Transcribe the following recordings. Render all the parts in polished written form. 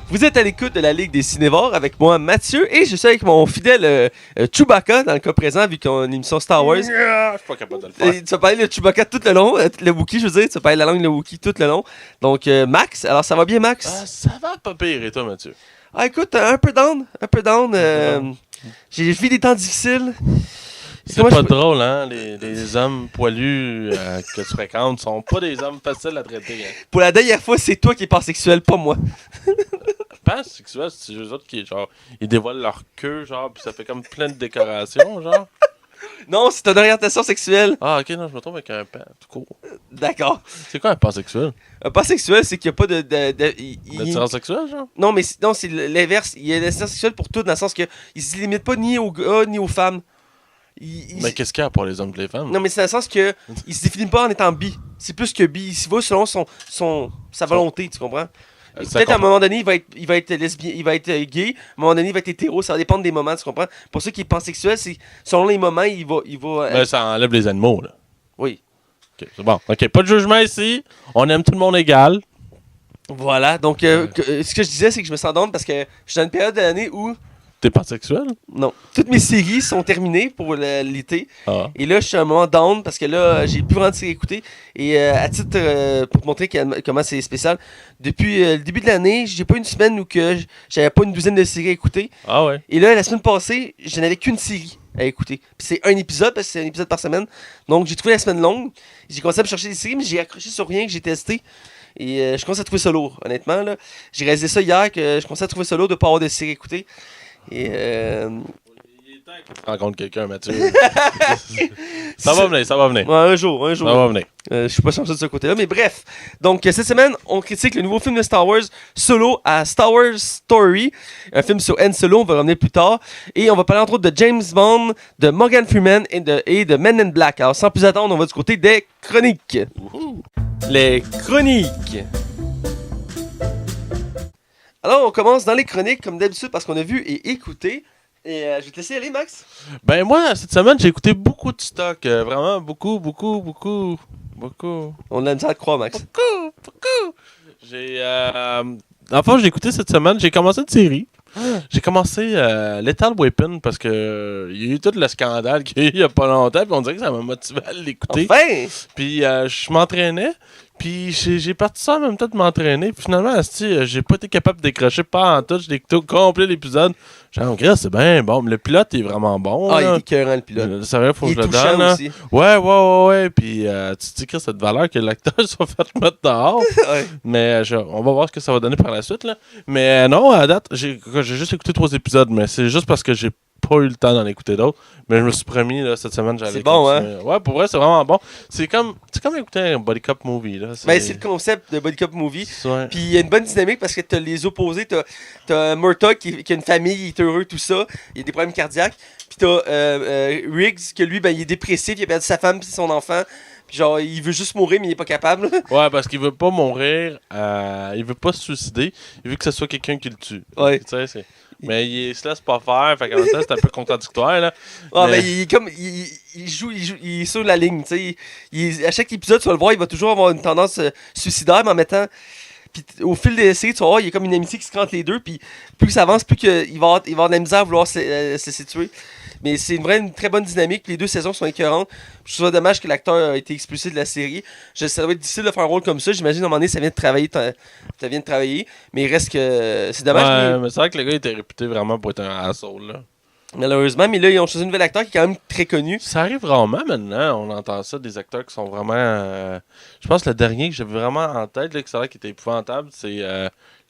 Vous êtes à l'écoute de la Ligue des Cinévores avec moi, Mathieu, et je suis avec mon fidèle Chewbacca, dans le cas présent, vu qu'on a une émission Star Wars. Je suis pas capable de le faire. Et tu vas parler le Chewbacca tout le long, le Wookiee, je veux dire, tu vas parler la langue de Wookiee tout le long. Donc, Max, alors ça va bien, Max? Ça va pas pire, et toi, Mathieu? Ah, écoute, un peu down. Je vis des temps difficiles. C'est pas drôle, hein? Les hommes poilus que tu fréquentes sont pas des hommes faciles à traiter. Hein? Pour la dernière fois, c'est toi qui es pansexuel, pas moi. Je pense que c'est eux autres qui, genre, ils dévoilent leur queue, genre, pis ça fait comme plein de décorations, genre. Non, c'est une orientation sexuelle. Ah, ok, non, je me trompe avec un pan, tout court. D'accord. C'est quoi un pansexuel? Un pansexuel, c'est qu'il n'y a pas de... L'attirance sexuelle, genre? Non, mais non, c'est l'inverse. Il y a l'attirance sexuelle pour tout, dans le sens que il se limite pas ni aux gars, ni aux femmes. Mais qu'est-ce qu'il y a pour les hommes et les femmes? Non, mais c'est dans le sens que il se définit pas en étant bi. C'est plus que bi. Il s'y va selon sa volonté, tu comprends? Peut-être à un moment donné, il va être lesbien, il va être gay. À un moment donné, il va être hétéro. Ça va dépendre des moments, tu comprends? Pour ceux qui est pansexuel, c'est selon les moments, il va Ben, ça enlève les animaux, là. Oui. Ok, c'est bon. Ok, pas de jugement ici. On aime tout le monde égal. Voilà. Donc, ce que je disais, c'est que je me sens down parce que je suis dans une période de l'année où... T'es pansexuel? Non. Toutes mes séries sont terminées pour l'été. Ah. Et là, je suis à un moment down parce que là, j'ai plus vraiment de séries à écouter. Et à titre, pour te montrer comment c'est spécial, depuis le début de l'année, j'ai pas une semaine où que j'avais pas une douzaine de séries à écouter. Ah ouais? Et là, la semaine passée, je n'avais qu'une série à écouter. Puis c'est un épisode, parce que c'est un épisode par semaine. Donc, j'ai trouvé la semaine longue. J'ai commencé à me chercher des séries, mais j'ai accroché sur rien que j'ai testé. Et je commence à trouver ça lourd, honnêtement. Là. J'ai réalisé ça hier, que je commençais à trouver ça lourd de pas avoir de séries à écouter. Et Il est temps que tu rencontres quelqu'un, Mathieu. Ça va venir. Ouais, un jour. Ça va venir. Je suis pas chanceux de ce côté-là, mais bref. Donc, cette semaine, on critique le nouveau film de Star Wars, Solo, à Star Wars Story. Un film sur Han Solo, on va revenir plus tard. Et on va parler entre autres de James Bond, de Morgan Freeman et de Men in Black. Alors, sans plus attendre, on va du côté des chroniques. Les chroniques. Alors, on commence dans les chroniques, comme d'habitude, parce qu'on a vu et écouté. Et je vais te laisser aller, Max. Ben moi, cette semaine, j'ai écouté beaucoup de stock. Vraiment, beaucoup. On a une à te croire, Max. Beaucoup. J'ai... Enfin, j'ai écouté cette semaine, j'ai commencé une série. J'ai commencé Lethal Weapon parce que il y a eu tout le scandale qu'il y a eu il y a pas longtemps. Puis on dirait que ça m'a motivé à l'écouter. Enfin! Puis je m'entraînais. Puis j'ai parti ça en même temps de m'entraîner. Puis finalement, j'ai pas été capable de décrocher pas en tout. J'ai écouté au complet l'épisode. J'ai dit, c'est bien bon. Mais le pilote est vraiment bon. Ah, là. il est écœurant, le pilote. C'est vrai, faut que je le touchant donne. aussi. Ouais. Puis tu te dis que cette valeur que l'acteur soit fait mettre dehors. Ouais. Mais on va voir ce que ça va donner par la suite. Là. Mais non, à date, j'ai juste écouté 3 épisodes. Mais c'est juste parce que j'ai pas eu le temps d'en écouter d'autres. Mais je me suis promis, là, cette semaine, j'allais C'est bon, continuer. Ouais, pour vrai, c'est vraiment bon. C'est comme écouter un body cop movie. Là. Ben, c'est le concept de Body Cop Movie. Ouais. Puis il y a une bonne dynamique parce que t'as les opposés. T'as Murtaugh qui a une famille, il est heureux, tout ça. Il a des problèmes cardiaques. Puis t'as Riggs, que lui, ben, il est dépressif, il a perdu sa femme et son enfant. Puis genre, il veut juste mourir, mais il est pas capable. Ouais, parce qu'il veut pas mourir, il veut pas se suicider, il veut que ce soit quelqu'un qui le tue. Ouais. Tu sais, mais il se laisse pas faire, fait qu'en même temps, c'est un peu contradictoire, là. Ah, mais il est comme. Il est sur la ligne, tu sais. À chaque épisode, tu vas le voir, il va toujours avoir une tendance suicidaire, mais en mettant. Puis au fil des séries, tu vas voir, il y a comme une amitié qui se crée entre les deux. Puis plus que ça avance, plus qu'il va avoir de la misère à vouloir se situer. Mais c'est une très bonne dynamique. Puis les 2 saisons sont écœurantes. Je trouve ça dommage que l'acteur a été expulsé de la série. Ça doit être difficile de faire un rôle comme ça. J'imagine à un moment donné, ça vient de travailler. Ça vient de travailler. Mais il reste que. C'est dommage. Ouais, mais c'est vrai que le gars était réputé vraiment pour être un asshole, là. Malheureusement, mais là, ils ont choisi un nouvel acteur qui est quand même très connu. Ça arrive rarement maintenant, on entend ça, des acteurs qui sont vraiment... Je pense que le dernier que j'avais vraiment en tête, là, que ça a l'air qui était épouvantable, c'est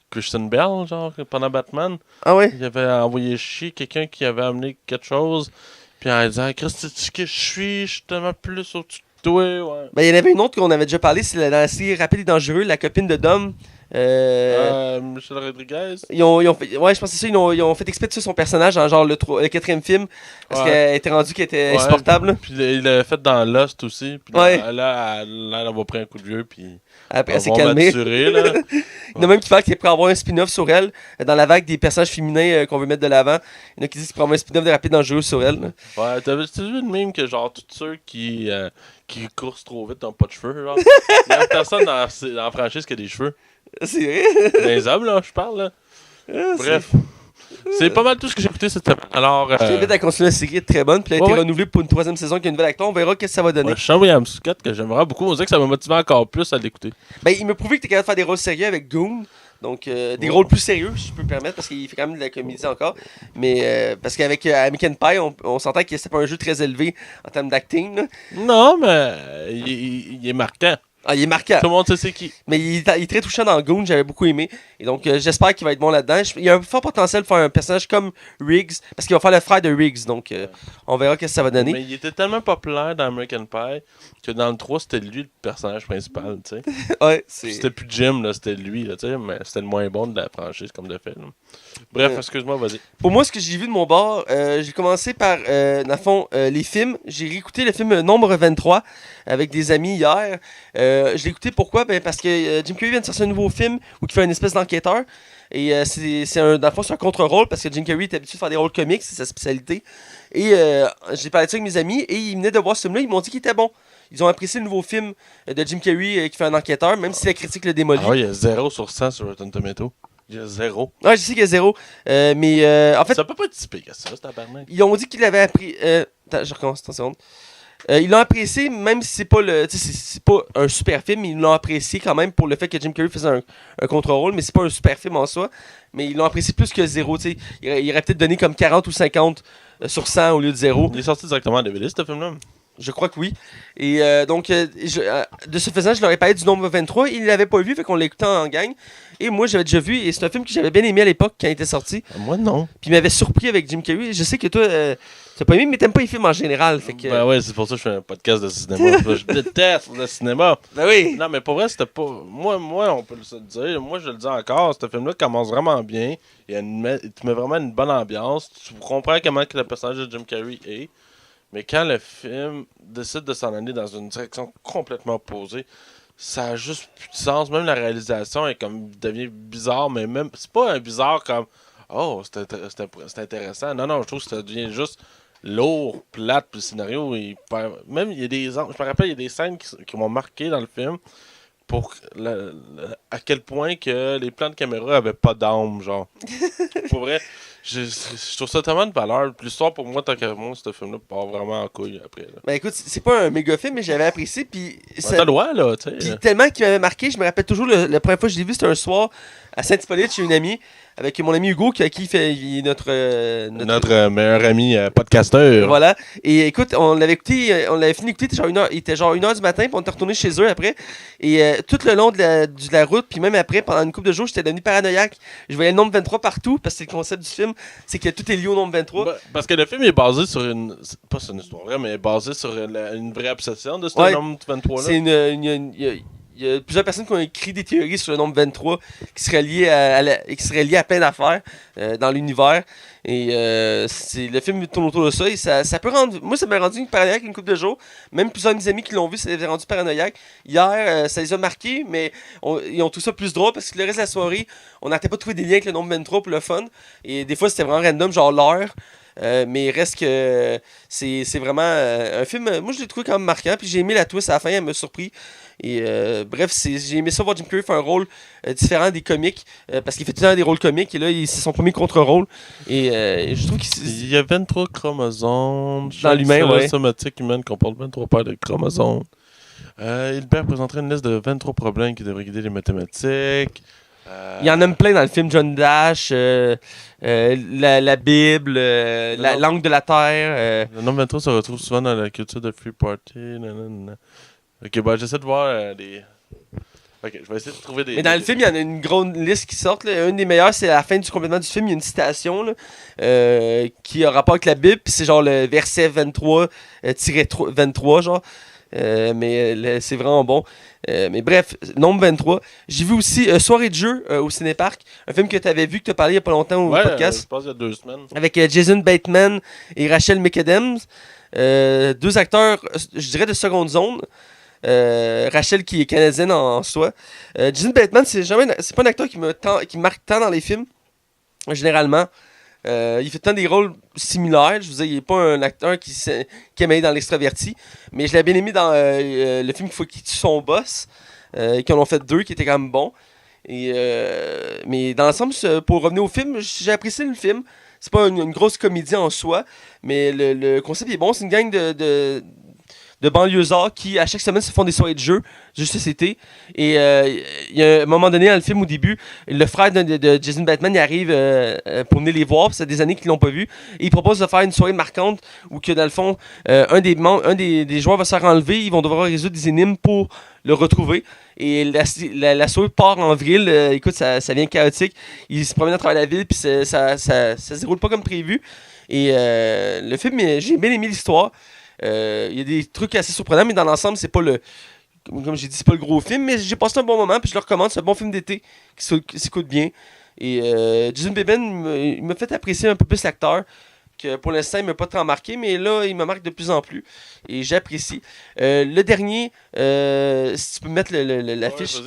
Christian Bale, genre, pendant Batman. Ah ouais? Il avait envoyé chier quelqu'un qui avait amené quelque chose, puis en disant « Chris, tu qui je suis tellement plus au-dessus de toi, ouais. » Ben, il y en avait une autre qu'on avait déjà parlé, c'est dans la série Rapide et Dangereux, la copine de Dom. Michel Rodriguez. Ils ont fait, ouais, je pense que c'est ça. Ils ont fait exprès de son personnage dans genre le 4e film. Parce qu'elle était rendue qu'elle était insupportable. Là. Puis il l'avait fait dans Lost aussi. Puis ouais. là, elle a pris un coup de vieux. Puis après, elle s'est calmée. Il y en a même qui parlent qu'il pourrait avoir un spin-off sur elle. Dans la vague des personnages féminins qu'on veut mettre de l'avant. Il y en a qui disent qu'il pourrait avoir un spin-off de Rapide Dangereux sur elle. Là. Ouais, t'as-tu vu une meme que genre tous ceux qui courent trop vite n'ont pas de cheveux? Genre. Il y a personne dans la franchise qui a des cheveux. C'est vrai. Les hommes, là, je parle, là. Ah, Bref. C'est pas mal tout ce que j'ai écouté cette semaine. Alors, Je t'invite à continuer la série, elle est très bonne. Puis elle a été renouvelée pour une 3e saison avec un nouvel acteur. On verra qu'est-ce que ça va donner. Sean William Scott, que j'aimerais beaucoup. On dirait que ça m'a motivé encore plus à l'écouter. Ben, il m'a prouvé que t'es capable de faire des rôles sérieux avec Goon. Donc, des rôles plus sérieux, si je peux me permettre, parce qu'il fait quand même de la comédie encore. Mais parce qu'avec American Pie, on s'entend que c'est pas un jeu très élevé en termes d'acting. Là. Non, mais il est marquant. Ah, il est marquant. Tout le monde sait c'est qui. Mais il est très touchant dans Goon, j'avais beaucoup aimé. Et donc, j'espère qu'il va être bon là-dedans. Il y a un fort potentiel de faire un personnage comme Riggs, parce qu'il va faire le frère de Riggs. Donc, on verra qu'est-ce que ça va donner. Mais il était tellement populaire dans American Pie que dans le 3, c'était lui le personnage principal, tu sais. Ouais, C'était plus Jim, là, c'était lui, là, tu sais, mais c'était le moins bon de la franchise comme de fait. Là. Bref, excuse-moi, vas-y. Pour moi, ce que j'ai vu de mon bord, j'ai commencé par, dans le fond, les films. J'ai réécouté le film Nombre 23 avec des amis hier. Je l'ai écouté pourquoi? Ben, parce que Jim Carrey vient de sortir un nouveau film où il fait une espèce d'enquêteur. Et dans le fond, c'est un contre-rôle parce que Jim Carrey est habitué de faire des rôles comiques, c'est sa spécialité. Et j'ai parlé de ça avec mes amis et ils venaient de voir ce film-là, ils m'ont dit qu'il était bon. Ils ont apprécié le nouveau film de Jim Carrey qui fait un enquêteur, même si la critique le démolit. Ah ouais, il y a 0 sur 100 sur Rotten Tomato. Il y a 0. Ouais, je sais qu'il y a 0. Mais en fait, ça peut pas être si pire que ça, c'est tabarnak. ils ont dit qu'ils l'avaient appris. Attends, je recommence, attends une seconde. Ils l'ont apprécié, même si c'est pas c'est pas un super film, ils l'ont apprécié quand même pour le fait que Jim Carrey faisait un contre-rôle, mais c'est pas un super film en soi. Mais ils l'ont apprécié plus que 0, tu sais. Il aurait peut-être donné comme 40 ou 50 sur 100 au lieu de 0. Il est sorti directement à DVD, ce film-là. Je crois que oui. Et donc, de ce faisant, je leur ai parlé du Nombre 23. Ils l'avaient pas vu, fait qu'on l'écoutait en gang. Et moi, j'avais déjà vu, et c'est un film que j'avais bien aimé à l'époque quand il était sorti. Moi, non. Puis il m'avait surpris avec Jim Carrey. Je sais que toi, t'as pas aimé, mais t'aimes pas les films en général. Fait que... Ben ouais, c'est pour ça que je fais un podcast de cinéma. Je déteste le cinéma. Ben oui. Non, mais pour vrai, c'était pas. Moi, on peut le dire. Moi, je le dis encore. Ce film-là commence vraiment bien. Il te met vraiment une bonne ambiance. Tu comprends comment que le personnage de Jim Carrey est. Mais quand le film décide de s'en aller dans une direction complètement opposée, ça a juste plus de sens. Même la réalisation est comme devient bizarre, mais même c'est pas un bizarre comme oh c'est intéressant. Non, je trouve que ça devient juste lourd, plate, puis le scénario même il y a des je me rappelle il y a des scènes qui m'ont marqué dans le film pour à quel point que les plans de caméra avaient pas d'âme, genre. Pour vrai. Je trouve ça tellement de valeur. L'histoire pour moi, tant qu'à moi, ce film-là part vraiment en couille après. Là. Ben écoute, c'est pas un méga film, mais j'avais apprécié. Puis t'as le droit, là, tu sais. Puis tellement qu'il m'avait marqué, je me rappelle toujours la première fois que je l'ai vu, c'était un soir à Saint-Hippolyte chez une amie, avec mon ami Hugo, qui il est notre meilleur ami podcasteur. Voilà. Et écoute, on l'avait fini d'écouter, il était genre 1h du matin, puis on était retourné chez eux après. Et tout le long de la route, puis même après, pendant une couple de jours, j'étais devenu paranoïaque. Je voyais le nombre 23 partout, parce que c'est le concept du film, c'est que tout est lié au nombre 23. Parce que le film est basé sur pas sur une histoire vraie, mais basé sur une vraie obsession de ce nombre 23-là. C'est il y a plusieurs personnes qui ont écrit des théories sur le nombre 23 qui seraient liées à plein d'affaires dans l'univers. Et le film tourne autour de ça. Et ça peut rendre. Moi, ça m'a rendu paranoïaque une couple de jours. Même plusieurs de mes amis qui l'ont vu, ça les a rendu paranoïaque. Hier, ça les a marqués, mais ils ont tout ça plus drôle parce que le reste de la soirée, on n'arrêtait pas de trouver des liens avec le nombre 23 pour le fun. Et des fois, c'était vraiment random, genre l'heure. Mais reste que c'est vraiment un film. Moi, je l'ai trouvé quand même marquant. Puis j'ai aimé la twist à la fin, elle m'a surpris. Et bref, j'ai aimé ça voir Jim Carrey faire un rôle différent des comiques. Parce qu'il fait tout le temps des rôles comiques. Et là, c'est son premier contre-rôle. Et je trouve qu'il y a 23 chromosomes. Dans l'humain, ouais. Somatique humaine comporte 23 paires de chromosomes. Hilbert présenterait une liste de 23 problèmes qui devraient guider les mathématiques. Il y en a plein dans le film. John Dash, la Bible, la langue de la terre. Le nombre 23 se retrouve souvent dans la culture de Free Party. Ok, bah j'essaie de voir des... Ok, je vais essayer de trouver des... Mais dans le film, il y en a une grosse liste qui sort. Là. Une des meilleures, c'est à la fin du complément du film. Il y a une citation là, qui a rapport avec la Bible. Puis c'est genre le verset 23-23, genre. Mais c'est vraiment bon. Mais bref, nombre 23. J'ai vu aussi Soirée de jeu au Cinéparc. Un film que tu avais vu, que tu as parlé il y a pas longtemps au podcast. Je pense il y a 2 semaines. Avec Jason Bateman et Rachel McAdams. 2 acteurs, je dirais, de seconde zone. Rachel qui est canadienne en soi. Jason Bateman, c'est pas un acteur qui me marque tant dans les films, généralement. Il fait tant des rôles similaires. Je vous dis, il n'est pas un acteur qui aime aller dans l'extraverti. Mais je l'ai bien aimé dans le film qu'il tue son boss. Qui en ont fait 2, qui étaient quand même bons. Mais dans l'ensemble, pour revenir au film, j'ai apprécié le film. C'est pas une grosse comédie en soi, mais le concept est bon. C'est une gang de banlieusards qui, à chaque semaine, se font des soirées de jeux de société. Et il y a un moment donné, dans le film, au début, le frère de Jason Bateman il arrive pour venir les voir. Ça fait des années qu'ils l'ont pas vu. Et il propose de faire une soirée marquante où, que, dans le fond, un des joueurs va se faire enlever. Ils vont devoir résoudre des énigmes pour le retrouver. Et la soirée part en vrille. Écoute, ça devient chaotique. Ils se promènent à travers la ville, puis ça se déroule pas comme prévu. Et le film, j'ai bien aimé l'histoire. Il y a des trucs assez surprenants, mais dans l'ensemble, c'est pas comme j'ai dit, c'est pas le gros film, mais j'ai passé un bon moment, puis je le recommande. C'est un bon film d'été qui s'écoute bien. Et Jason Bateman, il m'a fait apprécier un peu plus l'acteur, que pour l'instant, il m'a pas tant marqué, mais là, il me marque de plus en plus. Et j'apprécie. Le dernier, si tu peux mettre l'affiche,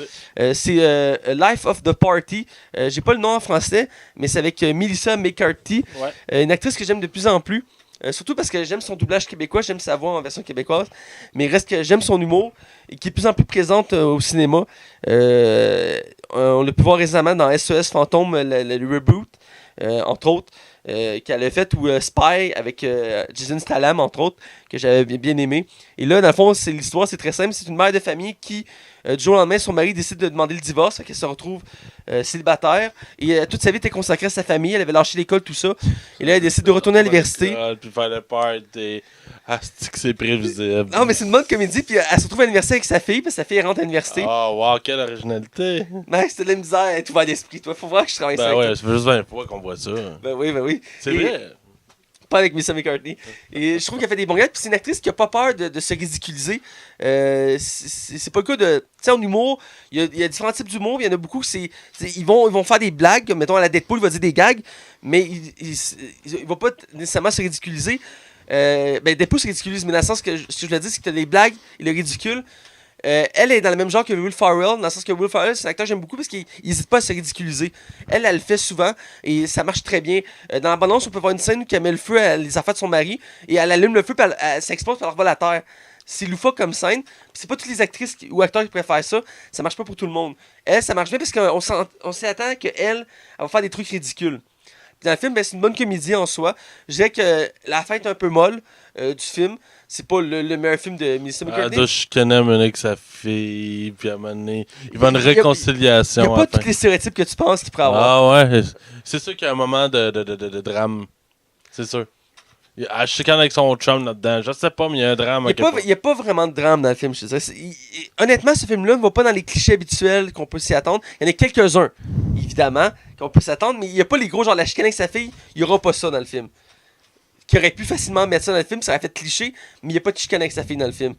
c'est Life of the Party. J'ai pas le nom en français, mais c'est avec Melissa McCarthy, une actrice que j'aime de plus en plus. Surtout parce que j'aime son doublage québécois, j'aime sa voix en version québécoise, mais il reste que j'aime son humour et qui est de plus en plus présente au cinéma. On l'a pu voir récemment dans SOS Fantôme, le reboot, entre autres, qu'elle a fait, ou Spy avec Jason Statham, entre autres, que j'avais bien aimé. Et là, dans le fond, l'histoire, c'est très simple. C'est une mère de famille qui, du jour au lendemain, son mari décide de demander le divorce, qu'elle se retrouve célibataire. Et toute sa vie était consacrée à sa famille. Elle avait lâché l'école, tout ça. Et là, elle décide de retourner à l'université. Puis faire le party. Ah, c'est prévisible. Non, mais c'est une bonne comédie. Puis elle se retrouve à l'université avec sa fille, puis sa fille rentre à l'université. Oh, wow, quelle originalité. Ben, c'était de la misère, être ouvert d'esprit. Toi, faut voir que je travaille ça. Ben ouais, c'est juste 20 fois qu'on voit ça. Ben oui. C'est vrai. Pas avec Melissa McCarthy. Et je trouve qu'elle fait des bons gars. Puis c'est une actrice qui a pas peur de se ridiculiser. C'est pas le cas de. Tu sais, en humour, il y a différents types d'humour. Il y en a beaucoup. Ils vont faire des blagues. Mettons, à la Deadpool, il va dire des gags. Mais il va pas nécessairement se ridiculiser. Deadpool se ridiculise. Mais dans le sens que ce que je voulais dire, c'est que t'as les blagues et le ridicule. Elle est dans le même genre que Will Ferrell, dans le sens que Will Ferrell, c'est un acteur que j'aime beaucoup parce qu'il n'hésite pas à se ridiculiser. Elle le fait souvent et ça marche très bien. Dans la bande-annonce, on peut voir une scène où elle met le feu à les affaires de son mari et elle allume le feu et elle s'expose et elle revole à terre. C'est loufoque comme scène. Puis c'est pas toutes les actrices ou acteurs qui préfèrent ça. Ça marche pas pour tout le monde. Elle, ça marche bien parce qu'on s'attend qu'elle va faire des trucs ridicules. Puis dans le film, c'est une bonne comédie en soi. Je dirais que la fin est un peu molle du film. C'est pas le meilleur film de Melissa McCarthy. Elle doit chicaner avec sa fille, puis à un moment donné, il va une réconciliation. Il n'y a pas tous les stéréotypes que tu penses qu'il pourrait avoir. Ah ouais, c'est sûr qu'il y a un moment de drame. C'est sûr. Elle chicane avec son chum là-dedans. Je sais pas, mais il y a un drame. Il n'y a pas vraiment de drame dans le film, je te dirais. Honnêtement, ce film-là ne va pas dans les clichés habituels qu'on peut s'y attendre. Il y en a quelques-uns, évidemment, qu'on peut s'attendre, mais il n'y a pas les gros, genre la chicane avec sa fille. Il n'y aura pas ça dans le film. Qui aurait pu facilement mettre ça dans le film, ça aurait fait cliché, mais il n'y a pas de chicane avec sa fille dans le film.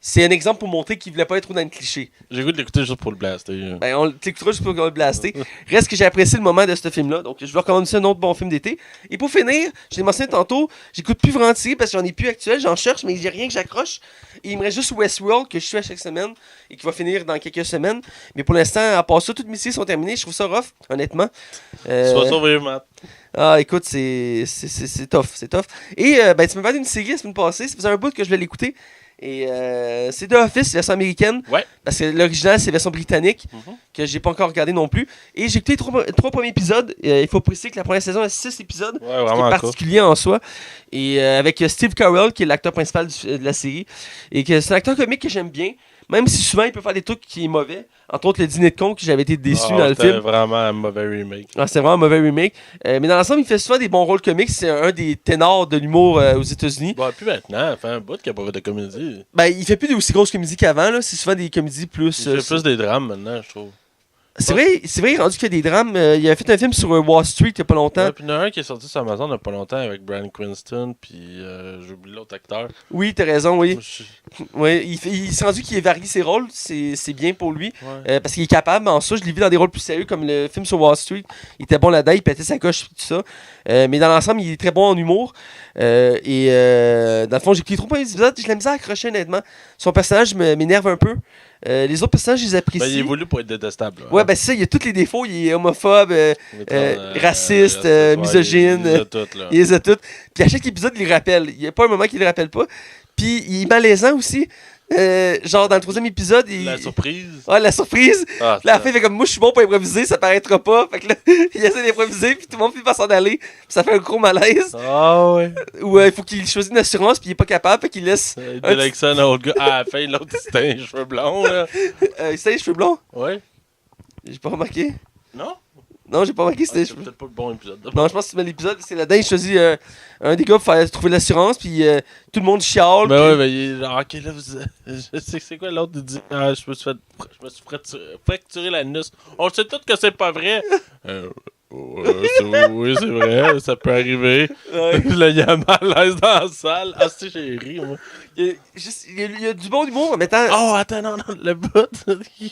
C'est un exemple pour montrer qu'il voulait pas être trop dans le cliché. J'ai goût de l'écouter juste pour le blaster. Ben, on l'écoutera juste pour le blaster. Reste que j'ai apprécié le moment de ce film-là, donc je vous recommande aussi un autre bon film d'été. Et pour finir, je l'ai mentionné tantôt, j'écoute plus vraiment de séries parce que j'en ai plus actuel, j'en cherche, mais j'ai rien que j'accroche. Et il me reste juste Westworld que je suis à chaque semaine et qui va finir dans quelques semaines. Mais pour l'instant, à part ça, toutes mes séries sont terminées. Je trouve ça rough, honnêtement. Sois sauvé, Matt. Ah, écoute, c'est tough, c'est tough. Et tu me parlais d'une série la semaine passée, ça faisait un bout que je voulais l'écouter. Et c'est The Office, version américaine. Ouais. Parce que l'original, c'est version britannique, que j'ai pas encore regardé non plus. Et j'ai écouté les trois premiers épisodes. Il faut préciser que la première saison a 6 épisodes. Ouais, vraiment. C'est particulier en soi. Et avec Steve Carell, qui est l'acteur principal de la série. Et que c'est un acteur comique que j'aime bien. Même si souvent il peut faire des trucs qui sont mauvais. Entre autres, le dîner de con, que j'avais été déçu dans le film. C'était vraiment un mauvais remake. Ah, c'est vraiment un mauvais remake. Mais dans l'ensemble, il fait souvent des bons rôles comiques. C'est un des ténors de l'humour aux États-Unis. Bon, plus maintenant, il fait un bout qu'il n'y a pas fait de comédie. Il fait plus des aussi grosses comédies qu'avant. C'est souvent des comédies plus. Il fait plus des drames maintenant, je trouve. C'est vrai, rendu qu'il y a des drames. Il a fait un film sur Wall Street il y a pas longtemps. Ouais, puis il y en a un qui est sorti sur Amazon il y a pas longtemps avec Bryan Cranston, puis j'oublie l'autre acteur. Oui, t'as raison, oui. Oui, il s'est rendu qu'il a varié ses rôles, c'est bien pour lui. Ouais. Parce qu'il est capable, en ça, je l'ai vu dans des rôles plus sérieux, comme le film sur Wall Street. Il était bon là-dedans, il pétait sa coche, tout ça. Mais dans l'ensemble, il est très bon en humour. Dans le fond, j'ai écouté trop premiers épisodes, je l'aime bien accrocher, honnêtement. Son personnage m'énerve un peu. Les autres personnages, je les apprécie. Il est voulu pour être détestable. Ouais, c'est ça, il y a tous les défauts. Il est homophobe, raciste, misogyne. Il les a toutes. Puis à chaque épisode, il les rappelle. Il n'y a pas un moment qu'il les rappelle pas. Puis il est malaisant aussi. genre, dans le 3e épisode, La surprise. Ouais, la surprise. Ah, Là, la fin fait comme moi, je suis bon pour improviser, ça paraîtra pas. Fait que là, il essaie d'improviser, puis tout le monde finit par s'en aller. Puis ça fait un gros malaise. Ah ouais. Où il faut qu'il choisisse une assurance, puis il est pas capable, fait qu'il laisse. Bill Exxon, un autre gars. À la fin, l'autre, c'était un cheveu blond, là. Il sait les cheveux blonds. Ouais. J'ai pas remarqué. Non? Non, j'ai pas remarqué, c'était les C'est cheveux. peut-être pas le bon épisode. Non, je pense que c'est l'épisode, c'est là-dedans, il choisit un des gars pour faire trouver l'assurance, puis tout le monde chiale. Ben puis- ouais, mais il est genre, ok, là, je sais c'est quoi l'autre, il dit, ah, je me suis fracturé la nuque. On sait tous que c'est pas vrai. Oui, c'est vrai, ça peut arriver. Ouais. Là, il y a un malaise dans la salle. Ah, si, j'ai ri, moi. Il y a du bon humour en mettant. Oh, attends, non, le bout,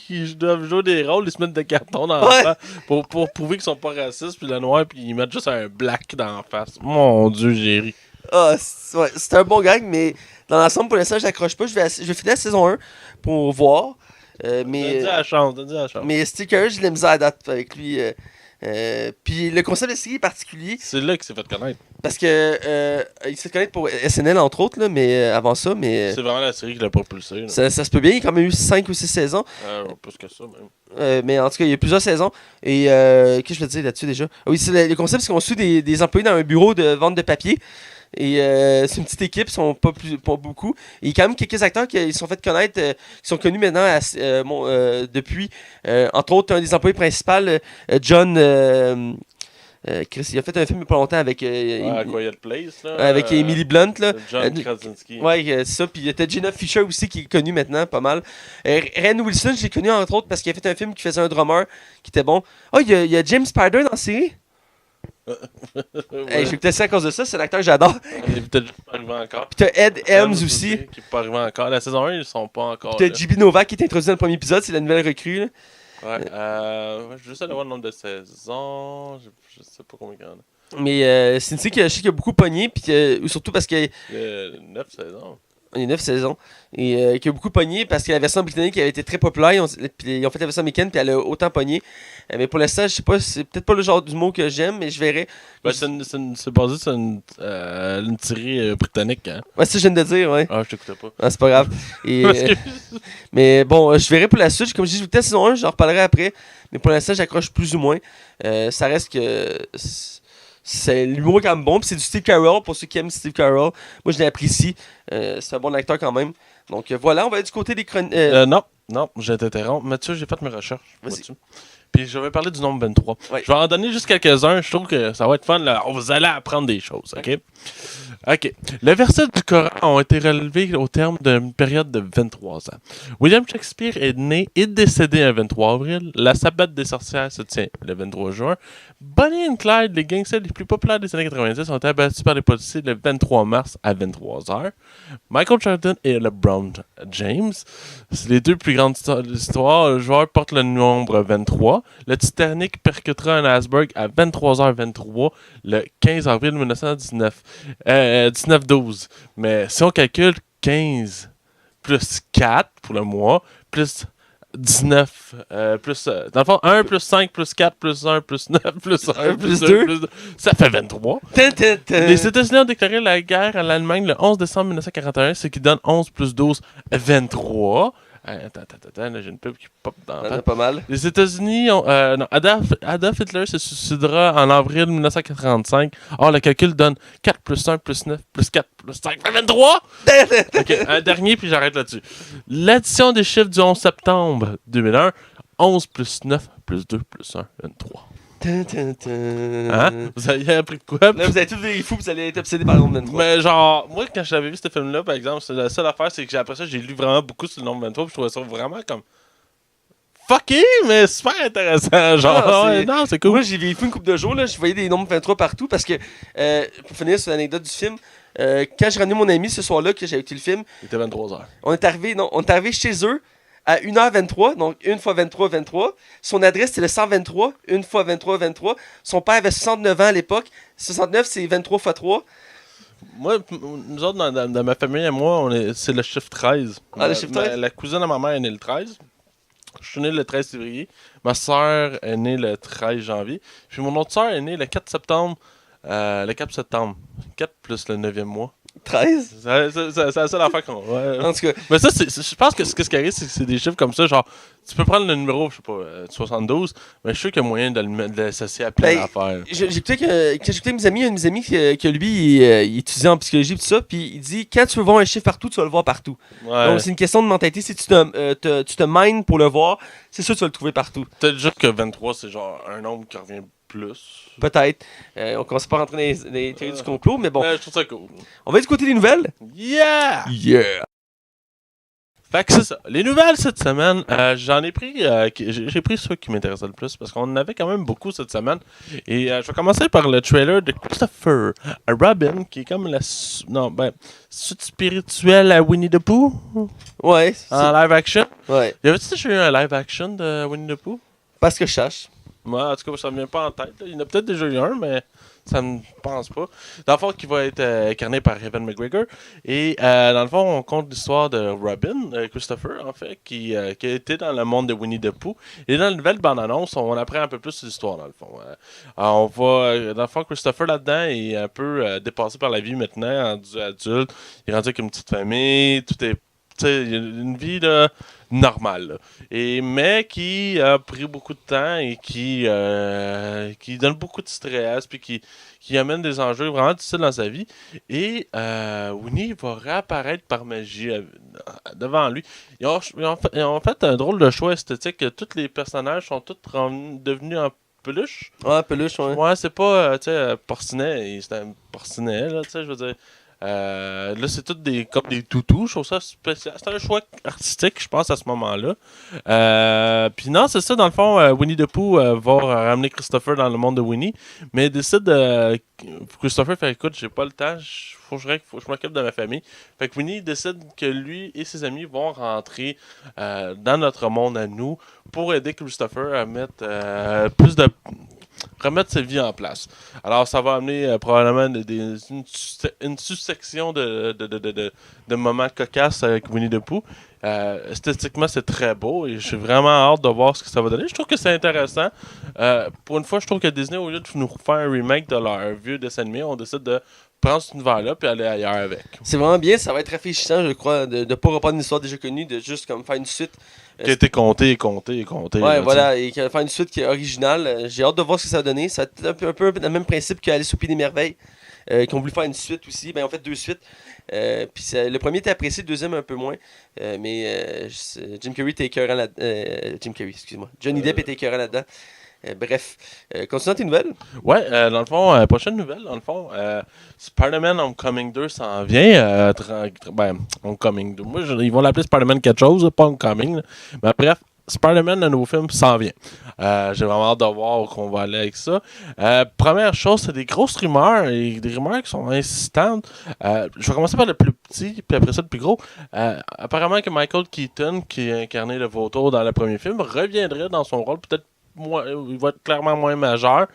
ils doivent jouer des rôles, ils se mettent de carton dans Ouais. la face pour prouver qu'ils sont pas racistes, puis le noir, puis ils mettent juste un black dans la face. Mon Dieu, j'ai ri. Ah, ouais, c'est un bon gag, mais dans l'ensemble, pour l'instant, je l'accroche pas. Je vais finir la saison 1 pour voir. T'as Mais dit à la chance, t'as dit à la chance. mais Sticker, j'ai de la misère à date avec lui. Puis le concept de série est particulier C'est là qu'il s'est fait connaître. parce que il se fait connaître pour SNL entre autres, là, mais avant ça, mais C'est vraiment la série qui l'a propulsé. Là. ça se peut bien. Il y a quand même eu 5 ou 6 saisons. Plus que ça, même. Mais en tout cas, il y a plusieurs saisons. Et qu'est-ce que je veux dire là-dessus déjà? Ah oui, le concept, c'est qu'on suit des employés dans un bureau de vente de papier. Et c'est une petite équipe, ils sont pas beaucoup. Et il y a quand même quelques acteurs qui se sont fait connaître, qui sont connus maintenant depuis. Entre autres, un des employés principaux, John. Chris, il a fait un film il y a pas longtemps avec, Quiet Place, là. avec Emily Blunt. Là. John Krasinski. Ouais, c'est ça. Puis il y a Jenna Fisher aussi qui est connue maintenant, pas mal. Ren Wilson, je l'ai connu entre autres parce qu'il a fait un film qui faisait un drummer qui était bon. Oh, il y a James Spader dans la série. Hey, je vais peut-être ça à cause de ça, c'est un acteur que j'adore. Il est peut-être juste pas arrivé encore. Puis t'as Ed Helms aussi. Qui est pas arrivé encore. La saison 1, ils sont pas encore. Puis Là. t'as JB Novak qui est introduit dans le premier épisode, c'est la nouvelle recrue. Là. Ouais, je veux juste aller voir le nombre de saisons. Je sais pas combien il y en a. Mais c'est une série que je sais qu'il a beaucoup pogné, puis surtout parce qu'il Il y a 9 saisons. y a 9 saisons, et qui a beaucoup pogné parce que la version britannique avait été très populaire, puis ils ont fait la version américaine, puis elle a autant pogné. Mais pour l'instant, je sais pas, c'est peut-être pas le genre d'humour que j'aime, mais je verrai. Ben, c'est basé sur une série britannique. Hein? Ouais, c'est ça que je viens de dire, ouais. Ah, je t'écoutais pas. Ah, c'est pas grave. Et, mais bon, je verrai pour la suite. Comme je dis, la saison 1, j'en reparlerai après. Mais pour l'instant, j'accroche plus ou moins. Ça reste que l'humour est quand même bon. Puis c'est du Steve Carell, pour ceux qui aiment Steve Carell. Moi, je l'apprécie. C'est un bon acteur quand même. Donc voilà, on va aller du côté des chroniques. Non, je vais t'interrompre. Mathieu, j'ai fait mes recherches. Vas-y. Vois-tu? Puis je vais parler du nombre 23. Ouais. Je vais en donner juste quelques-uns. Je trouve que ça va être fun. Là. Vous allez apprendre des choses, OK? OK. Les versets du Coran ont été relevés au terme d'une période de 23 ans. William Shakespeare est né et décédé le 23 avril. La Sabbath des sorcières se tient le 23 juin. Bonnie and Clyde, les gangsters les plus populaires des années 90, ont été abattus par les policiers le 23 mars à 23h. Michael Jordan et LeBron James, c'est les deux plus grandes histoires de l'histoire. Le joueur porte le nombre 23. Le Titanic percutera un iceberg à 23h23 le 15 avril 1919. 1912. Mais si on calcule 15 plus 4 pour le mois, plus 19, dans le fond, 1 plus 5 plus 4 plus 1 plus 9 plus 1 plus 2. plus 2, ça fait 23. Les États-Unis ont déclaré la guerre à l'Allemagne le 11 décembre 1941, ce qui donne 11 plus 12, 23. Attends, là, j'ai une pub qui pop dans la Pas mal. Les États-Unis ont. Non, Adolf Hitler se suicidera en avril 1945. Or, le calcul donne 4 plus 1 plus 9 plus 4 plus 5 fait 23! Ok, un dernier, puis j'arrête là-dessus. L'addition des chiffres du 11 septembre 2001, 11 plus 9 plus 2 plus 1, 23. Hein? Vous avez appris de quoi? Là, vous avez tous des fous, vous allez être obsédés par le nombre 23. Mais genre, moi, quand j'avais vu ce film-là, par exemple, la seule affaire, c'est que après ça, j'ai lu vraiment beaucoup sur le nombre 23, puis je trouvais ça vraiment comme fucké, mais super intéressant. Genre, non, c'est cool. Moi, j'ai vécu une couple de jours, là, je voyais des nombres 23 partout parce que, pour finir sur l'anecdote du film, quand j'ai ramené mon ami ce soir-là, que j'ai écouté le film, Il était 23h. on est arrivé chez eux à 1h23, donc 1 fois 23, 23. Son adresse, c'est le 123, 1 fois 23, 23. Son père avait 69 ans à l'époque. 69, c'est 23 fois 3. Moi, nous autres, dans ma famille et moi, c'est le chiffre 13. Ah, le chiffre 13? La cousine de ma mère est née le 13. Je suis né le 13 février. Ma soeur est née le 13 janvier. Puis mon autre soeur est née le 4 septembre. Le 4 septembre. 4 plus le 9e mois. 13? C'est la seule affaire qu'on... Ouais. En tout cas, Mais ça, je pense que ce qui arrive, c'est que c'est des chiffres comme ça, genre, tu peux prendre le numéro, je sais pas, 72, mais je suis sûr qu'il y a moyen de l'associer à plein d'affaires. J'écoutais quand j'écoutais mes amis, il y a un de mes amis que lui, il étudiait en psychologie et tout ça, puis il dit, quand tu veux voir un chiffre partout, tu vas le voir partout. Ouais. Donc, c'est une question de mentalité. Si tu te mines pour le voir, c'est sûr que tu vas le trouver partout. Peut-être juste que 23, c'est genre un nombre qui revient plus. Peut-être. On commence pas à rentrer dans les théories du complot, mais bon. Je trouve ça cool. On va du côté des nouvelles. Yeah! Yeah! Fait que c'est ça. Les nouvelles cette semaine, j'en ai pris... j'ai pris ceux qui m'intéressaient le plus, parce qu'on en avait quand même beaucoup cette semaine. Et je vais commencer par le trailer de Christopher Robin, qui est comme la... suite spirituelle à Winnie the Pooh? Ouais. En live action. Ouais. Y avait-tu déjà eu un live action de Winnie the Pooh? Parce que je cherche. Moi, en tout cas, ça me vient pas en tête. Là. Il y en a peut-être déjà eu un, mais ça me pense pas. Dans le fond, qui va être incarné par Evan McGregor. Et dans le fond, on compte l'histoire de Robin, Christopher, en fait, qui a été dans le monde de Winnie the Pooh. Et dans la nouvelle bande-annonce, on apprend un peu plus sur l'histoire, dans le fond. On va, dans le fond, Christopher, là-dedans, est un peu dépassé par la vie maintenant, rendu adulte. Il est rendu avec une petite famille, tout est... Tu sais, il y a une vie là, normale. Là. Mais qui a pris beaucoup de temps et qui donne beaucoup de stress puis qui amène des enjeux vraiment difficiles dans sa vie. Et Winnie va réapparaître par magie devant lui. Ils ont fait un drôle de choix esthétique. Tous les personnages sont tous devenus en peluche. Ouais, peluche, ouais. Ouais, c'est pas, tu sais, porcinet. C'est un porcinet, là, tu sais, je veux dire. Là, c'est tout comme des toutous. Je trouve ça spécial. C'est un choix artistique, je pense, à ce moment-là. Puis non, c'est ça, dans le fond, Winnie the Pooh va ramener Christopher dans le monde de Winnie, mais il décide Christopher fait écoute, j'ai pas le temps, faut que je m'occupe de ma famille. Fait que Winnie décide que lui et ses amis vont rentrer dans notre monde à nous pour aider Christopher à mettre remettre sa vie en place. Alors, ça va amener probablement une sous-section de moments cocasses avec Winnie the Pooh. Esthétiquement, c'est très beau et j'ai vraiment hâte de voir ce que ça va donner. Je trouve que c'est intéressant. Pour une fois, je trouve que Disney, au lieu de nous faire un remake de leur vieux dessin animé, on décide de prendre cet univers-là puis aller ailleurs avec. C'est vraiment bien, ça va être rafraîchissant, je crois, de ne pas reprendre une histoire déjà connue, de juste comme faire une suite. Qui a été compté. Ouais, là, voilà, et faire une suite qui est originale. J'ai hâte de voir ce que ça va donner. Ça va être un peu le même principe qu'Alice au Pays des Merveilles, qui ont voulu faire une suite aussi. Ben, en fait, 2 suites. Puis le premier était apprécié, le deuxième un peu moins. Mais Jim Carrey était écœurant là-dedans. Jim Carrey, excuse-moi. Johnny Depp était écœurant là-dedans. Bref, continuons tes nouvelles. Ouais, dans le fond, prochaine nouvelle, dans le fond, Spider-Man Homecoming 2 s'en vient. Homecoming 2. Moi, ils vont l'appeler Spider-Man quelque chose, pas Homecoming. Là. Mais bref, Spider-Man, le nouveau film, s'en vient. J'ai vraiment hâte de voir où on va aller avec ça. Première chose, c'est des grosses rumeurs, et des rumeurs qui sont insistantes. Je vais commencer par le plus petit, puis après ça, le plus gros. Apparemment que Michael Keaton, qui a incarné le vautour dans le premier film, reviendrait dans son rôle, peut-être il va être clairement moins majeur.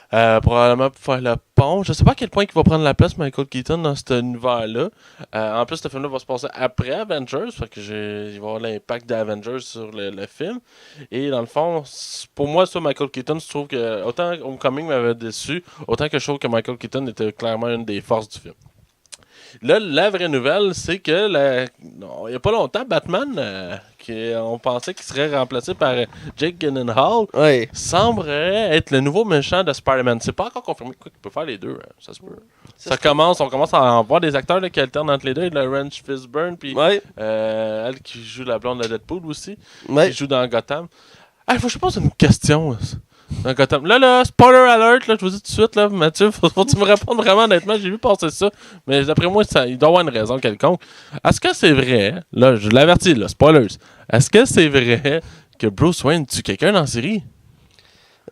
Probablement pour faire le pont. Je sais pas à quel point il va prendre la place Michael Keaton dans cet univers-là. En plus, ce film-là va se passer après Avengers. Fait que il va y avoir l'impact d'Avengers sur le film. Et dans le fond, pour moi, ça, Michael Keaton, je trouve que autant Homecoming m'avait déçu, autant que je trouve que Michael Keaton était clairement une des forces du film. Là, la vraie nouvelle, c'est que il n'y a pas longtemps, Batman, on pensait qu'il serait remplacé par Jake Gyllenhaal, semblerait être le nouveau méchant de Spider-Man. C'est pas encore confirmé qu'il peut faire les deux, hein, ça se peut. On commence à en voir des acteurs là, qui alternent entre les deux, Laurence Fishburne, puis elle qui joue la blonde de Deadpool aussi, qui joue dans Gotham. Il faut que je pose une question. Dans Gotham. Là, spoiler alert, là, je vous dis tout de suite, là, Mathieu, faut que tu me répondes vraiment honnêtement, j'ai vu passer ça, mais d'après moi, il doit y avoir une raison quelconque. Est-ce que c'est vrai, là, je l'avertis, là, spoilers, est-ce que c'est vrai que Bruce Wayne tue quelqu'un dans la série?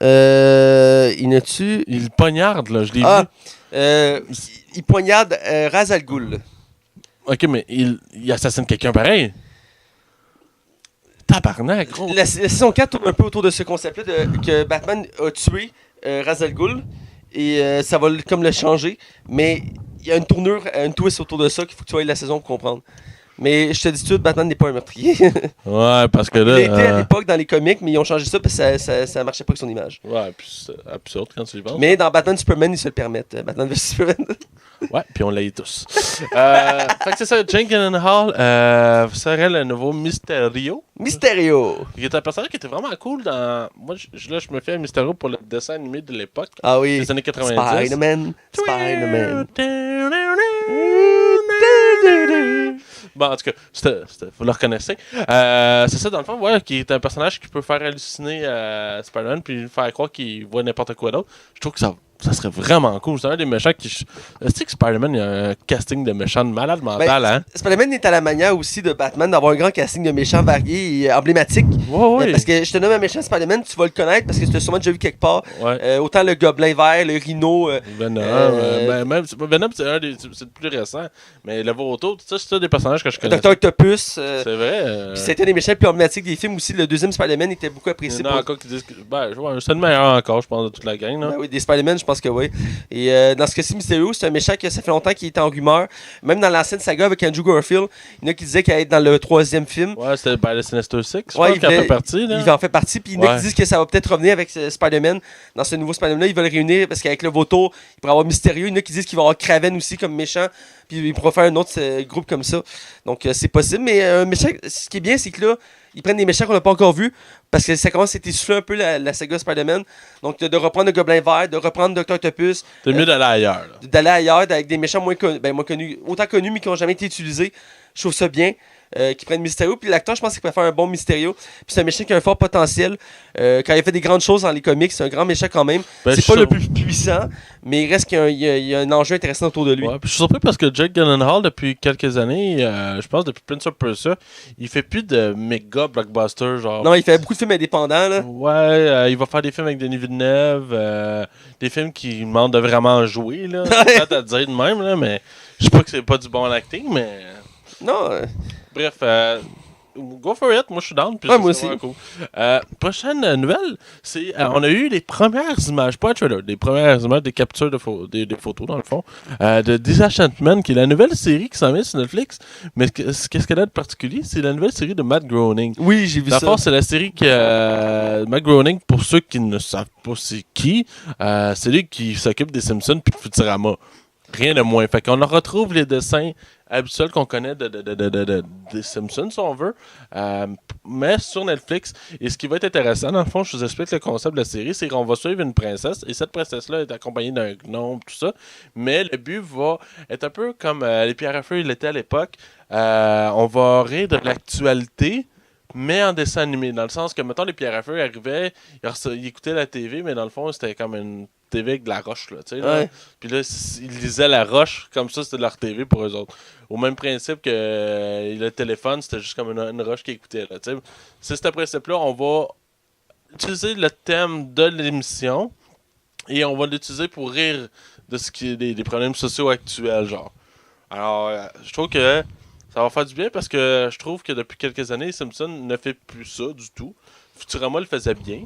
Il poignarde, là, je l'ai vu. Il poignarde Ra's al Ghul. Ok, mais il assassine quelqu'un pareil? Tabarnak, gros. La saison 4 tourne un peu autour de ce concept-là que Batman a tué Ra's al Ghul et ça va comme le changer, mais il y a une tournure, une twist autour de ça qu'il faut que tu voyes la saison pour comprendre. Mais je te dis tout, Batman n'est pas un meurtrier. Ouais, parce que Il là. était à l'époque dans les comics, mais ils ont changé ça parce que ça marchait pas avec son image. Ouais, puis c'est absurde quand tu y penses. Mais dans Batman Superman, ils se le permettent. Batman vs Superman. Ouais, puis on l'a eu tous. Fait que c'est ça, Jake Gyllenhaal serait le nouveau Mysterio. Mysterio. Il est un personnage qui était vraiment cool dans. Moi, je me fais un Mysterio pour le dessin animé de l'époque. Ah oui. Des années 90. Spider-Man. Spider-Man. Bon, en tout cas, vous le reconnaissez. C'est ça, dans le fond, ouais, qui est un personnage qui peut faire halluciner Spider-Man puis faire croire qu'il voit n'importe quoi d'autre. Je trouve que ça serait vraiment cool. C'est un des méchants qui. Est-ce que Spider-Man, il y a un casting de méchants de malade mental, hein? Spider-Man est à la manière aussi de Batman d'avoir un grand casting de méchants variés et emblématiques. Ouais. Parce que je te nomme un méchant Spider-Man, tu vas le connaître parce que tu l'as sûrement déjà vu quelque part. Ouais. Autant le gobelin vert, le rhino. Venom, Venom, c'est le plus récent. Mais le Vautour, tout ça, c'est des personnages que je connais. Dr. Octopus. C'est vrai. Puis c'était un des méchants les plus emblématiques des films aussi. Le deuxième Spider-Man était beaucoup apprécié. Il y en a encore qui disent que. C'est le meilleur encore, je pense, de toute la gang. Ben oui, des Spider-Man, je pense que oui. Et dans ce cas-ci, Mysterio, c'est un méchant que ça fait longtemps qu'il était en rumeur. Même dans l'ancienne saga avec Andrew Garfield, il y en a qui disaient qu'il allait être dans le troisième film. Ouais, c'était le Sinister Six. Je Ouais, pense qu'il en fait partie. Là. Il en fait partie. Puis il y en a qui disent que ça va peut-être revenir avec Spider-Man. Dans ce nouveau Spider-Man-là, ils veulent réunir parce qu'avec le Vautour, il pourrait avoir Mysterio. Il y en a qui disent qu'il va y avoir Kraven aussi comme méchant. Puis il pourra faire un autre groupe comme ça. Donc c'est possible. Mais un méchant, ce qui est bien, c'est que là, ils prennent des méchants qu'on n'a pas encore vus. Parce que ça commence à essouffler un peu la saga Spider-Man. Donc de reprendre le Gobelin Vert, de reprendre Dr. Octopus. C'est mieux d'aller ailleurs. Là. D'aller ailleurs avec des méchants moins connus. Autant connus, mais qui n'ont jamais été utilisés. Je trouve ça bien. Qui prennent Mysterio. Puis l'acteur, je pense qu'il pourrait faire un bon Mysterio. Puis c'est un méchant qui a un fort potentiel. Quand il a fait des grandes choses dans les comics, c'est un grand méchant quand même. C'est pas le plus puissant, mais il reste qu'il y a un enjeu intéressant autour de lui. Ouais, puis je suis surpris parce que Jake Gyllenhaal, depuis quelques années, je pense depuis Prince of Persia, il fait plus de méga blockbusters. Genre. Non, il fait beaucoup de films indépendants. Là. Ouais, il va faire des films avec Denis Villeneuve, des films qui demandent de vraiment jouer. Là. C'est peut-être à dire de même, là, mais je sais pas que c'est pas du bon acting, mais. Non. Bref, go for it, moi je suis down. Puis ouais, moi aussi. Cool. Prochaine nouvelle, c'est on a eu les premières images, pas un trailer, des premières images, des captures des photos dans le fond, de Disenchantment, qui est la nouvelle série qui s'en vient sur Netflix. Mais qu'est-ce qu'elle a de particulier? C'est la nouvelle série de Matt Groening. Oui, j'ai vu ça. D'abord, c'est la série que Matt Groening, pour ceux qui ne savent pas c'est qui, c'est lui qui s'occupe des Simpsons puis de Futurama. Rien de moins. Fait qu'on retrouve les dessins habituels qu'on connaît des Simpsons, si on veut, mais sur Netflix. Et ce qui va être intéressant, dans le fond, je vous explique le concept de la série, c'est qu'on va suivre une princesse, et cette princesse-là est accompagnée d'un gnome, tout ça, mais le but va être un peu comme les Pierres à feu il était à l'époque. On va rire de l'actualité, mais en dessin animé, dans le sens que, mettons, les Pierres à feu arrivaient, ils écoutaient la TV, mais dans le fond, c'était comme une TV avec de la roche, là, tu sais. Ouais. Puis là, ils lisaient la roche, comme ça, c'était leur TV pour eux autres. Au même principe que le téléphone, c'était juste comme une roche qui écoutait, là, tu sais. C'est ce principe-là, on va utiliser le thème de l'émission et on va l'utiliser pour rire de ce qui est des problèmes sociaux actuels, genre. Alors, je trouve que ça va faire du bien parce que je trouve que depuis quelques années, Simpson ne fait plus ça du tout. Futurama le faisait bien.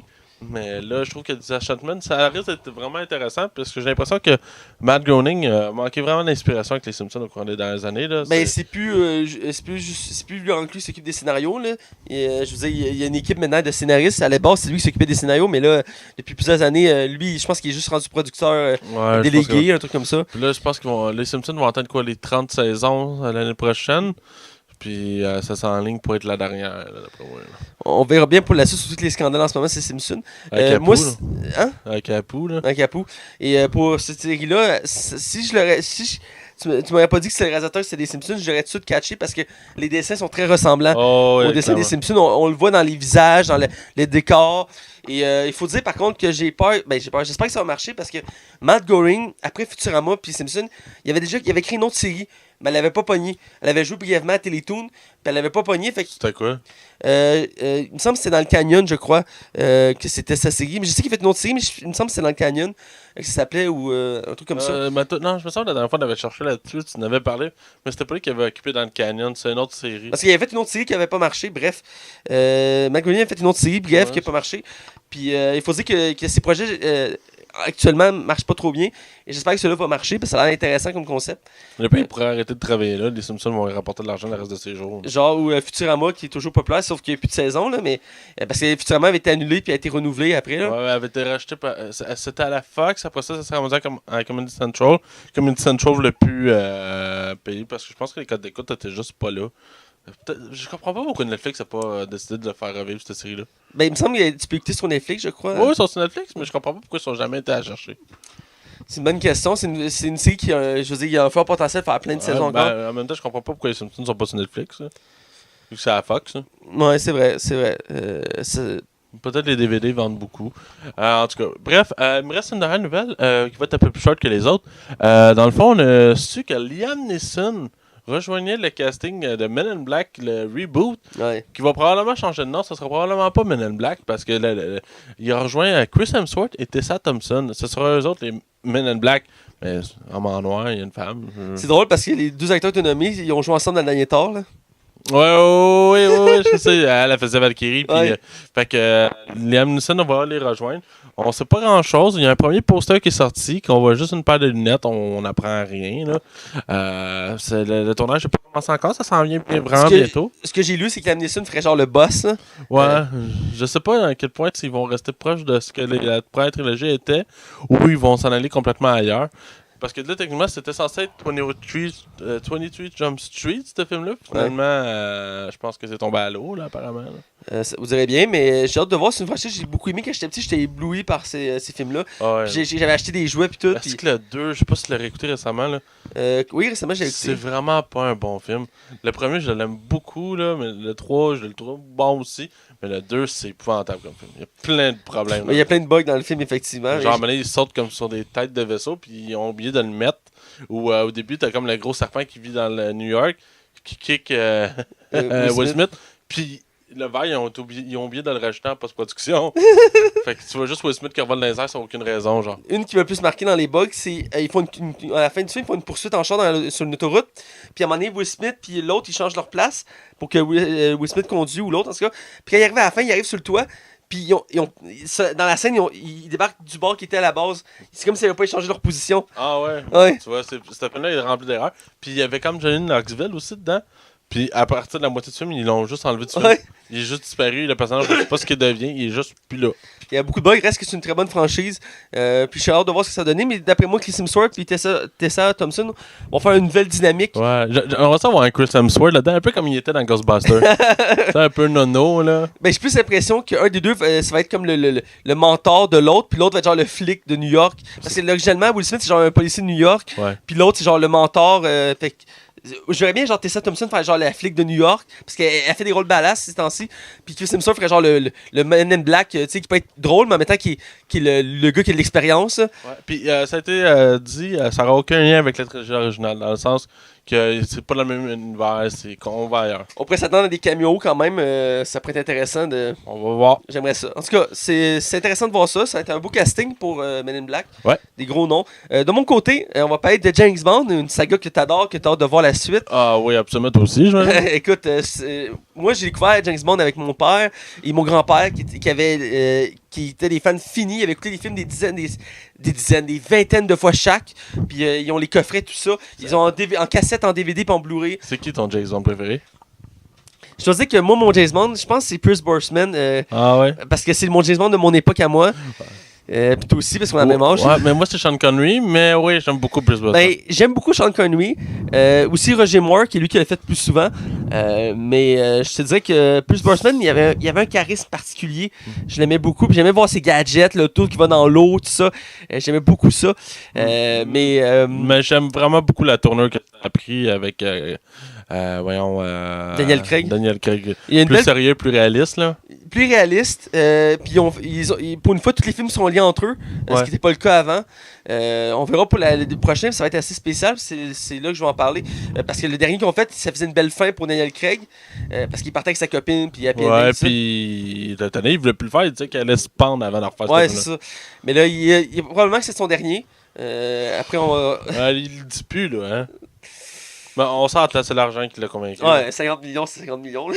Mais là, je trouve que Disenchantment, ça risque d'être vraiment intéressant parce que j'ai l'impression que Matt Groening manquait vraiment d'inspiration avec les Simpsons au cours des dernières années. Là. Ben, c'est plus lui en plus qui s'occupe des scénarios. Là. Et, je veux dire, il y a une équipe maintenant de scénaristes. À la base, c'est lui qui s'occupait des scénarios, mais là, depuis plusieurs années, lui, je pense qu'il est juste rendu producteur délégué, un truc comme ça. Puis là, je pense que les Simpsons vont atteindre quoi, les 30 saisons l'année prochaine. Puis ça s'enligne pour être la dernière, là, d'après moi. Là. On verra bien pour la suite, surtout que les scandales en ce moment, c'est Simpson. Avec Apu, moi, hein? Avec Apu, là. Avec Apu. Et pour cette série-là, tu m'aurais pas dit que c'était le réalisateur, c'était des Simpsons, j'aurais tout de suite catché parce que les dessins sont très ressemblants aux dessins des Simpsons. On le voit dans les visages, dans les décors. Et il faut dire par contre que j'ai peur. J'espère que ça va marcher parce que Matt Groening, après Futurama puis Simpson, il avait créé une autre série. Mais elle l'avait pas pogné. Elle avait joué brièvement à Télétoon, puis elle l'avait pas pogné. C'était quoi? Il me semble que c'était dans le Canyon, je crois, que c'était sa série. Mais je sais qu'il fait une autre série, mais il me semble que c'était dans le Canyon, que ça s'appelait, ou un truc comme ça. Non, je me semble que la dernière fois, on avait cherché là-dessus, tu en avais parlé, mais c'était pas lui qui avait occupé dans le Canyon, c'est une autre série. Parce qu'il avait fait une autre série qui avait pas marché, bref. Matt Groening a fait une autre série, bref, qui a pas marché. Puis il faut dire que ces projets... actuellement marche pas trop bien. Et j'espère que celui-là va marcher parce que ça a l'air intéressant comme concept. Le pays pourrait arrêter de travailler là. Les Simpsons vont rapporter de l'argent le reste de ses jours. Genre, ou Futurama qui est toujours populaire, sauf qu'il n'y a plus de saison, là, mais parce que Futurama avait été annulé puis a été renouvelé après. Là. Ouais, elle avait été rachetée par. C'était à la Fox, après ça s'est rendu à Comedy Central. Comedy Central voulait plus payer parce que je pense que les codes d'écoute étaient juste pas là. Je comprends pas pourquoi Netflix n'a pas décidé de le faire revivre cette série-là. Ben, il me semble que tu peux écouter sur Netflix, je crois. Oui, ils sont sur Netflix, mais je comprends pas pourquoi ils sont jamais été à chercher. C'est une bonne question. C'est une série qui a, je veux dire, il y a un fort potentiel de faire plein de saisons encore. En même temps, je comprends pas pourquoi les Simpsons sont pas sur Netflix. Là. Vu que c'est à la Fox. Hein. Ouais, c'est vrai. Peut-être les DVD vendent beaucoup. En tout cas, bref, il me reste une dernière nouvelle qui va être un peu plus short que les autres. Dans le fond, on a su que Liam Neeson rejoignait le casting de Men in Black, le reboot, qui va probablement changer de nom. Ce sera probablement pas Men in Black parce que il a rejoint Chris Hemsworth et Tessa Thompson. Ce sera eux autres les Men in Black. Mais en noir, il y a une femme. C'est drôle parce que les deux acteurs que tu as nommés, ils ont joué ensemble dans le dernier Thor. Là. Ouais, je sais. Elle faisait Valkyrie. Puis, fait que Liam Neeson, on va les rejoindre. On sait pas grand-chose. Il y a un premier poster qui est sorti, qu'on voit juste une paire de lunettes. On n'apprend rien. Là. Le tournage n'est pas commencé encore. Ça s'en vient vraiment bientôt. Ce que j'ai lu, c'est que Liam Neeson ferait genre le boss. Là. Ouais. Je sais pas à quel point ils vont rester proches de ce que la première trilogie était ou ils vont s'en aller complètement ailleurs. Parce que là, techniquement, c'était censé être 23 Jump Street, ce film-là. Finalement, je pense que c'est tombé à l'eau, là, apparemment. Là. Vous direz bien, mais j'ai hâte de voir. C'est une franchise que j'ai beaucoup aimé quand j'étais petit. J'étais ébloui par ces films-là. Ouais. J'avais acheté des jouets puis tout. Est-ce que le 2, je sais pas si tu l'as réécouté récemment. Là. Oui, récemment, j'ai écouté. C'est vraiment pas un bon film. Le premier, je l'aime beaucoup, là, mais le 3, je le trouve bon aussi. Mais le 2, c'est épouvantable comme film. Il y a plein de problèmes. Il y a plein de bugs dans le film, effectivement. Genre, maintenant, ils sortent comme sur des têtes de vaisseau, puis ils ont oublié de le mettre. Ou au début, t'as comme le gros serpent qui vit dans le New York, qui kick Will Smith. Puis le verre, ils ont oublié de le rajouter en post-production. Fait que tu vois juste Will Smith qui revole dans les airs sans aucune raison, genre. Une qui m'a le plus marqué dans les bugs, c'est ils font à la fin du film, ils font une poursuite en char sur une autoroute. Puis à un moment donné, Will Smith puis l'autre, ils changent leur place pour que Will Smith conduise ou l'autre, en tout cas. Puis quand ils arrivent à la fin, ils arrivent sur le toit. Puis dans la scène, ils débarquent du bord qui était à la base. C'est comme s'ils n'avaient pas échangé leur position. Ah ouais. Tu vois, ce film-là, il est rempli d'erreurs. Puis il y avait comme Johnny Knoxville aussi dedans. Puis à partir de la moitié du film, ils l'ont juste enlevé du film. Il est juste disparu. Le personnage, je sais pas ce qu'il devient. Il est juste plus là. Il y a beaucoup de bugs. Il reste que c'est une très bonne franchise. Puis je suis hâte de voir ce que ça va donner. Mais d'après moi, Chris Hemsworth et Tessa Thompson vont faire une nouvelle dynamique. Ouais. J'aimerais ça avoir un Chris Hemsworth là-dedans, un peu comme il était dans Ghostbusters. C'est un peu nono, là. Ben, j'ai plus l'impression qu'un des deux, ça va être comme le mentor de l'autre. Puis l'autre va être genre le flic de New York. Parce que originalement, Will Smith, c'est genre un policier de New York. Puis l'autre, c'est genre le mentor. Fait que je verrais bien genre Tessa Thompson faire genre la flic de New York parce qu'elle fait des rôles badass ces temps-ci. Puis Chris Hemsworth ferait genre le Man in Black, tu sais, qui peut être drôle mais en même temps qui est le gars qui a de l'expérience. Ouais. Puis ça a été dit, ça n'aura aucun lien avec la trilogie originale dans le sens que c'est pas le même univers, c'est qu'on va ailleurs. On pourrait s'attendre à des caméos quand même, ça pourrait être intéressant de. On va voir. J'aimerais ça. En tout cas, c'est intéressant de voir ça. Ça va être un beau casting pour Men in Black. Ouais. Des gros noms. De mon côté, on va parler de James Bond, une saga que t'adores, que t'as hâte de voir la suite. Ah oui, absolument, toi aussi, je veux Écoute, moi j'ai découvert James Bond avec mon père et mon grand-père qui étaient des fans finis. Ils avaient écouté des films des vingtaines de fois chaque. Puis ils ont les coffrets, tout ça. Ils ont en cassette, en DVD puis en Blu-ray. C'est qui ton James Bond préféré? Je dois dire que moi, mon James Bond, je pense que c'est Pierce Brosnan. Ah ouais? Parce que c'est mon James Bond de mon époque à moi. Puis toi aussi, parce qu'on a le même âge. Ouais, mais moi, c'est Sean Connery, mais oui, j'aime beaucoup Pierce Brosnan. Ben, j'aime beaucoup Sean Connery. Aussi Roger Moore, qui est lui qui l'a fait plus souvent. Mais je te dirais que Pierce Brosnan, il y avait un charisme particulier. Je l'aimais beaucoup. Puis j'aimais voir ses gadgets, l'auto qui va dans l'eau, tout ça. J'aimais beaucoup ça. Mais j'aime vraiment beaucoup la tournure que tu as pris avec... Daniel Craig. Plus sérieux, plus réaliste, là. Plus réaliste. Puis pour une fois, tous les films sont liés entre eux. Ce qui n'était pas le cas avant. On verra pour le prochain, ça va être assez spécial. C'est là que je vais en parler. Parce que le dernier qu'ils ont fait, ça faisait une belle fin pour Daniel Craig. Parce qu'il partait avec sa copine. Puis puis cette année, il voulait plus le faire. Il disait qu'elle allait se pendre avant de refaire ce film-là. C'est ça. Mais là, probablement que c'est son dernier. Après, on va. Il le dit plus, là. Hein? Ben, on sent là, c'est l'argent qui l'a convaincu. Ouais, 50 millions, c'est 50 millions.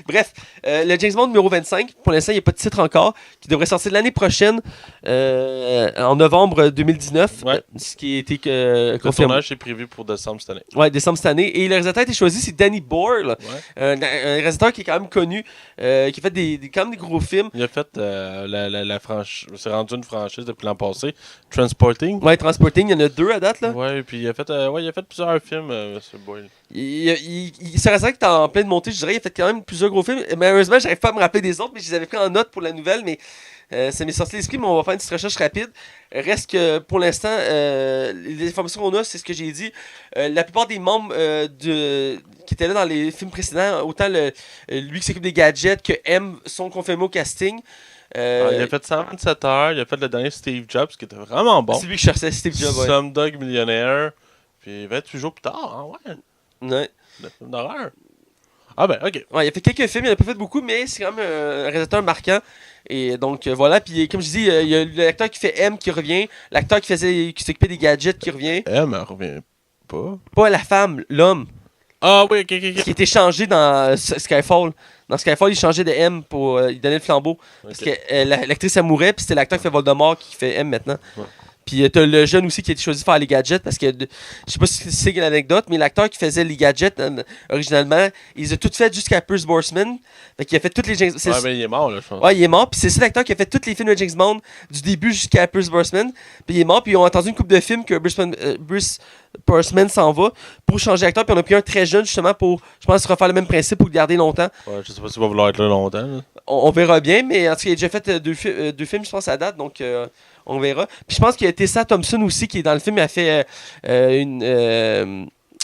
Bref, le James Bond numéro 25, pour l'instant, il n'y a pas de titre encore, qui devrait sortir l'année prochaine, en novembre 2019, Ouais. ce qui a été Le confirmé. tournage est prévu pour décembre cette année. Ouais, décembre cette année. Et le réalisateur qui a été choisi, c'est Danny Boyle, Ouais. un réalisateur qui est quand même connu, qui a fait quand même des gros films. Il a fait la franchise. C'est rendu une franchise depuis l'an passé. Transporting. Ouais, Transporting, il y en a 2 à date, là. Ouais, puis il a fait plusieurs films, ce Boyle. C'est récent qu'il est en pleine montée, je dirais. Il a fait quand même plusieurs gros films. Malheureusement, j'arrive pas à me rappeler des autres, mais je les avais pris en note pour la nouvelle. Mais ça m'est sorti de l'esprit, mais on va faire une petite recherche rapide. Reste que pour l'instant, les informations qu'on a, c'est ce que j'ai dit. La plupart des membres qui étaient là dans les films précédents, autant lui qui s'occupe des gadgets que M, sont confirmés au casting. Il a fait 127 heures, il a fait le dernier Steve Jobs qui était vraiment bon. C'est lui qui cherchait Steve Jobs. Ouais. Slumdog Millionnaire. Puis 28 jours plus tard, hein, ouais. Ouais. Le film d'horreur. Ah ben, ok. Ouais, il a fait quelques films, il n'a pas fait beaucoup, mais c'est quand même un réalisateur marquant. Et donc voilà, puis comme je dis, il y a l'acteur qui fait M qui revient, l'acteur qui s'occupait des gadgets qui revient. M, elle revient pas. Pas la femme, l'homme, Ah oui, ok. qui était changé dans Skyfall. Dans Skyfall, il changeait de M pour il donnait le flambeau. Parce que l'actrice elle mourait, puis c'était l'acteur qui fait Voldemort qui fait M maintenant. Ouais. Puis t'as le jeune aussi qui a été choisi pour faire les gadgets parce que je sais pas si c'est une anecdote, mais l'acteur qui faisait les gadgets originalement, ils ont tout fait jusqu'à Pierce Brosnan. Fait qu'il a fait toutes les James. Ouais, mais il est mort, là, je pense. Ouais, il est mort. Puis c'est l'acteur qui a fait tous les films de James Bond du début jusqu'à Pierce Brosnan. Puis il est mort. Puis ils ont attendu une couple de films que Bruce Brosnan s'en va pour changer d'acteur. Puis on a pris un très jeune justement pour, je pense, refaire le même principe pour le garder longtemps. Ouais, je sais pas s'il va vouloir être là longtemps. Là. On verra bien, mais en tout cas, il a déjà fait deux films, je pense, à date. Donc on verra. Puis je pense qu'il y a Tessa Thompson aussi qui est dans le film. Elle a fait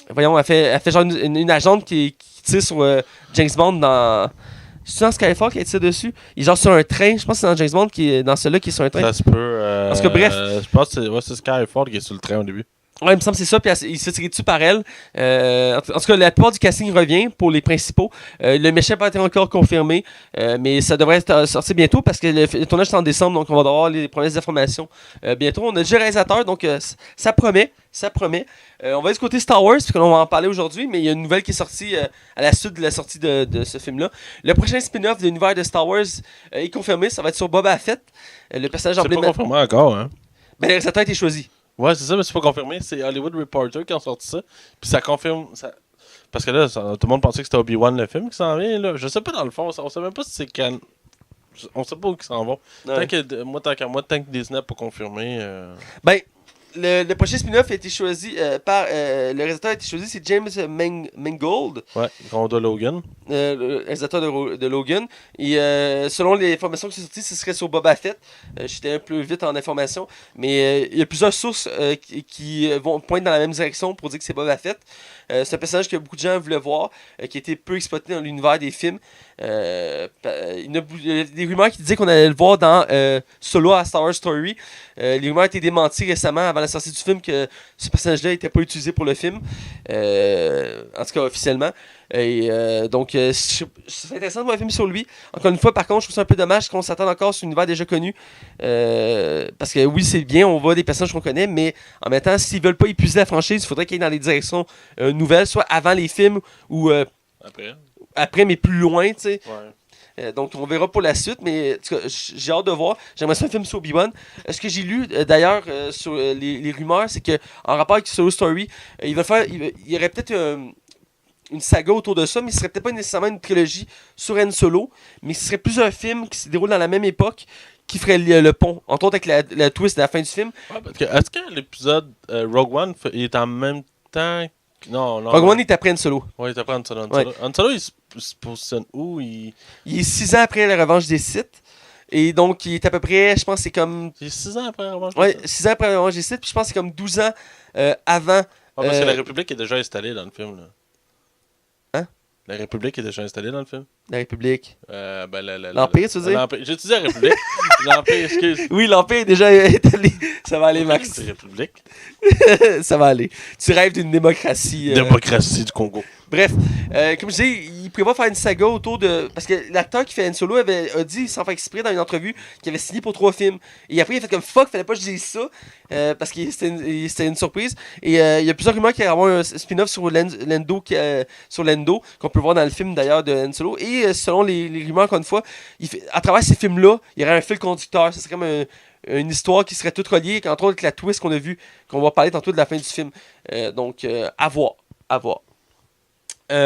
voyons, elle fait genre une agente qui tire sur James Bond dans. C'est dans Skyfall qui tire dessus. Il est genre sur un train. Je pense que c'est dans James Bond qui est dans celui-là qui est sur un train. Ça se peut. Parce que bref. Je pense que c'est Skyfall qui est sur le train au début. Ouais, il me semble que c'est ça, puis il se fait tirer dessus par elle. En tout cas, la plupart du casting revient pour les principaux. Le méchant n'a pas été encore confirmé, mais ça devrait être sorti bientôt parce que le tournage est en décembre, donc on va avoir les premières informations bientôt. On a déjà le réalisateur, donc ça promet. On va aller du côté Star Wars, puisque on va en parler aujourd'hui, mais il y a une nouvelle qui est sortie à la suite de la sortie de ce film-là. Le prochain spin-off de l'univers de Star Wars est confirmé, ça va être sur Boba Fett, le personnage C'est pas emblématique. confirmé encore, hein. Ben, le réalisateur a été choisi. Ouais, c'est ça, mais c'est pas confirmé. C'est Hollywood Reporter qui ont sorti ça. Puis ça confirme. Parce que là, tout le monde pensait que c'était Obi-Wan le film qui s'en vient. Là. Je sais pas dans le fond. On sait même pas si c'est can. On sait pas où ils s'en vont. Ouais. Tant que Disney n'a pas confirmé. Ben, le prochain spin-off a été choisi par. Le réalisateur a été choisi, c'est James Mangold, Ouais, Ronda Logan. le réalisateur de Logan. Et selon les informations qui sont sorties, ce serait sur Boba Fett. J'étais un peu vite en information. Mais il y a plusieurs sources qui vont pointer dans la même direction pour dire que c'est Boba Fett. C'est un personnage que beaucoup de gens voulaient voir, qui a été peu exploité dans l'univers des films. Il y a des rumeurs qui disaient qu'on allait le voir dans Solo à Star Wars Story. Les rumeurs ont été démenties récemment avant la sortie du film que ce personnage-là n'était pas utilisé pour le film. En tout cas, officiellement. Et donc, c'est intéressant de voir un film sur lui. Encore une fois, par contre, je trouve ça un peu dommage qu'on s'attende encore sur un univers déjà connu. Parce que oui, c'est bien, on voit des personnages qu'on connaît, mais en même temps, s'ils veulent pas épuiser la franchise, il faudrait qu'ils aillent dans des directions nouvelles, soit avant les films ou après, mais plus loin, tu sais. Ouais. Donc, on verra pour la suite, mais en tout cas, j'ai hâte de voir. J'aimerais ça un film sur Obi-Wan. Ce que j'ai lu, d'ailleurs, sur les rumeurs, c'est qu'en rapport avec Solo Story, il y aurait peut-être une saga autour de ça, mais ce serait peut-être pas nécessairement une trilogie sur Han Solo, mais ce serait plusieurs films qui se déroulent dans la même époque qui feraient le pont, entre autres avec la twist de la fin du film. Ouais, parce que, est-ce que l'épisode Rogue One il est en même temps que... Non. Rogue One est après Han Solo. Ouais, il est après Han Solo. Ouais. Han Solo, il se positionne où? Il est 6 ans après la revanche des Sith. Et donc, il est à peu près, je pense, c'est comme. Il est 6 ans après la revanche. Ouais, 6 ans après la revanche des Sith, puis je pense que c'est comme 12 ans avant. Parce que la République est déjà installée dans le film. Là. Hein? La République est déjà installée dans le film. La République. L'Empire, tu veux dire? J'ai utilisé la République. L'Empire, excuse. Oui, l'Empire est déjà établi. Ça va aller, Max. C'est République. Ça va aller. Tu rêves d'une démocratie. Démocratie du Congo. Bref, comme je dis, il prévoit faire une saga autour de... Parce que l'acteur qui fait Han Solo a dit, sans faire exprès, dans une entrevue, qu'il avait signé pour 3 films. Et après, il a fait comme fuck, fallait pas que je dise ça, parce que c'était une surprise. Et il y a plusieurs rumeurs qu'il va y avoir un spin-off sur Lando, qu'on peut voir dans le film d'ailleurs de Han Solo. Et selon les rumeurs, encore une fois, à travers ces films-là, il y aurait un fil conducteur. Ça serait comme une histoire qui serait toute reliée, entre autres avec la twist qu'on a vue, qu'on va parler tantôt de la fin du film. Donc, à voir. À voir.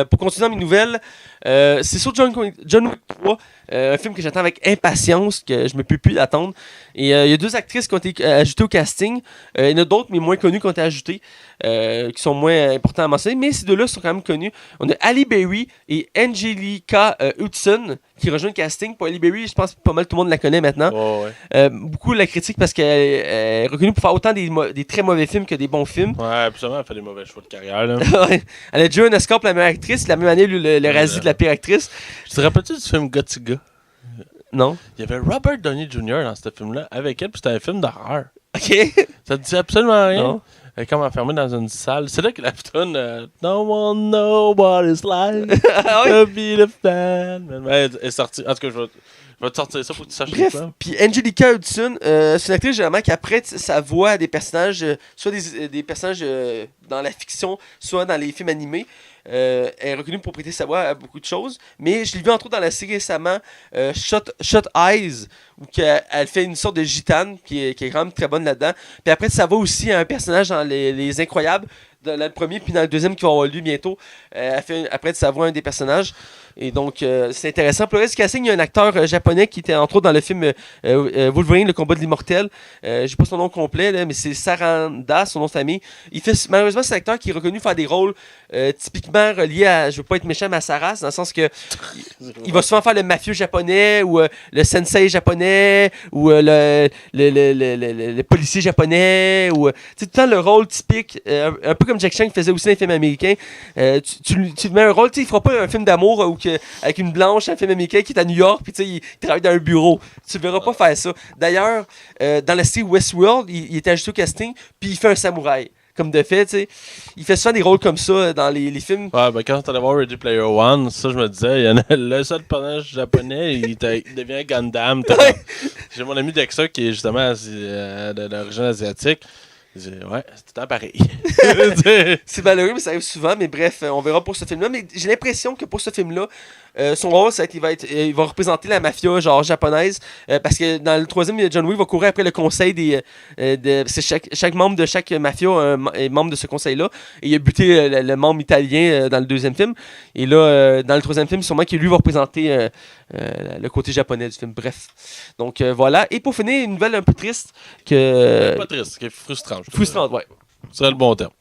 Pour continuer dans mes nouvelles, c'est sur John Wick 3, un film que j'attends avec impatience, que je me peux plus d'attendre. Et il y a 2 actrices qui ont été ajoutées au casting. Il y en a d'autres, mais moins connues, qui ont été ajoutées, qui sont moins importants à mentionner. Mais ces 2-là sont quand même connus. On a Halle Berry et Angelica Hudson qui rejoignent le casting. Pour Halle Berry, je pense que pas mal tout le monde la connaît maintenant. Oh, ouais. Beaucoup la critique parce qu'elle est reconnue pour faire autant des très mauvais films que des bons films. Ouais, absolument, elle fait des mauvais choix de carrière. Là. Elle a déjà eu un Oscar pour la meilleure actrice. La même année, le Razzie de la pire actrice. Tu te rappelles-tu du film Gotiga? Non. Il y avait Robert Downey Jr. dans ce film-là avec elle, puis c'était un film d'horreur. Ok. Ça te dit absolument rien? Non. Elle est comme enfermée dans une salle. C'est là que la putain No one know what it's like Ah ouais? to be the fan. Elle est sortie. En tout cas, je vais te sortir ça pour que tu saches Bref, quoi. puis Angelica Hudson, c'est une actrice généralement qui apprête sa voix à des personnages, soit des personnages dans la fiction, soit dans les films animés. Elle est reconnue pour prêter sa voix à beaucoup de choses, mais je l'ai vu entre autres dans la série récemment, Shut Eyes, où elle fait une sorte de gitane qui est quand même très bonne là-dedans. Puis après, ça va aussi à un personnage dans les Incroyables, dans le premier, puis dans le deuxième qui va avoir lieu bientôt. Elle fait après de sa voix un des personnages. Et donc, c'est intéressant. Pour le reste du casting, il y a un acteur japonais qui était entre autres dans le film Wolverine, le combat de l'immortel. J'ai pas son nom complet, là, mais c'est Saranda, son nom de famille. Malheureusement, c'est un acteur qui est reconnu faire des rôles typiquement reliés à, je veux pas être méchant, mais à sa race, dans le sens que il va souvent faire le mafieux japonais, ou le sensei japonais, ou le policier japonais, ou tout le temps le rôle typique, un peu comme Jack Chan qui faisait aussi dans les films américains. Tu mets un rôle, il fera pas un film d'amour ou avec une blanche, un film américain qui est à New York, puis il travaille dans un bureau. Tu verras pas faire ça. D'ailleurs, dans la série Westworld, il était ajouté au casting, puis il fait un samouraï. Comme de fait, tu sais. Il fait souvent des rôles comme ça dans les films. Ouais, ben quand t'allais voir Ready Player One, ça je me disais, il y en a le seul personnage japonais, il devient Gundam. J'ai mon ami Dexter qui est justement d'origine asiatique. Il dit, ouais, c'est tout le temps pareil. C'est malheureux, mais ça arrive souvent. Mais bref, on verra pour ce film-là. Mais j'ai l'impression que pour ce film-là, son rôle, il va représenter la mafia genre japonaise. Parce que dans le 3e, John Wick va courir après le conseil c'est chaque membre de chaque mafia est membre de ce conseil-là. Et il a buté le membre italien dans le 2e film. Et là, dans le 3e film, sûrement qu'il lui va représenter le côté japonais du film. Bref. Donc voilà. Et pour finir, une nouvelle un peu triste. Pas triste, qui est frustrant. Frustrante, ouais. Ce serait le bon terme.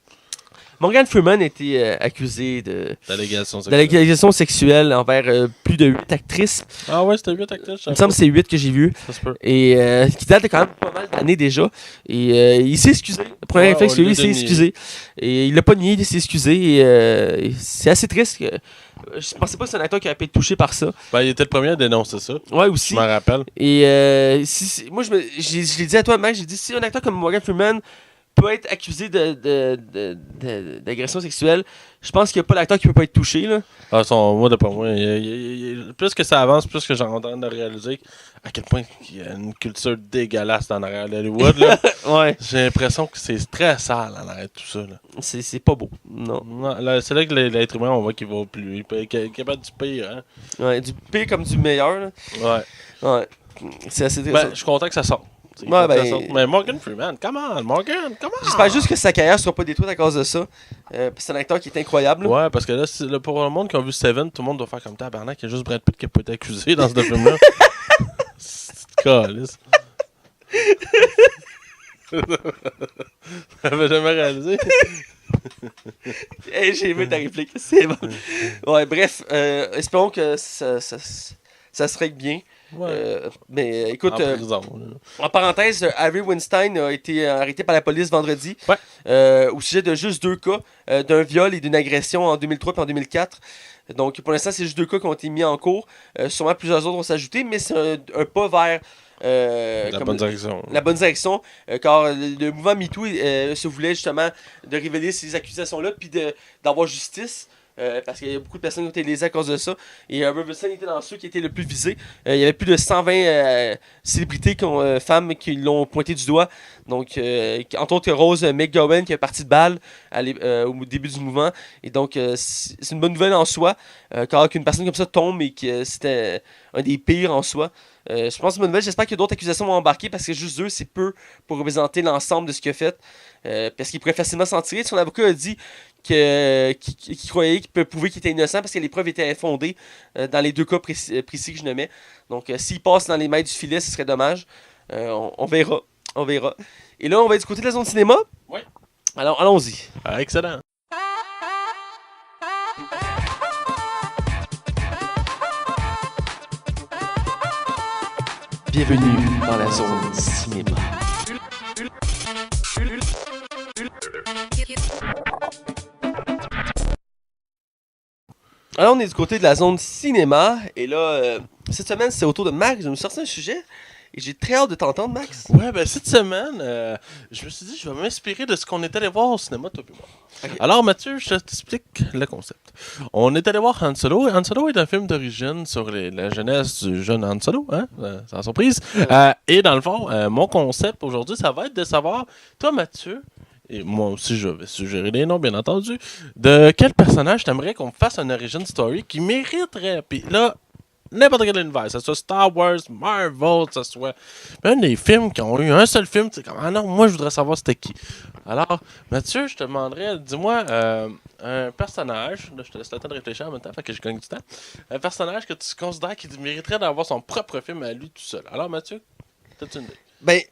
Morgan Freeman a été accusé D'allégation sexuelle envers plus de 8 actrices. Ah ouais, c'était 8 actrices. Il me semble que c'est 8 que j'ai vu. Ça se peut. Et qui date de quand même pas mal d'années déjà. Et il s'est excusé. Le premier réflexe qu'il a eu, il s'est excusé. Et il l'a pas nié, il s'est excusé. Et c'est assez triste. Je pensais pas que c'est un acteur qui aurait pu être touché par ça. Ben, il était le premier à dénoncer ça. Ouais, aussi. Je m'en rappelle. Et moi, je l'ai dit à toi, Max, j'ai dit si un acteur comme Morgan Freeman peut être accusé d'agression sexuelle, je pense qu'il n'y a pas d'acteur qui peut pas être touché. Là. Ah, moi, d'après moi, plus que ça avance, plus que j'en en train de réaliser à quel point il y a une culture dégueulasse dans l'arrière d'Hollywood. Là. Ouais. J'ai l'impression que c'est très sale en arrière de tout ça. Là. C'est pas beau. Non. Là, c'est là que l'être humain, on voit qu'il va plus. Il est capable du pire. Hein? Ouais, du pire comme du meilleur. Là. Ouais. C'est assez Ben, triste. je suis content que ça sorte. Ouais, ben, mais Morgan Freeman, come on. J'espère juste que sa carrière sera pas détruite à cause de ça. C'est un acteur qui est incroyable. Là. Ouais, parce que là, pour le monde qui a vu Seven, tout le monde doit faire comme tabarnak. Il y a juste Brad Pitt qui a pas été accusé dans ce film-là. C'est calice. J'avais jamais réalisé. Hey, j'ai aimé ta réplique. C'est bon. Ouais, bref, espérons que ça se règle bien. Ouais. Mais écoute, En prison, en parenthèse, Harvey Weinstein a été arrêté par la police vendredi au sujet de juste 2 cas, d'un viol et d'une agression en 2003 et en 2004. Donc pour l'instant, c'est juste 2 cas qui ont été mis en cours. Sûrement plusieurs autres vont s'ajouter, mais c'est un pas vers la bonne direction. La bonne direction, car le mouvement MeToo se voulait justement de révéler ces accusations-là puis d'avoir justice. parce qu'il y a beaucoup de personnes qui ont été lésées à cause de ça. Et Riverson était dans ceux qui étaient le plus visés. Il y avait plus de 120 célébrités, femmes, qui l'ont pointé du doigt. Donc, entre autres, Rose McGowan qui est partie de balle au début du mouvement. Et donc, c'est une bonne nouvelle en soi. Quand une personne comme ça tombe et que c'était un des pires en soi. Je pense que c'est une bonne nouvelle. J'espère que d'autres accusations vont embarquer parce que juste eux, c'est peu pour représenter l'ensemble de ce qu'il a fait. Parce qu'il pourrait facilement s'en tirer. Son avocat a dit qu'il croyait qu'il peut prouver qu'il était innocent parce que les preuves étaient infondées dans les deux cas précis que je nommais. Donc, s'il passe dans les mailles du filet, ce serait dommage. On verra. On verra. Et là, on va être du côté de la zone cinéma. Oui. Alors, allons-y. Ah, excellent. Bienvenue dans la zone cinéma. Alors, on est du côté de la zone cinéma. Et là, cette semaine, c'est au tour de Max de nous sortir un sujet. Et j'ai très hâte de t'entendre, Max. Ouais, ben cette semaine, je me suis dit, je vais m'inspirer de ce qu'on est allé voir au cinéma, toi et moi. Okay. Alors, Mathieu, je t'explique le concept. On est allé voir Han Solo. Han Solo est un film d'origine sur la jeunesse du jeune Han Solo, hein, sans surprise. Et dans le fond, mon concept aujourd'hui, ça va être de savoir, toi, Mathieu, et moi aussi, je vais suggérer des noms, bien entendu, de quel personnage t'aimerais qu'on fasse une origin story qui mériterait. Puis là, n'importe quel univers, que ce soit Star Wars, Marvel, que ce soit même des films qui ont eu un seul film, c'est comme, ah non, moi je voudrais savoir c'était qui. Alors, Mathieu, je te demanderais, dis-moi un personnage, là je te laisse le temps de réfléchir en même temps, fait que je gagne du temps, un personnage que tu considères qui mériterait d'avoir son propre film à lui tout seul. Alors, Mathieu, t'as-tu une idée? Ben,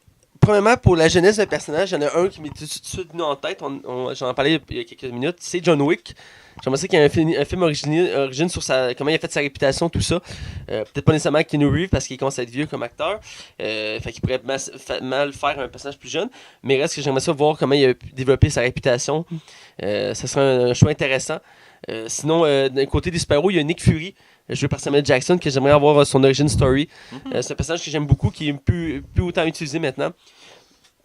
premièrement, pour la jeunesse d'un personnage, il y en a un qui m'est tout de suite venu en tête, j'en ai parlé il y a quelques minutes, c'est John Wick. J'aimerais ça qu'il y ait un film origine sur comment il a fait sa réputation, tout ça. Peut-être pas nécessairement Keanu Reeves parce qu'il commence à être vieux comme acteur. Fait qu'il pourrait mal faire un personnage plus jeune. Mais reste que j'aimerais ça voir comment il a développé sa réputation. Ça serait un choix intéressant. Sinon, d'un côté des super-héros, il y a Nick Fury, joué par Samuel Jackson, que j'aimerais avoir son origin story. C'est un personnage que j'aime beaucoup, qui est plus autant utilisé maintenant.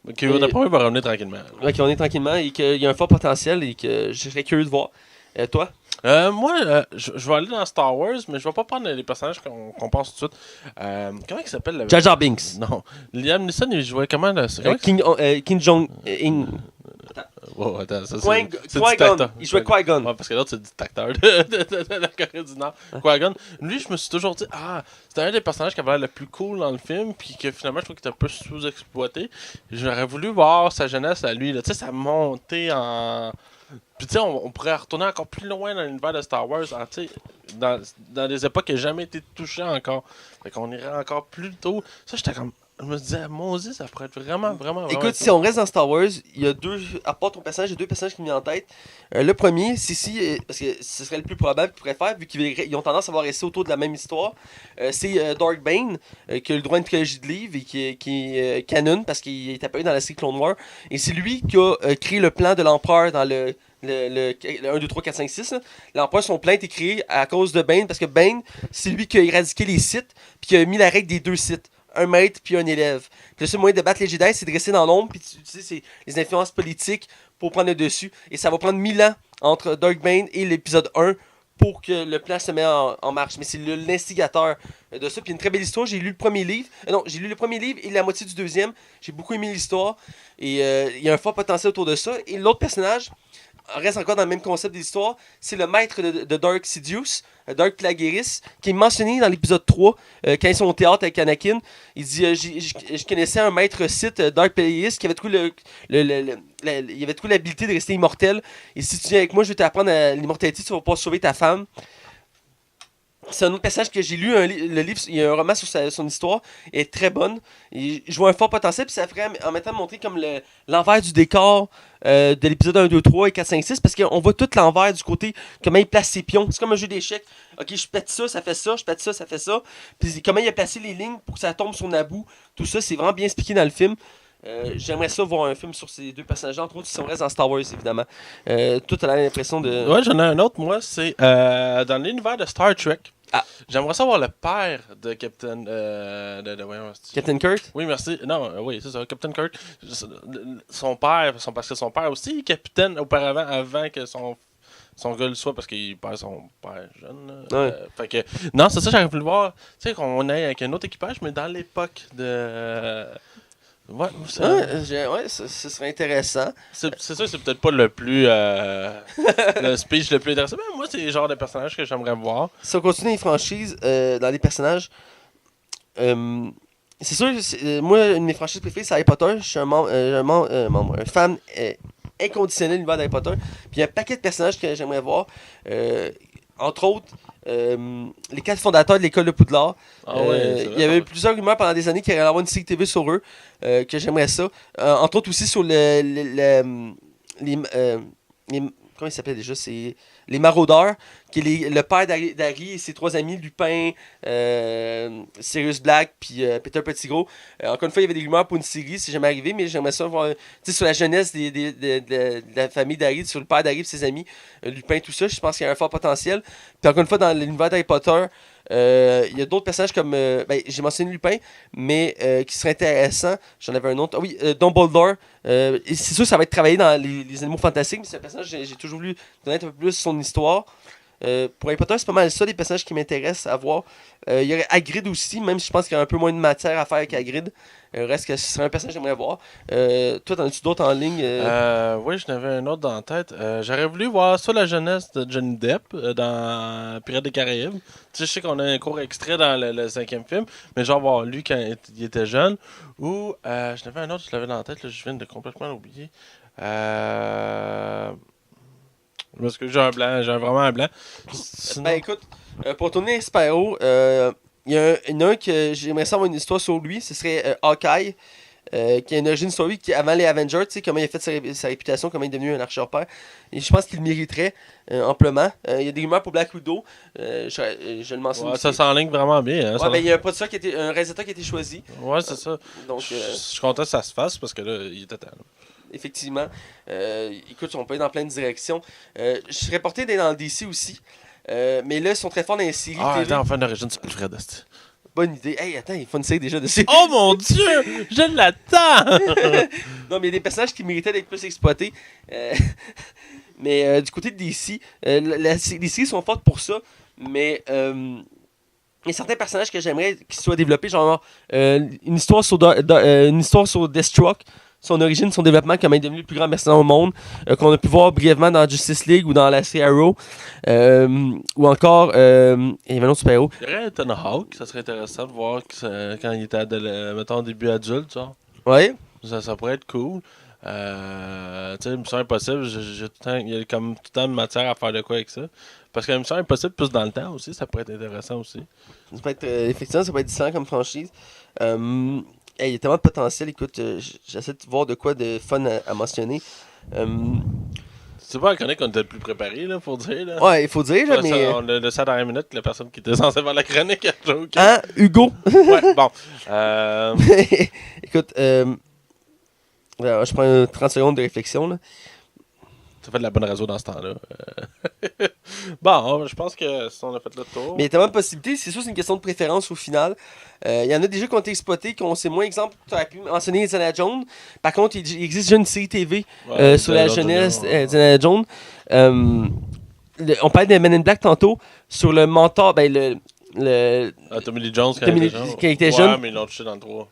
Ok, d'après moi, il va revenir tranquillement. Ok, on est tranquillement et qu'il y a un fort potentiel et que je serais curieux de voir. Toi? Moi, je vais aller dans Star Wars, mais je vais pas prendre les personnages qu'on pense tout de suite. Comment il s'appelle? Jar Jar Binks. Non. Liam Neeson, il jouait comment? Là? Kim Jong-un. Oh, attends, ça c'est Qui-Gon. Il jouait Qui-Gon. Ouais, parce que l'autre, c'est le dictateur de la Corée du Nord. Qui-Gon. Lui, je me suis toujours dit, c'était un des personnages qui avait l'air le plus cool dans le film, puis que finalement, je trouve qu'il était un peu sous-exploité. J'aurais voulu voir sa jeunesse à lui, tu sais, sa montée en... Puis tu sais, on pourrait retourner encore plus loin dans l'univers de Star Wars, dans des époques qui n'ont jamais été touchées encore. Fait qu'on irait encore plus tôt. Ça, je me disais, mon Dieu, ça pourrait être vraiment, vraiment, vraiment... Écoute, si on reste dans Star Wars, il y a à part ton personnage, il y a deux personnages qui me viennent en tête. Le premier, parce que ce serait le plus probable qu'ils pourraient faire, vu qu'ils ont tendance à avoir resté autour de la même histoire. C'est Dark Bane, qui a le droit à une trilogie de livres et qui est canon, parce qu'il est apparu dans la série Clone Wars. Et c'est lui qui a créé le plan de l'Empereur dans le 1, 2, 3, 4, 5, 6. L'Empereur, son plan a été créé à cause de Bane, parce que Bane, c'est lui qui a éradiqué les Sith, puis qui a mis la règle des deux Sith. Un maître puis un élève. Puis le seul moyen de battre les Jedi, c'est de rester dans l'ombre puis d'utiliser les influences politiques pour prendre le dessus. Et ça va prendre 1000 ans entre Dark Bane et l'épisode 1 pour que le plan se mette en marche. Mais c'est l'instigateur de ça. Puis une très belle histoire. J'ai lu le premier livre. J'ai lu le premier livre et la moitié du deuxième. J'ai beaucoup aimé l'histoire. Et il y a un fort potentiel autour de ça. Et l'autre personnage reste encore dans le même concept d'histoire. C'est le maître de Dark Sidious, Dark Plagueis, qui est mentionné dans l'épisode 3, quand ils sont au théâtre avec Anakin. Il dit je connaissais un maître Sith, Dark Plagueis, qui avait trouvé il avait trouvé l'habilité de rester immortel. Et si tu viens avec moi, je vais t'apprendre à l'immortalité, tu vas pouvoir sauver ta femme. C'est un autre passage que j'ai lu, le livre, il y a un roman sur son histoire, elle est très bonne. Et je vois un fort potentiel, puis ça ferait en même temps montrer comme l'envers du décor de l'épisode 1, 2, 3 et 4, 5, 6, parce qu'on voit tout l'envers du côté, comment il place ses pions. C'est comme un jeu d'échecs. Ok, je pète ça fait ça, je pète ça fait ça. Puis comment il a placé les lignes pour que ça tombe sur Naboo. Tout ça, c'est vraiment bien expliqué dans le film. J'aimerais ça voir un film sur ces deux personnages, entre autres si on reste dans Star Wars évidemment. Toi t'as l'impression de... Ouais, j'en ai un autre, moi, c'est dans l'univers de Star Trek. J'aimerais savoir le père de Captain... Captain Kirk? Oui, merci. Non, oui, c'est ça, Captain Kirk. Son père, parce que son père aussi est capitaine auparavant, avant que son son gars le soit parce qu'il perd son père jeune. Ouais. Fait que, non, c'est ça, j'aurais voulu le voir. Tu sais, qu'on est avec un autre équipage, mais dans l'époque de. Ouais, ce serait intéressant. c'est ça, c'est peut-être pas le plus. Le speech le plus intéressant, mais moi, c'est le genre de personnage que j'aimerais voir. Si on continue les franchises dans les personnages, c'est sûr, moi, une de mes franchises préférées, c'est Harry Potter. Je suis un fan inconditionnel de l'univers d'Harry Potter. Puis il y a un paquet de personnages que j'aimerais voir. Entre autres, les 4 fondateurs de l'école de Poudlard. Il y avait eu plusieurs rumeurs pendant des années qu'il y allait avoir une série TV sur eux, que j'aimerais ça. Entre autres aussi sur les comment il s'appelait déjà? C'est les Maraudeurs, qui est le père d'Harry et ses 3 amis, Lupin, Sirius Black, puis Peter Pettigrew. Encore une fois, il y avait des rumeurs pour une série, c'est jamais arrivé, mais j'aimerais ça voir sur la jeunesse de la famille d'Harry, sur le père d'Harry et ses amis, Lupin, tout ça. Je pense qu'il y a un fort potentiel. Puis encore une fois, dans l'univers d'Harry Potter, il y a d'autres personnages comme. J'ai mentionné Lupin, mais qui serait intéressant. J'en avais un autre. Ah oui, Dumbledore. C'est sûr que ça va être travaillé dans les animaux fantastiques, mais c'est un personnage j'ai toujours voulu connaître un peu plus son histoire. Pour Harry Potter, c'est pas mal ça, les personnages qui m'intéressent à voir. Il y aurait Hagrid aussi, même si je pense qu'il y a un peu moins de matière à faire avec Hagrid. Reste que ce serait un personnage que j'aimerais voir. Toi, t'en as-tu d'autres en ligne? Oui, j'en avais un autre dans la tête. J'aurais voulu voir ça, la jeunesse de Johnny Depp dans Pirates des Caraïbes. Tu sais, je sais qu'on a un court extrait dans le 5e film, mais genre voir lui quand il était jeune. Ou, j'en avais un autre, je l'avais dans la tête, là, je viens de complètement l'oublier. Parce que j'ai vraiment un blanc. Sinon... Écoute, pour tourner Spyro, il y en a un que j'aimerais savoir une histoire sur lui, ce serait Hawkeye, qui a une origin story qui avant les Avengers, tu sais, comment il a fait sa réputation, comment il est devenu un archer père. Et je pense qu'il le mériterait amplement. Il y a des rumeurs pour Black Widow, je le mentionne. Ouais, ça s'enligne vraiment bien. Hein, il y a un réalisateur qui a été choisi. Ouais, c'est ça. Donc, je suis content que ça se fasse parce que là, il était temps. Effectivement. Écoute, on peut aller dans plein de directions. Je serais porté d'aller dans le DC aussi. Mais là, ils sont très forts dans les séries TV. Attends, enfin d'origine, c'est plus Fred. Bonne idée. Hey, attends, il faut une série déjà dessus. Oh mon dieu! Je l'attends! Non, mais il y a des personnages qui méritaient d'être plus exploités. Mais du côté de DC, les séries sont fortes pour ça. Mais il y a certains personnages que j'aimerais qu'ils soient développés. Genre une histoire sur Deathstroke. Son origine, son développement, comment il est devenu le plus grand mercenaire au monde, qu'on a pu voir brièvement dans Justice League ou dans la série Arrow, ou encore, il y avait un autre super-héros. Il y aurait Ethan Hawke, ça serait intéressant de voir quand il était, mettons, début adulte, genre. Ouais. Ça pourrait être cool. Tu sais, Mission Impossible, il y a comme tout le temps de matière à faire de quoi avec ça. Parce que Mission Impossible, plus dans le temps aussi, ça pourrait être intéressant aussi. Ça peut être, effectivement, ça peut être différent comme franchise. Il y a tellement de potentiel. Écoute, j'essaie de voir de quoi de fun à mentionner. C'est pas la chronique qu'on était le plus préparé, là, faut dire. Là. Ouais, il faut dire, là, mais... On a laissé à la dernière minute la personne qui était censée faire la chronique a joke. Hein, Hugo? Ouais, bon. Écoute, je prends 30 secondes de réflexion, là. Ça fait de la bonne réseau dans ce temps-là. Bon, je pense que si on a fait le tour. Mais il y a tellement de possibilités. C'est sûr, c'est une question de préférence au final. Il y en a déjà qui ont été exploités, qu'on sait moins. Exemple, tu aurais pu mentionner Indiana Jones. Par contre, il existe déjà une série TV sur la jeunesse d'Indiana Jones. On parlait de Men in Black tantôt. Sur le mentor, Tommy Lee Jones quand il était jeune. Ouais, mais ils l'ont touché dans le 3.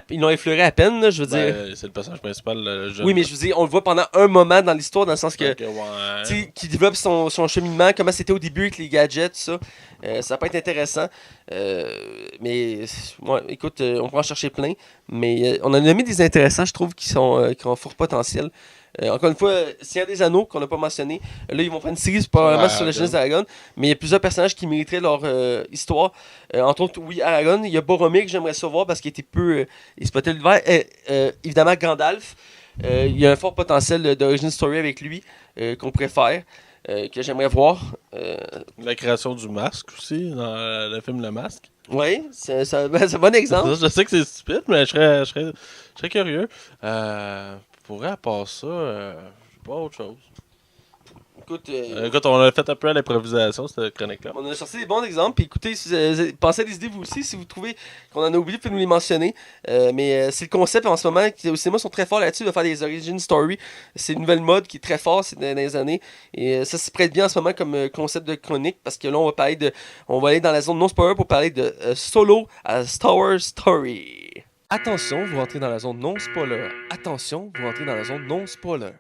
Ils l'ont effleuré à peine, là, je veux dire. C'est le personnage principal, le jeune. Oui, mais je veux dire, on le voit pendant un moment dans l'histoire, dans le sens que. Ouais. Qui développe son cheminement, comment c'était au début avec les gadgets, tout ça. Ça peut être intéressant. Mais, ouais, écoute, on pourra en chercher plein. Mais on en a nommé des intéressants, je trouve, qui ont fort potentiel. Encore une fois, Seigneur des Anneaux, qu'on n'a pas mentionné. Là, ils vont faire une série probablement sur la jeunesse d'Aragorn. Mais il y a plusieurs personnages qui mériteraient leur histoire. Entre autres, oui, Aragorn. Il y a Boromir que j'aimerais savoir parce qu'il était peu exploité l'univers. Évidemment, Gandalf. Il y a un fort potentiel d'origin story avec lui qu'on pourrait faire. Que j'aimerais voir. La création du masque aussi, dans le film Le Masque. Oui, c'est un bon exemple. Je sais que c'est stupide, mais je serais curieux. Pourrait à part ça, pas autre chose. Écoute, Écoute, on a fait un peu à l'improvisation, cette chronique-là. on a sorti des bons exemples. Puis écoutez, si pensez à des idées vous aussi. Si vous trouvez qu'on en a oublié, vous pouvez nous les mentionner. Mais c'est le concept en ce moment. Au cinéma, ils sont très forts là-dessus de faire des origin story. C'est une nouvelle mode qui est très forte ces dernières années. Et ça se prête bien en ce moment comme concept de chronique. Parce que là, on va aller dans la zone non-spoiler pour parler de Solo à Star Wars Story. Attention, vous rentrez dans la zone non-spoiler. Attention, vous rentrez dans la zone non-spoiler.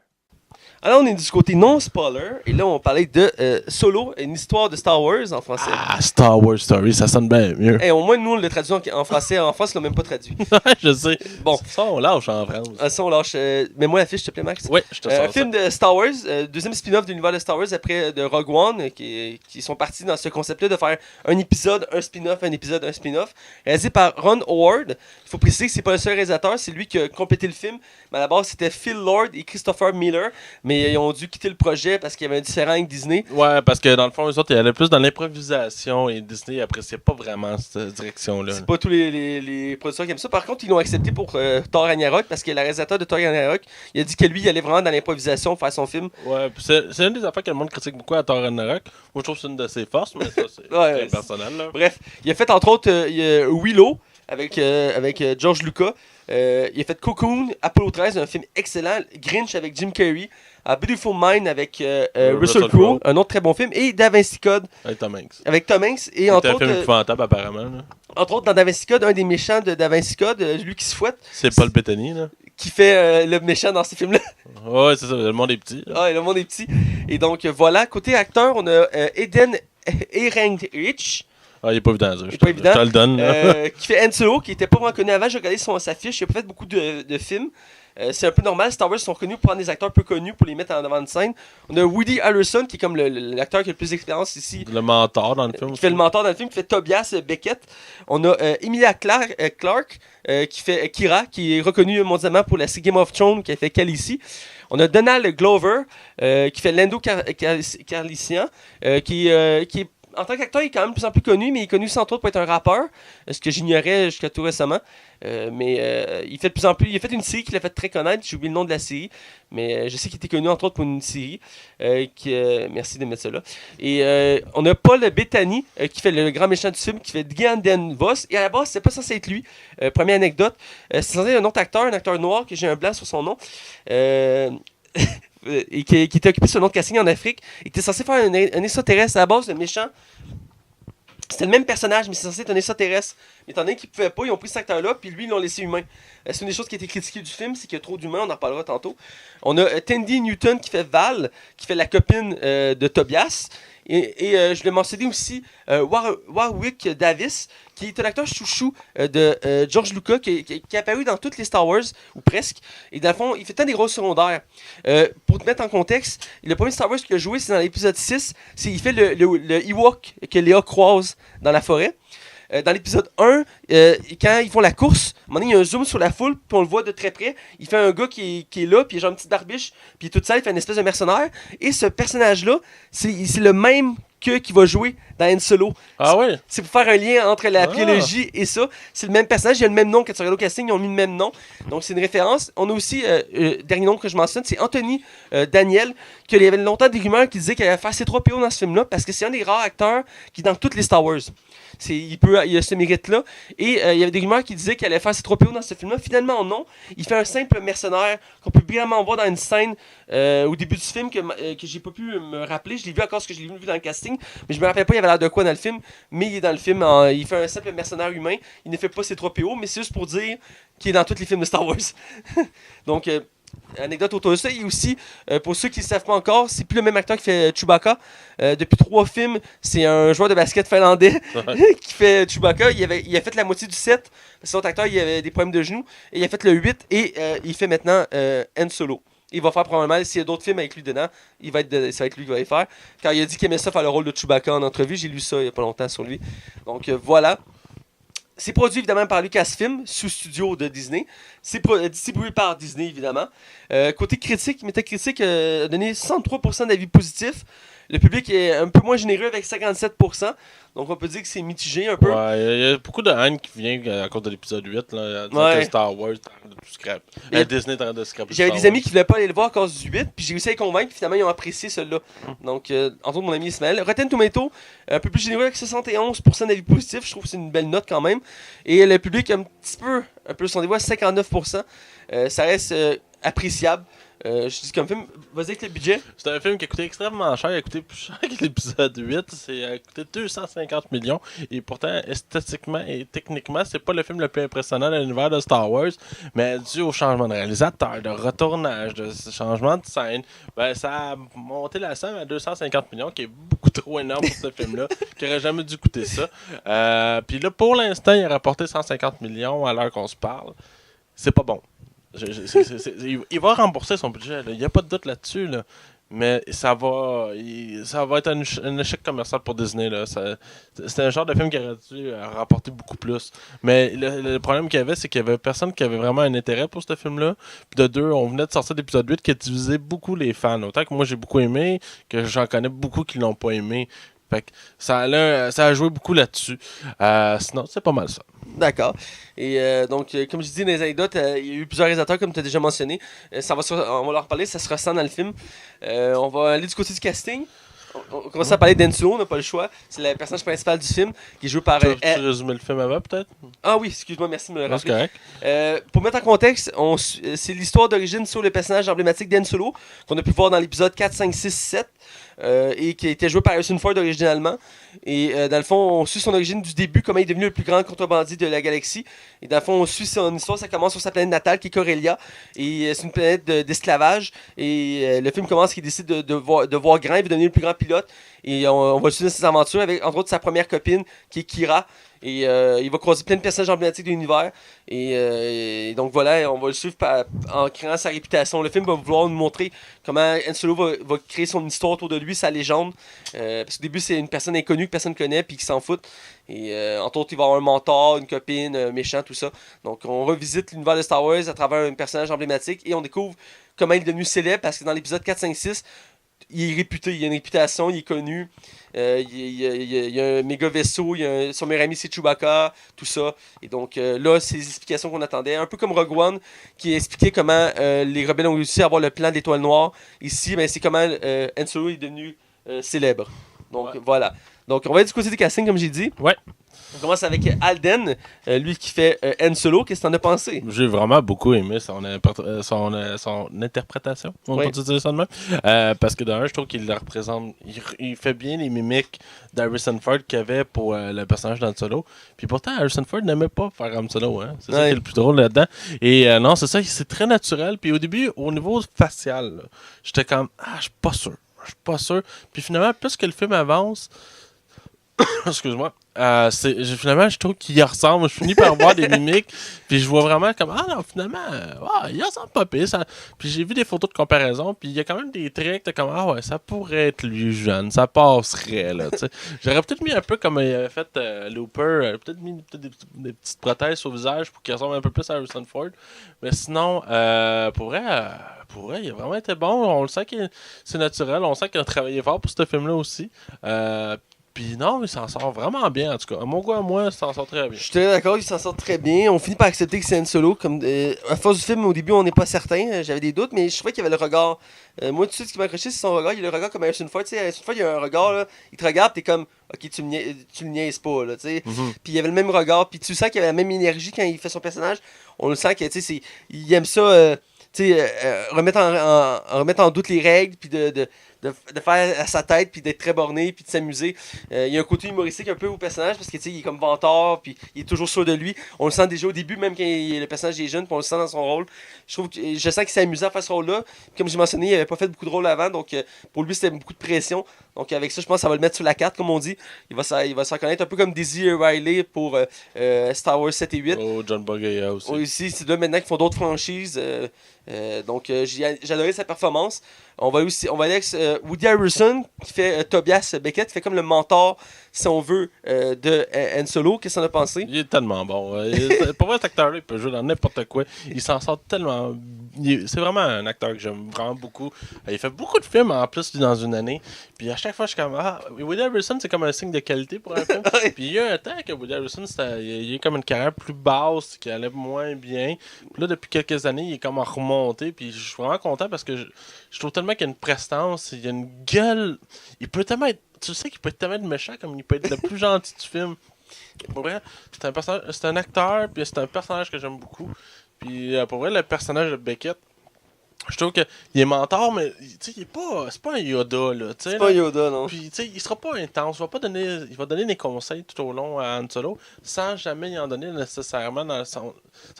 Alors, on est du côté non-spoiler, et là, on parlait de Solo, une histoire de Star Wars en français. Ah, Star Wars Story, ça sonne bien mieux. Et au moins, nous, on l'a traduit en français. En France, on l'a même pas traduit. Je sais. Bon. Ça, on lâche en France. Ça, on lâche. Mets-moi la fiche, s'il te plaît, Max. Oui, je te sors Un film de Star Wars, deuxième spin-off de l'univers de Star Wars après de Rogue One, qui sont partis dans ce concept-là de faire un épisode, un spin-off, un épisode, un spin-off. Réalisé par Ron Howard. Il faut préciser que c'est pas le seul réalisateur, c'est lui qui a complété le film. Mais à la base, c'était Phil Lord et Christopher Miller. Mais ils ont dû quitter le projet parce qu'il y avait un différend avec Disney. Ouais, parce que dans le fond, eux autres, ils allaient plus dans l'improvisation et Disney appréciait pas vraiment cette direction-là. C'est pas tous les producteurs qui aiment ça. Par contre, ils l'ont accepté pour Thor Ragnarok parce que le réalisateur de Thor Ragnarok, il a dit que lui, il allait vraiment dans l'improvisation faire son film. Ouais, puis c'est une des affaires que le monde critique beaucoup à Thor Ragnarok. Moi, je trouve que c'est une de ses forces, mais ça, c'est Ouais, très personnel. Là. Bref, il a fait entre autres Willow avec George Lucas. Il a fait Cocoon, Apollo 13, un film excellent. Grinch avec Jim Carrey. A Beautiful Mind avec Russell Crowe, un autre très bon film. Et Da Vinci Code Avec Tom Hanks. avec Tom Hanks. Et C'est entre un film autres, épouvantable, apparemment. Là. entre autres, dans Da Vinci Code, un des méchants de Da Vinci Code, lui qui se fouette, C'est Paul Bettany, là. qui fait le méchant dans ce film-là. Ouais, c'est ça, le monde est petit. Là. Ah, et le monde est petit. Et donc, voilà. Côté acteur, on a Eden Ehrenreich. Ah, il est pas évident à dire. Il est pas évident. Je te le donne. Là. Qui fait Han Solo, qui était pas vraiment connu avant. J'ai regardé sa fiche. Il a pas fait beaucoup de films. C'est un peu normal. Star Wars sont connus pour prendre des acteurs peu connus pour les mettre en avant de scène. On a Woody Harrelson, qui est comme l'acteur qui a le plus d'expérience ici. Le mentor dans le film. Qui fait le mentor dans le film, qui fait Tobias Beckett. On a Emilia Clarke, qui fait Kira, qui est reconnue mondialement pour la série Game of Thrones, qui a fait Khaleesi. On a Donald Glover, qui fait Lando Calrissian, qui est en tant qu'acteur, il est quand même de plus en plus connu, mais il est connu sans trop pour être un rappeur, ce que j'ignorais jusqu'à tout récemment. Il fait de plus en plus. Il a fait une série qui l'a fait très connaître, j'ai oublié le nom de la série, mais je sais qu'il était connu entre autres pour une série. Merci de mettre ça là. Et on a Paul Bettany, qui fait le grand méchant du film, qui fait Ganden Voss, et à la base, c'est pas censé être lui. Première anecdote, c'est censé être un autre acteur, un acteur noir, que j'ai un blanc sur son nom. Et qui était occupé sur un autre casting en Afrique. Il était censé faire un extraterrestre à la base, le méchant. C'était le même personnage, mais c'est censé être un extraterrestre. Mais étant donné qu'ils ne pouvaient pas, ils ont pris cet acteur-là, puis lui, ils l'ont laissé humain. C'est une des choses qui a été critiquée du film, c'est qu'il y a trop d'humains, on en reparlera tantôt. On a Tandy Newton qui fait Val, qui fait la copine de Tobias. Et je l'ai mentionné aussi Warwick Davis, qui est un acteur chouchou de George Lucas, qui est apparu dans toutes les Star Wars, ou presque. Et dans le fond, il fait tant des rôles secondaires. Pour te mettre en contexte, le premier Star Wars qu'il a joué, c'est dans l'épisode 6. Il fait le Ewok que Léa croise dans la forêt. Dans l'épisode 1, quand ils font la course, à un moment donné, il y a un zoom sur la foule, puis on le voit de très près. Il fait un gars qui est là, puis il a genre une petite barbiche, puis tout ça, il fait une espèce de mercenaire. Et ce personnage-là, c'est le même qui va jouer dans Han Solo. Ah oui? C'est pour faire un lien entre la prélogie et ça. C'est le même personnage, il a le même nom. Quand tu regardes au casting, ils ont mis le même nom. Donc c'est une référence. On a aussi, dernier nom que je mentionne, c'est Anthony Daniel, qu'il y avait longtemps des rumeurs qui disaient qu'il allait faire C3PO dans ce film-là, parce que c'est un des rares acteurs qui est dans toutes les Star Wars. Il a ce mérite-là. Et il y avait des rumeurs qui disaient qu'il allait faire C3PO dans ce film-là. Finalement, non. Il fait un simple mercenaire qu'on peut vraiment voir dans une scène au début du film que j'ai pas pu me rappeler. Je l'ai vu encore parce que je l'ai vu dans le casting. Mais je me rappelle pas, il y avait l'air de quoi dans le film. Mais il est dans le film. Il fait un simple mercenaire humain. Il ne fait pas C3PO, mais c'est juste pour dire qu'il est dans tous les films de Star Wars. Donc, anecdote autour de ça. Et aussi, pour ceux qui ne savent pas encore, c'est plus le même acteur qui fait Chewbacca. Depuis 3 films, c'est un joueur de basket finlandais qui fait Chewbacca. Il a fait la moitié du 7. Cet autre acteur, il avait des problèmes de genoux. Et il a fait le 8 et il fait maintenant Han Solo. Il va faire probablement, s'il y a d'autres films avec lui dedans, ça va être lui qui va les faire. Quand il a dit qu'il aimait ça faire le rôle de Chewbacca en entrevue, j'ai lu ça il n'y a pas longtemps sur lui. Donc voilà. C'est produit évidemment par Lucasfilm, sous-studio de Disney. C'est distribué par Disney évidemment. Côté critique, Metacritic a donné 63% d'avis positifs. Le public est un peu moins généreux avec 57%. Donc on peut dire que c'est mitigé un peu. Ouais, il y a beaucoup de haine qui vient à cause de l'épisode 8. Là, Ouais. que Star Wars est en train de tout scrap. Mais- Disney est en train de scraper J'avais Star des amis Wars. qui voulaient pas aller le voir à cause du 8, puis j'ai réussi à les convaincre, puis finalement ils ont apprécié celui-là. Donc, entre autres, mon ami Ismaël. Rotten Tomato, un peu plus généreux avec 71% d'avis positifs, je trouve que c'est une belle note quand même. Et le public un peu son dévoi à 59%. Ça reste appréciable. Je dis comme film, vas-y avec le budget. C'est un film qui a coûté extrêmement cher. Il a coûté plus cher que l'épisode 8. Il a coûté 250 millions. Et pourtant, esthétiquement et techniquement, c'est pas le film le plus impressionnant de l'univers de Star Wars. Mais dû au changement de réalisateur, de retournage, de changement de scène, ben, ça a monté la somme à 250 millions, qui est beaucoup trop énorme pour ce film-là, qui aurait jamais dû coûter ça. Puis là, pour l'instant, il a rapporté 150 millions à l'heure qu'on se parle. C'est pas bon. Il va rembourser son budget, il n'y a pas de doute là-dessus. Là. Mais ça va être un échec commercial pour Disney. C'est un genre de film qui aurait dû rapporter beaucoup plus. Mais le problème qu'il y avait, c'est qu'il y avait personne qui avait vraiment un intérêt pour ce film-là. Puis de deux, on venait de sortir l'épisode 8 qui a divisé beaucoup les fans. Autant que moi j'ai beaucoup aimé, que j'en connais beaucoup qui l'ont pas aimé. Fait que ça a joué beaucoup là-dessus. Sinon, c'est pas mal ça. D'accord. Et donc, comme je dis dans les anecdotes, il y a eu plusieurs réalisateurs, comme tu as déjà mentionné. On va leur parler, ça se ressent dans le film. On va aller du côté du casting. On commence à parler d'Enzo, on n'a pas le choix. C'est le personnage principal du film, qui est joué par... Tu résumer le film avant, peut-être? Ah oui, excuse-moi, merci de me le Non, c'est rappeler. correct. Pour mettre en contexte, c'est l'histoire d'origine sur le personnage emblématique d'Han Solo, qu'on a pu voir dans l'épisode 4, 5, 6, 7, et qui a été joué par Harrison Ford originalement. Et dans le fond, on suit son origine du début, comment il est devenu le plus grand contrebandier de la galaxie. Et dans le fond, on suit son histoire, ça commence sur sa planète natale, qui est Corellia. Et c'est une planète d'esclavage. Et le film commence qu'il décide de voir grand, il veut devenir le plus grand pilote. Et on va suivre ses aventures avec, entre autres, sa première copine, qui est Kira. Et il va croiser plein de personnages emblématiques de l'univers. Et donc voilà, on va le suivre en créant sa réputation. Le film va vouloir nous montrer comment Han Solo va créer son histoire autour de lui, sa légende. Parce qu'au début, c'est une personne inconnue que personne ne connaît puis qui s'en fout. Et entre autres, il va avoir un mentor, une copine, un méchant, tout ça. Donc on revisite l'univers de Star Wars à travers un personnage emblématique et on découvre comment il est devenu célèbre parce que dans l'épisode 4, 5, 6, il est réputé, il a une réputation, il est connu. Il y a un méga vaisseau, son meilleur ami c'est Chewbacca, tout ça. Et donc là, c'est les explications qu'on attendait. Un peu comme Rogue One, qui expliquait comment les rebelles ont réussi à avoir le plan de l'étoile noire. Ici, ben, c'est comment Han Solo est devenu célèbre. Donc voilà. Donc on va être du côté du casting, comme j'ai dit. Ouais. On commence avec Alden, lui qui fait Han Solo. Qu'est-ce que t'en as pensé? J'ai vraiment beaucoup aimé son interprétation. On peut dire ça de même. Parce que d'un, je trouve qu'il le représente. Il fait bien les mimiques d'Harrison Ford qu'il avait pour le personnage d'Han Solo. Puis pourtant, Harrison Ford n'aimait pas faire Han Solo. Hein? C'est ça qui est le plus drôle là-dedans. Et non, c'est ça, c'est très naturel. Puis au début, au niveau facial, là, j'étais comme, je suis pas sûr. Je suis pas sûr. Puis finalement, plus que le film avance, excuse-moi. Finalement, je trouve qu'il y ressemble. Je finis par voir des mimiques. Puis je vois vraiment comme, non, finalement, il ressemble pas pire. Puis j'ai vu des photos de comparaison. Puis il y a quand même des traits que t'es comme, ouais, ça pourrait être lui jeune. Ça passerait, là. J'aurais peut-être mis un peu comme il avait fait Looper. Peut-être mis des petites prothèses au visage pour qu'il ressemble un peu plus à Harrison Ford. Mais sinon, pour vrai, il a vraiment été bon. On le sent que c'est naturel. On sent qu'il a travaillé fort pour ce film-là aussi. Puis non, il s'en sort vraiment bien, en tout cas. À mon goût, à moi, il s'en sort très bien. Je suis très d'accord, il s'en sort très bien. On finit par accepter que c'est Han Solo. À force du film, au début, on n'est pas certain. J'avais des doutes, mais je trouvais qu'il y avait le regard. Moi, tout de suite, ce qui m'a accroché, c'est son regard. Il a le regard comme Harrison Ford. Harrison Ford, il a un regard, là, il te regarde, t'es comme, ok, tu le niaises pas, là, tu sais. Puis il avait le même regard, puis tu sens qu'il avait la même énergie quand il fait son personnage. On le sent qu'il il aime ça, remettre en doute les règles, puis de faire à sa tête, puis d'être très borné, puis de s'amuser. Il y a un côté humoristique un peu au personnage, parce que il est comme vantard, puis il est toujours sûr de lui. On le sent déjà au début, même quand le personnage est jeune, puis on le sent dans son rôle. Je sens qu'il s'est amusé à faire ce rôle-là. Comme j'ai mentionné, il n'avait pas fait beaucoup de rôles avant, donc pour lui, c'était beaucoup de pression. Donc avec ça, je pense que ça va le mettre sur la carte, comme on dit. Il va se reconnaître un peu comme Daisy Riley pour Star Wars 7 et 8. Oh, John Boyega aussi. Aussi, c'est là maintenant qu'ils font d'autres franchises. Donc j'ai adoré sa performance. On va aller avec Woody Harrelson qui fait Tobias Beckett, qui fait comme le mentor si on veut, de Han Solo. Qu'est-ce qu'on a pensé? Il est tellement bon. Pour vrai, cet acteur-là, il peut jouer dans n'importe quoi. Il s'en sort tellement. C'est vraiment un acteur que j'aime vraiment beaucoup. Il fait beaucoup de films en plus dans une année. Puis à chaque fois, je suis comme Woody Harrelson, c'est comme un signe de qualité pour un film. Puis il y a un temps que Woody Harrelson, il a comme une carrière plus basse, qui allait moins bien. Puis là, depuis quelques années, il est comme en remontée. Puis je suis vraiment content parce que je trouve tellement qu'il y a une prestance, il y a une gueule. Il peut tellement être. Tu sais qu'il peut être tellement méchant comme il peut être le plus gentil du film. Pour vrai, c'est un acteur, puis c'est un personnage que j'aime beaucoup. Puis pour vrai, le personnage de Beckett, je trouve qu'il est mentor, mais il est pas. C'est pas un Yoda, là. C'est pas Yoda, non. Puis il sera pas intense. Il va donner des conseils tout au long à Han Solo, sans jamais y en donner nécessairement ça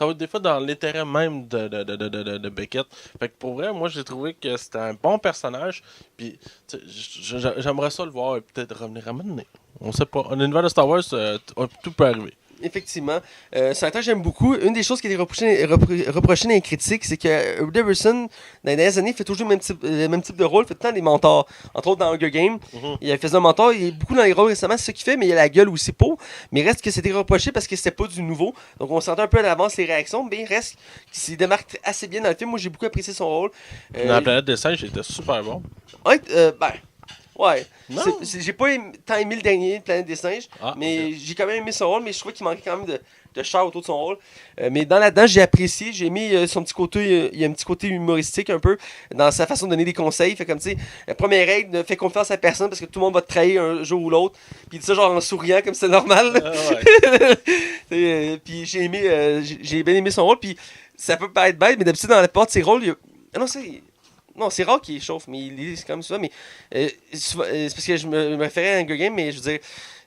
va être des fois dans l'intérêt même de Beckett. Fait que pour vrai, moi j'ai trouvé que c'était un bon personnage. Puis j'aimerais ça le voir et peut-être revenir à mener. On sait pas. Un univers de Star Wars, tout peut arriver. Effectivement. C'est un acteur que j'aime beaucoup. Une des choses qui a été reprochée dans les critiques, c'est que Woody Harrelson, dans les dernières années, fait toujours le même type de rôle, fait tout le temps des mentors. Entre autres, dans Hunger Games, il faisait un mentor. Il est beaucoup dans les rôles récemment, c'est ce qu'il fait, mais il a la gueule aussi pour. Mais il reste que c'était reproché parce que c'était pas du nouveau. Donc on sentait un peu à l'avance les réactions, mais il reste qu'il s'y démarque assez bien dans le film. Moi, j'ai beaucoup apprécié son rôle. Dans la planète des singes, il était super bon. Ouais, non. J'ai pas tant aimé le dernier, Planète des singes, mais okay. j'ai quand même aimé son rôle, mais je trouvais qu'il manquait quand même de char autour de son rôle. Mais dans là-dedans, j'ai apprécié, j'ai aimé son petit côté, il y a un petit côté humoristique un peu, dans sa façon de donner des conseils. Fait comme, tu sais, la première règle, ne fais confiance à personne parce que tout le monde va te trahir un jour ou l'autre. Puis il dit ça genre en souriant, comme c'est normal. Puis j'ai bien aimé son rôle, puis ça peut paraître bête, mais d'habitude, dans la plupart de ses rôles, Non, c'est rare qu'il chauffe, mais il est quand même souvent. Mais c'est parce que je me référais à Hunger Games, mais je veux dire,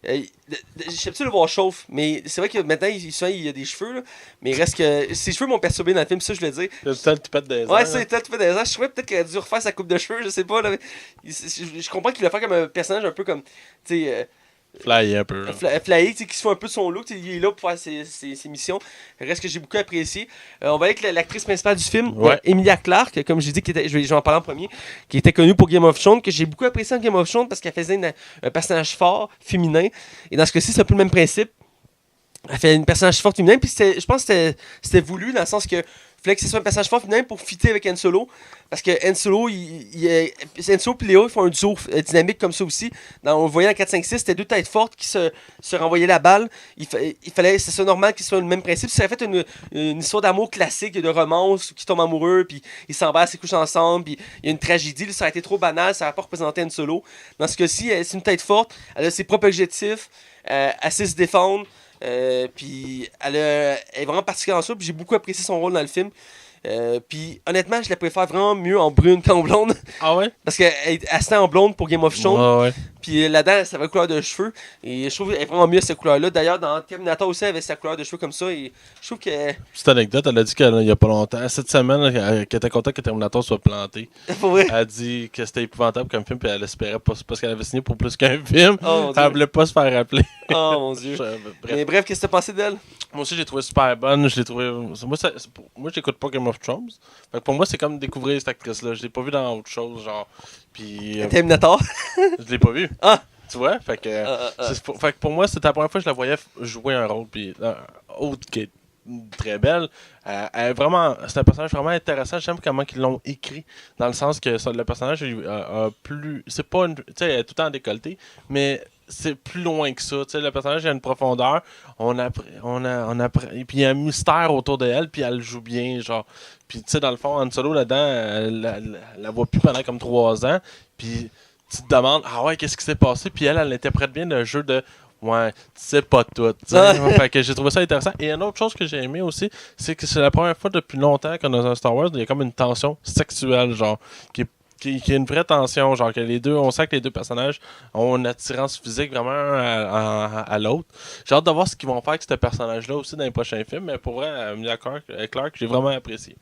je sais pas le voir chauffe, mais c'est vrai que maintenant, souvent, il a des cheveux, là, mais il reste que ses cheveux m'ont perturbé dans le film, ça je voulais dire. C'est le toupette des airs. Ouais, c'est le toupette des airs. Je trouvais peut-être qu'il a dû refaire sa coupe de cheveux, je sais pas. Là, je comprends qu'il le fait comme un personnage un peu comme, tu sais. Fly un peu. Fly, qui se fait un peu de son look, il est là pour faire ses missions. Reste que j'ai beaucoup apprécié. On va avec l'actrice principale du film, Emilia Clarke, comme j'ai dit, je vais en parler en premier, qui était connue pour Game of Thrones, que j'ai beaucoup apprécié en Game of Thrones parce qu'elle faisait un personnage fort, féminin. Et dans ce cas-ci, c'est un peu le même principe. Elle fait un personnage fort féminin, puis je pense que c'était voulu dans le sens que fallait que ce soit un personnage fort féminin pour fitter avec Han Solo. Parce que Han Solo, Han Solo et Léo font un duo dynamique comme ça aussi. On le voyait dans 4-5-6, c'était deux têtes fortes qui se renvoyaient la balle. Il fallait, c'est ça normal qu'ils soient le même principe. Si ça avait fait une histoire d'amour classique, de romance, qui tombe amoureux, puis ils s'embrassent, ils couchent ensemble, puis il y a une tragédie, là, ça aurait été trop banal, ça n'aurait pas représenté Han Solo. Dans ce cas-ci, c'est une tête forte, elle a ses propres objectifs, elle sait se défendre. Puis elle est vraiment particulière en ça, puis j'ai beaucoup apprécié son rôle dans le film. Puis honnêtement, je la préfère vraiment mieux en brune qu'en blonde. Ah ouais? Parce qu'elle était en blonde pour Game of Thrones. Ah ouais. Puis là-dedans, ça avait la couleur de cheveux. Et je trouve qu'elle est vraiment mieux cette couleur-là. D'ailleurs, dans Terminator aussi, elle avait sa couleur de cheveux comme ça. Et je trouve que. Petite anecdote, elle a dit qu'il n'y a pas longtemps, cette semaine, qu'elle était contente que Terminator soit planté. Pour vrai? Elle a dit que c'était épouvantable comme film, puis elle espérait pas, parce qu'elle avait signé pour plus qu'un film. Oh, elle voulait pas se faire rappeler. Oh mon dieu. Mais bref, qu'est-ce que t'as pensé d'elle? Moi aussi, j'ai trouvé super bonne. Je l'ai trouvé. Moi, j'écoute pas Game of Thrones. Fait que pour moi, c'est comme découvrir cette actrice-là. Je l'ai pas vue dans autre chose, genre. Puis. Terminator? Je l'ai pas vue. Ah! Tu vois? Fait que, fait que pour moi, c'était la première fois que je la voyais jouer un rôle. Puis, autre qui est très belle. Elle est vraiment, c'est un personnage vraiment intéressant. J'aime comment ils l'ont écrit. Dans le sens que le personnage a plus. C'est pas une. Tu sais, elle est tout le temps en décolleté. Mais c'est plus loin que ça. Tu sais, le personnage a une profondeur. Et puis il y a un mystère autour d'elle. Puis elle joue bien. Genre. Puis tu sais, dans le fond, Han Solo, là-dedans, elle la voit plus pendant comme 3 ans. Puis tu te demandes, ah ouais, qu'est-ce qui s'est passé? Puis elle interprète bien le jeu de, ouais, tu sais pas tout. Fait que j'ai trouvé ça intéressant. Et une autre chose que j'ai aimé aussi, c'est que c'est la première fois depuis longtemps que dans un Star Wars, il y a comme une tension sexuelle, genre, qui est une vraie tension, genre que les deux, on sent que les deux personnages ont une attirance physique vraiment à l'autre. J'ai hâte de voir ce qu'ils vont faire avec ce personnage-là aussi dans les prochains films, mais pour vrai, Emilia Clarke, j'ai vraiment apprécié.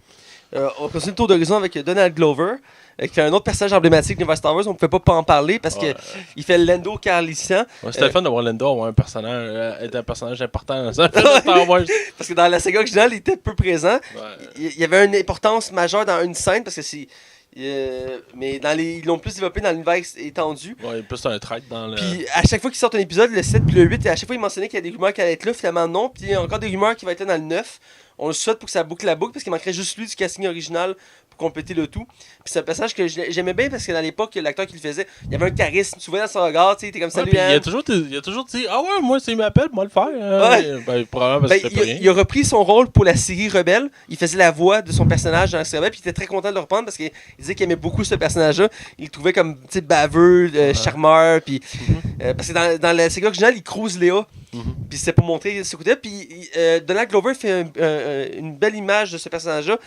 On continue le tour d'horizon avec Donald Glover, qui fait un autre personnage emblématique de Star Wars. On ne pouvait pas en parler parce que il fait Lando Calrissian. Ouais, c'était le fun de voir Lando avoir un personnage important dans ça. Star Wars. Parce que dans la saga originale, il était peu présent. Ouais. Il y avait une importance majeure dans une scène parce que Mais ils l'ont plus développé dans l'univers étendu. Ouais, plus un trait dans le. Puis à chaque fois qu'ils sortent un épisode, le 7 puis le 8, à chaque fois ils mentionnaient qu'il y a des rumeurs qui allaient être là, finalement non. Puis il y a encore des rumeurs qui vont être là dans le 9. On le souhaite pour que ça boucle la boucle parce qu'il manquerait juste lui du casting original pour compléter le tout. Puis c'est un personnage que j'aimais bien parce que dans l'époque, l'acteur qui le faisait, il y avait un charisme. Tu vois dans son regard, tu sais, il était comme salut. Ouais, il a toujours dit ah ouais, moi s'il m'appelle, moi le faire. Ouais. Ben, probablement parce que il a repris son rôle pour la série Rebelle. Il faisait la voix de son personnage dans la série Rebelle. Puis il était très content de le reprendre parce qu'il disait qu'il aimait beaucoup ce personnage-là. Il le trouvait comme baveux, charmeur. Puis, parce que dans la série originale, il crouse Léa. Puis c'était pour montrer ce côté-là. Puis Donald Glover fait une belle image de ce personnage-là.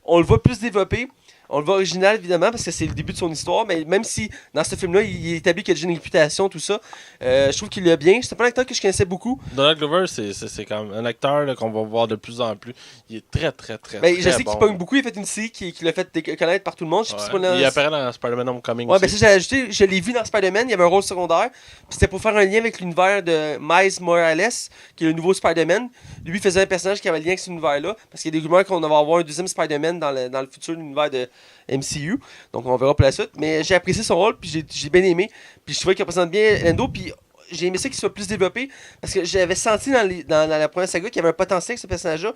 On le voit plus développé. On le voit original, évidemment, parce que c'est le début de son histoire, mais même si, dans ce film-là, il établit qu'il a déjà une réputation, tout ça, je trouve qu'il l'a bien. C'est pas un acteur que je connaissais beaucoup. Donald Glover, c'est quand même un acteur là, qu'on va voir de plus en plus. Il est très, très, très, ben, très je sais bon. qu'il pogne beaucoup. Il a fait une série qui l'a fait connaître par tout le monde. Je sais pas il apparaît dans Spider-Man Homecoming ouais, aussi. ben ça, j'ai ajouté, je l'ai vu dans Spider-Man, il y avait un rôle secondaire. Puis c'était pour faire un lien avec l'univers de Miles Morales, qui est le nouveau Spider-Man. Lui, il faisait un personnage qui avait un lien avec cet univers-là, parce qu'il y a des rumeurs qu'on va avoir un deuxième Spider-Man dans le futur univers de MCU. Donc on verra pour la suite. Mais j'ai apprécié son rôle, puis j'ai bien aimé. Puis je trouvais qu'il représente bien Lando, puis j'ai aimé ça qu'il soit plus développé, parce que j'avais senti dans la première saga qu'il y avait un potentiel avec ce personnage-là.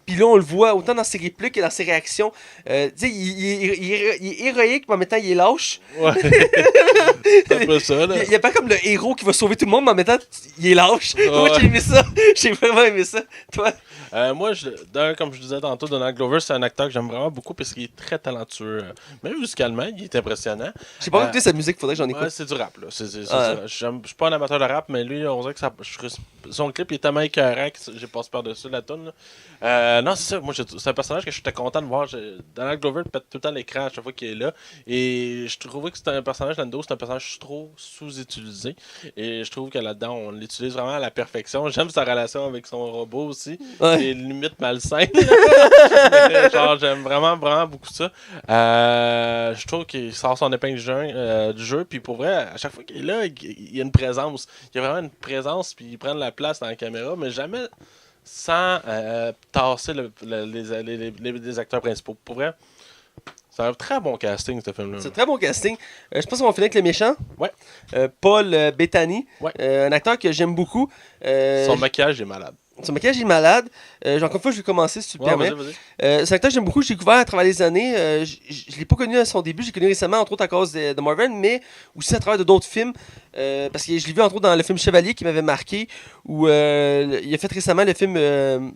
Puis là, on le voit autant dans ses répliques que dans ses réactions. Tu sais, il est héroïque, mais en même temps, il est lâche. Ouais. C'est un peu ça, là. Il n'y a pas comme le héros qui va sauver tout le monde, mais en même temps, il est lâche. Ouais. Moi, j'ai aimé ça. J'ai vraiment aimé ça. Toi? Moi, comme je disais tantôt, Donald Glover, c'est un acteur que j'aime vraiment beaucoup parce qu'il est très talentueux. Même musicalement, il est impressionnant. J'ai pas écouté sa musique, faudrait que j'en écoute. Ouais, c'est du rap, là. C'est ça. Je suis pas un amateur de rap, mais lui, on dirait que son clip il est tellement écœurant que j'ai passé par-dessus la toune. Non, c'est ça. Moi, c'est un personnage que j'étais content de voir. Donald Glover pète tout le temps l'écran à chaque fois qu'il est là. Et je trouvais que c'était un personnage, Lando, c'est un personnage trop sous-utilisé. Et je trouve que là-dedans, on l'utilise vraiment à la perfection. J'aime sa relation avec son robot aussi. Ouais. C'est limite malsain. Genre, j'aime vraiment, vraiment beaucoup ça. Je trouve qu'il sort son épingle du jeu. Puis pour vrai, à chaque fois qu'il est là, il y a une présence. Il y a vraiment une présence. Puis il prend de la place dans la caméra. Mais jamais sans tasser les acteurs principaux. Pour vrai, c'est un très bon casting, ce film-là. C'est un très bon casting. Je pense qu'on va finir avec le méchant. Ouais. Paul Bettany. Ouais. Un acteur que j'aime beaucoup. Son maquillage est malade. Son maquillage est malade. Encore une fois, je vais commencer si tu le permets. Vas-y. C'est un acteur que j'aime beaucoup. J'ai découvert à travers les années. Je ne l'ai pas connu à son début. J'ai connu récemment, entre autres, à cause de Marvel, mais aussi à travers d'autres films. Parce que je l'ai vu, entre autres, dans le film Chevalier qui m'avait marqué. Où il a fait récemment le film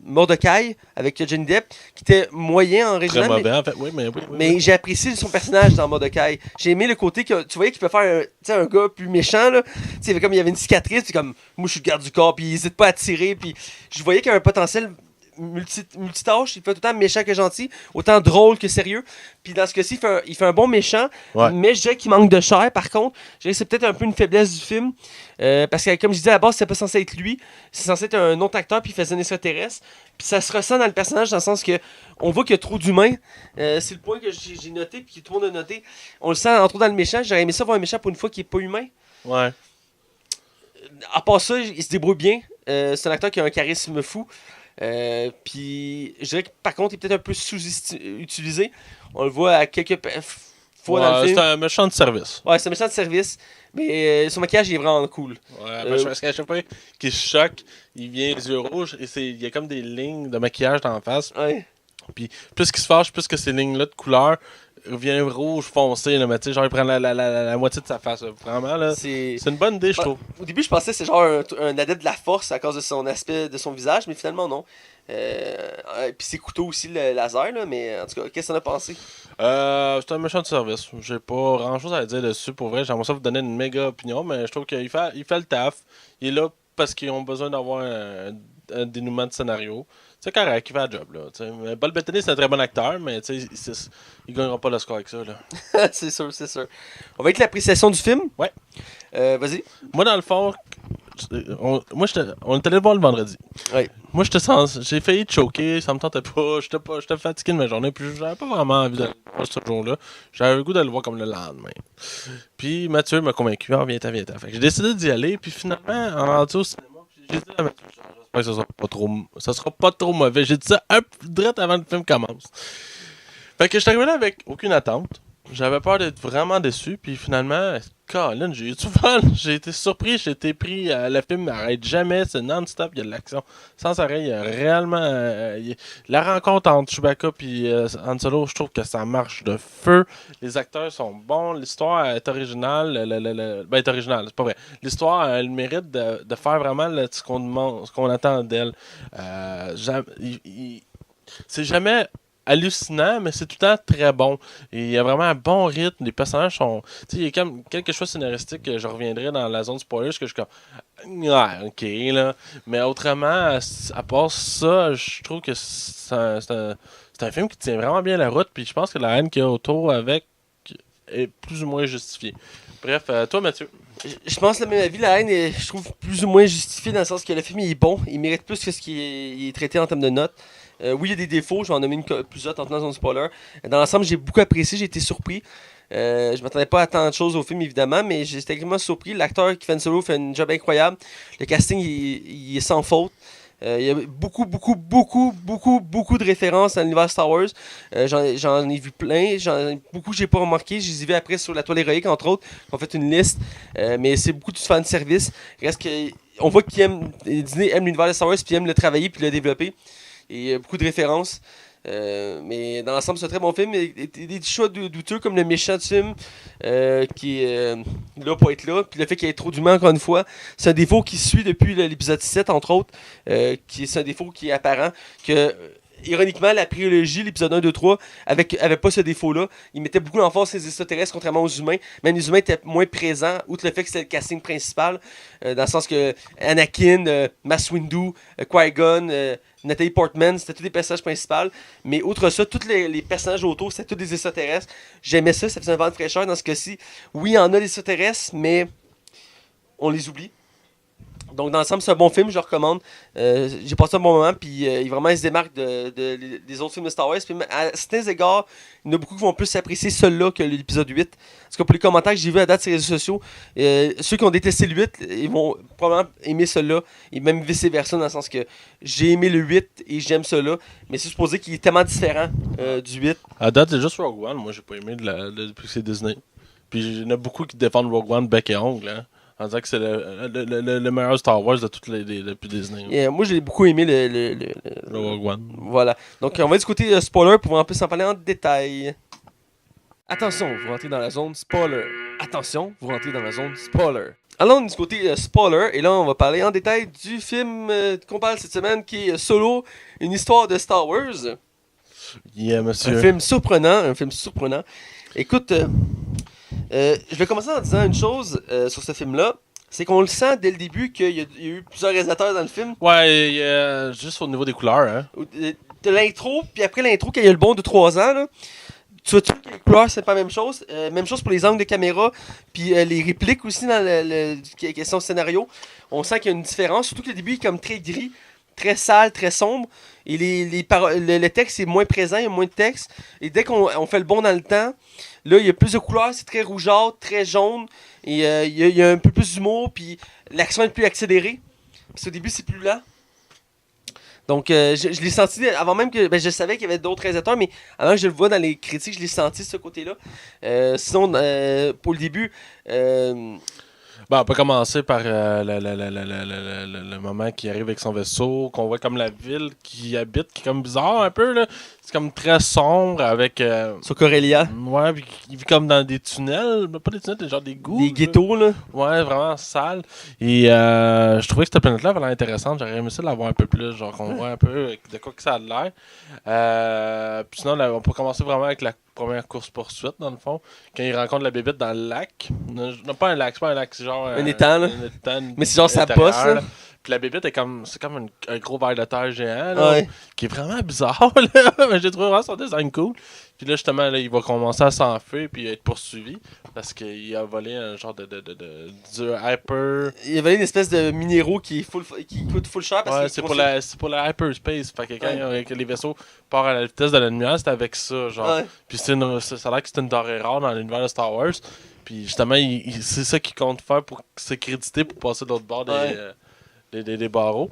Mordecai avec Johnny Depp, qui était moyen en original. Très mauvais, en fait. Oui, mais oui. Mais j'ai apprécié son personnage dans Mordecai. J'ai aimé le côté que tu voyais qu'il peut faire un gars plus méchant. Là. Comme il y avait une cicatrice, puis comme moi je suis le garde du corps, puis il hésite pas à tirer. Puis je voyais qu'il y avait un potentiel multitâche. Il fait autant méchant que gentil, autant drôle que sérieux. Puis dans ce cas-ci, il fait un bon méchant, Ouais. mais je dirais qu'il manque de chair par contre. Je dirais que c'est peut-être un peu une faiblesse du film. Parce que comme je disais à la base, c'était pas censé être lui. C'est censé être un autre acteur, puis il faisait un extraterrestre. Puis ça se ressent dans le personnage dans le sens que on voit qu'il y a trop d'humains. C'est le point que j'ai noté, puis que tout le monde a noté. On le sent entre autres dans le méchant. J'aurais aimé ça voir un méchant pour une fois qui est pas humain. Ouais. À part ça, il se débrouille bien. C'est un acteur qui a un charisme fou. Puis je dirais que par contre, il est peut-être un peu sous-utilisé. On le voit à quelques fois dans le film. C'est un méchant de service. Ouais, c'est un méchant de service. Mais son maquillage il est vraiment cool. Ouais, parce qu'à chaque fois qu'il se choque, il vient les yeux rouges et il y a comme des lignes de maquillage dans la face. Ouais. Puis plus qu'il se fâche, plus que ces lignes-là de couleur reviennent rouge foncé. Là, mais tu sais, genre, il prend la moitié de sa face. Là. Vraiment, là. C'est une bonne idée, je trouve. Au début, je pensais que c'est genre un adepte de la force à cause de son aspect, de son visage, mais finalement, non. Puis ses couteaux aussi, le laser, là, mais en tout cas, qu'est-ce que t'en as pensé? C'est un méchant de service. J'ai pas grand-chose à dire dessus. Pour vrai, j'aimerais ça vous donner une méga opinion, mais je trouve qu'il fait le taf. Il est là parce qu'ils ont besoin d'avoir un dénouement de scénario. C'est correct, il fait le job. Là, Paul Bettany, c'est un très bon acteur, mais il gagnera pas le score avec ça. Là. C'est sûr, c'est sûr. On va avec l'appréciation du film. Ouais. Vas-y. Moi, dans le fond, on est allé le voir le vendredi. Ouais. Moi, j'ai failli te choquer, ça me tentait pas. J'étais fatigué de ma journée, puis j'avais pas vraiment envie de le voir ce jour-là. J'avais le goût de le voir comme le lendemain. Puis Mathieu m'a convaincu, viens-t'en. Fait que j'ai décidé d'y aller, puis finalement, en rendu au cinéma, j'ai dit à Mathieu, j'espère que ça sera pas trop mauvais. J'ai dit ça direct avant que le film commence. Fait que je suis arrivé là avec aucune attente. J'avais peur d'être vraiment déçu, puis finalement, Colin, j'ai eu du fun. J'ai été surpris, j'ai été pris. Le film n'arrête jamais, c'est non-stop, il y a de l'action sans arrêt. Il y a réellement. La rencontre entre Chewbacca et Han Solo, je trouve que ça marche de feu. Les acteurs sont bons, l'histoire est originale. Ben, est originale, c'est pas vrai. L'histoire a le mérite de faire vraiment ce qu'on demande, ce qu'on attend d'elle. C'est jamais hallucinant, mais c'est tout le temps très bon. Et il y a vraiment un bon rythme. Les personnages sont. Tu sais, il y a comme quelques choix scénaristiques que je reviendrai dans la zone spoiler, que je suis comme. Ouais, ok, là. Mais autrement, à part ça, je trouve que c'est un film qui tient vraiment bien la route. Puis je pense que la haine qu'il y a autour avec est plus ou moins justifiée. Bref, toi, Mathieu. Je pense le même avis, la haine est, je trouve, plus ou moins justifiée dans le sens que le film il est bon, il mérite plus que ce qui est traité en termes de notes. Oui, il y a des défauts, je vais en nommer plusieurs tantôt dans un spoiler. Dans l'ensemble, j'ai beaucoup apprécié, j'ai été surpris. Je m'attendais pas à tant de choses au film, évidemment, mais j'étais extrêmement surpris. L'acteur qui fait Solo fait un job incroyable. Le casting, il est sans faute. Il y a beaucoup de références dans l'univers Star Wars. J'en ai vu plein. Beaucoup que j'ai pas remarqué. Je les ai vus après sur la toile héroïque, entre autres. On fait une liste. Mais c'est beaucoup de fan service. Reste que, on voit Disney aime l'univers de Star Wars, puis aime le travailler, puis le développer. Et beaucoup de références. Mais dans l'ensemble, c'est un très bon film. Et des choix douteux comme le méchant de film qui est là pour être là. Puis le fait qu'il y ait trop d'humains, encore une fois, c'est un défaut qui suit depuis l'épisode 7, entre autres. C'est un défaut qui est apparent. Que, ironiquement, la prélogie, l'épisode 1, 2, 3, avait pas ce défaut-là. Il mettait beaucoup d'emphase sur les extraterrestres, contrairement aux humains. Même les humains étaient moins présents, outre le fait que c'était le casting principal. Dans le sens que Anakin, Mace Windu, Qui-Gon, Natalie Portman, c'était tous des personnages principaux. Mais outre ça, tous les personnages autour, c'était tous des extraterrestres. J'aimais ça, ça faisait un vent de fraîcheur dans ce cas-ci. Oui, il y en a des extraterrestres, mais on les oublie. Donc, dans l'ensemble, c'est un bon film, je le recommande. J'ai passé un bon moment, puis il se démarque des autres films de Star Wars. Puis, à certains égards, il y en a beaucoup qui vont plus apprécier celui-là que l'épisode 8. Parce que pour les commentaires que j'ai vus à date sur les réseaux sociaux, ceux qui ont détesté le 8, ils vont probablement aimer celui-là. Et même vice-versa, dans le sens que j'ai aimé le 8 et j'aime celui-là. Mais c'est supposé qu'il est tellement différent du 8. À date, c'est juste Rogue One. Moi, j'ai pas aimé depuis que c'est Disney. Puis il y en a beaucoup qui défendent Rogue One bec et ongle, hein. En disant que c'est le meilleur Star Wars de toutes depuis Disney. Et, moi, j'ai beaucoup aimé le Rogue One. Voilà. Donc, on va discuter spoiler pour en plus en parler en détail. Attention, vous rentrez dans la zone spoiler. Attention, vous rentrez dans la zone spoiler. Allons du côté spoiler, et là, on va parler en détail du film qu'on parle cette semaine, qui est Solo, une histoire de Star Wars. Yeah, monsieur. Un film surprenant. Écoute, je vais commencer en disant une chose sur ce film-là. C'est qu'on le sent dès le début qu'il y a eu plusieurs réalisateurs dans le film. Ouais, juste au niveau des couleurs, hein. De l'intro, puis après l'intro, quand il y a le bond de 3 ans, là, tu vois que les couleurs, c'est pas la même chose. Même chose pour les angles de caméra, puis les répliques aussi dans la question scénario. On sent qu'il y a une différence, surtout que le début est comme très gris, très sale, très sombre. Et le texte est moins présent, il y a moins de texte. Et dès qu'on fait le bond dans le temps, là, il y a plus de couleurs, c'est très rougeâtre, très jaune. Et il y a un peu plus d'humour, puis l'action est plus accélérée. Parce qu'au début, c'est plus lent. Donc, je l'ai senti avant même que. Je savais qu'il y avait d'autres réalisateurs, mais avant que je le vois dans les critiques, je l'ai senti de ce côté-là. Sinon, pour le début. On peut commencer par le moment qui arrive avec son vaisseau, qu'on voit comme la ville qui habite, qui est comme bizarre un peu, là. C'est comme très sombre avec. Sur Corellia. Ouais, puis il vit comme dans des tunnels, pas des tunnels, genre des gouttes. Des ghettos, là. Ouais, vraiment sale. Et je trouvais que cette planète-là avait l'air intéressante. J'aurais aimé ça de la voir un peu plus, genre qu'on voit un peu de quoi que ça a l'air. Puis sinon, on peut commencer vraiment avec la première course-poursuite, dans le fond. Quand il rencontre la bébête dans le lac. Non, pas un lac, c'est pas un lac, c'est genre. Un étang, là. Un étang, mais c'est genre sa poste, là. Puis la bébête c'est comme un gros ver de terre géant, là, ouais. Qui est vraiment bizarre, là. Mais j'ai trouvé vraiment son design cool. Puis là, justement, là, il va commencer à s'enfuir puis être poursuivi parce qu'il a volé un genre du hyper. Il a volé une espèce de minéraux qui coûte full cher. Parce c'est pour la hyperspace. Fait que quand les vaisseaux partent à la vitesse de la lumière, c'est avec ça, genre. Ouais. Puis ça a l'air que c'est une denrée rare dans l'univers de Star Wars. Puis justement, c'est ça qu'il compte faire pour se créditer pour passer de l'autre bord des barreaux.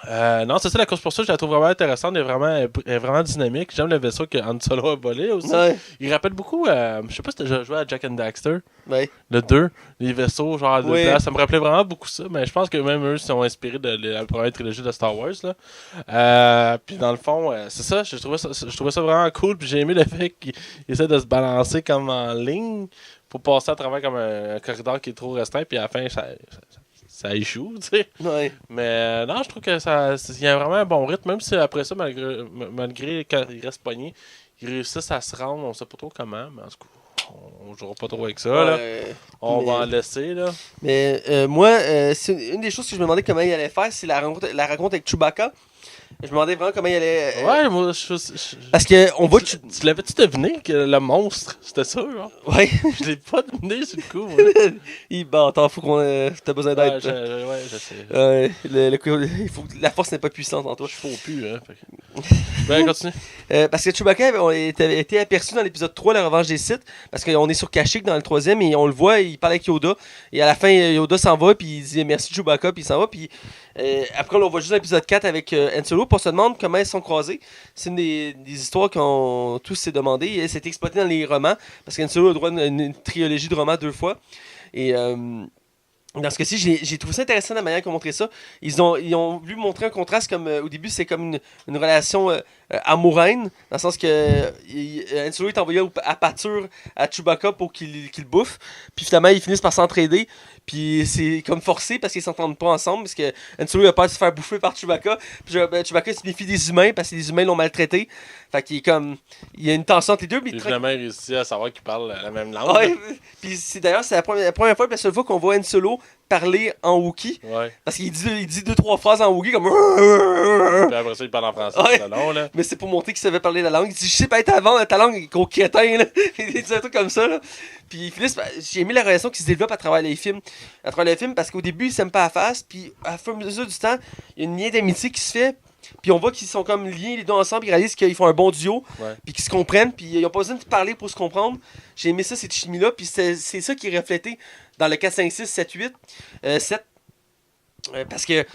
Non, c'est ça, la course pour ça, je la trouve vraiment intéressante. Elle est vraiment dynamique. J'aime le vaisseau que Han Solo a volé aussi. Ouais. Il rappelle beaucoup, je sais pas si t'as déjà joué à Jack and Daxter, Ouais. le 2, les vaisseaux, genre à deux Oui. places. Ça me rappelait vraiment beaucoup ça, mais je pense que même eux sont inspirés de la première trilogie de Star Wars. Là. Puis dans le fond, c'est ça, je trouvais ça vraiment cool. Puis j'ai aimé le fait qu'il essaie de se balancer comme en ligne pour passer à travers comme un corridor qui est trop restreint. Puis à la fin, ça échoue, tu sais. Ouais. Mais non, je trouve que il y a vraiment un bon rythme, même si après ça, malgré quand il reste pogné, ils réussissent à se rendre, on sait pas trop comment, mais en tout cas, on jouera pas trop avec ça, là. On va en laisser, là. Mais moi, c'est une des choses que je me demandais comment il allait faire, c'est la rencontre avec Chewbacca. Je me demandais vraiment comment il allait. Ouais, moi, Parce que on voit. Tu l'avais-tu deviné que le monstre, c'était ça, genre? Ouais. Je l'ai pas deviné sur le coup, moi. Attends, faut qu'on. T'as besoin d'aide. Ouais, je sais. Il faut la force n'est pas puissante en toi. Je fous plus, hein. Ben, continue. Parce que Chewbacca avait été aperçu dans l'épisode 3, La Revanche des Sith. Parce qu'on est sur Kashyyyk dans le troisième et on le voit, il parle avec Yoda. Et à la fin, Yoda s'en va, puis il dit merci Chewbacca, puis il s'en va. Puis après, on le voit juste dans l'épisode 4 avec Han Solo. Puis on se demande comment ils sont croisés. C'est une des histoires qu'on tous s'est demandé. Et c'est exploité dans les romans. Parce qu'Han Solo a droit à une trilogie de romans 2 fois. Et. Dans ce cas-ci, j'ai trouvé ça intéressant la manière qu'ils ont montré ça. Ils ont voulu montrer un contraste comme au début, c'est comme une relation amoureuse, dans le sens que Han Solo est envoyé à pâture à Chewbacca pour qu'il le bouffe. Puis finalement, ils finissent par s'entraider. Puis c'est comme forcé parce qu'ils s'entendent pas ensemble. Parce que Han Solo a peur de se faire bouffer par Chewbacca. Puis Chewbacca se méfie des humains parce que les humains l'ont maltraité. Fait qu'il est comme. Il y a une tension entre les deux. Puis finalement, il réussit à savoir qu'ils parlent la même langue. Ouais, puis c'est la première fois et la seule fois qu'on voit Han Solo parler en Wookiee. Ouais. Parce qu'il dit 2-3 phrases en Wookiee comme. Puis après ça, il parle en français. Ouais. C'est long, là. Mais c'est pour montrer qu'il savait parler la langue. Il dit je sais pas être avant ta langue, gros crétin. Là. Il dit un truc comme ça. Là. Puis ils finissent. J'ai aimé la relation qui se développe à travers les films. À travers les films parce qu'au début, ils s'aiment pas à face. Puis à fur et à mesure du temps, il y a une lien d'amitié qui se fait. Puis on voit qu'ils sont comme liés les deux ensemble, ils réalisent qu'ils font un bon duo, Ouais. puis qu'ils se comprennent, puis ils n'ont pas besoin de parler pour se comprendre. J'ai aimé ça, cette chimie-là, puis c'est ça qui est reflété dans le 4, 5, 6, 7, 8, 7. Parce que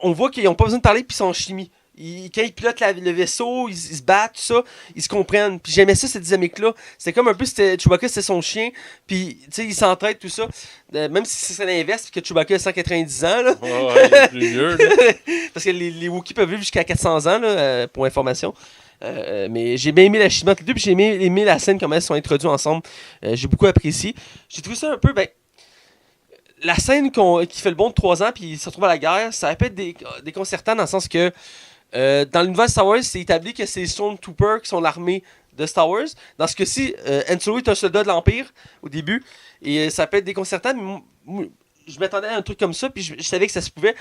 on voit qu'ils n'ont pas besoin de parler, puis ils sont en chimie. Quand ils pilotent le vaisseau, ils se battent, tout ça, ils se comprennent. Puis j'aimais ça, cette dynamique-là. C'était comme un peu, Chewbacca, c'était son chien, puis tu sais, ils s'entraident, tout ça. Même si c'est l'inverse, puis que Chewbacca a 190 ans, là. Ouais, il est plus vieux, là. Parce que les Wookiees peuvent vivre jusqu'à 400 ans, là, pour information. Mais j'ai bien aimé la chimie entre les deux, puis j'ai aimé la scène, comment elles sont introduites ensemble. J'ai beaucoup apprécié. J'ai trouvé ça un peu, la scène qui fait le bond de 3 ans, puis il se retrouve à la guerre, ça va être déconcertant dans le sens que dans l'univers de Star Wars, c'est établi que c'est les Stormtroopers qui sont l'armée de Star Wars. Dans ce cas-ci, Han Solo est un soldat de l'Empire au début, et ça peut être déconcertant, mais je m'attendais à un truc comme ça, puis je savais que ça se pouvait,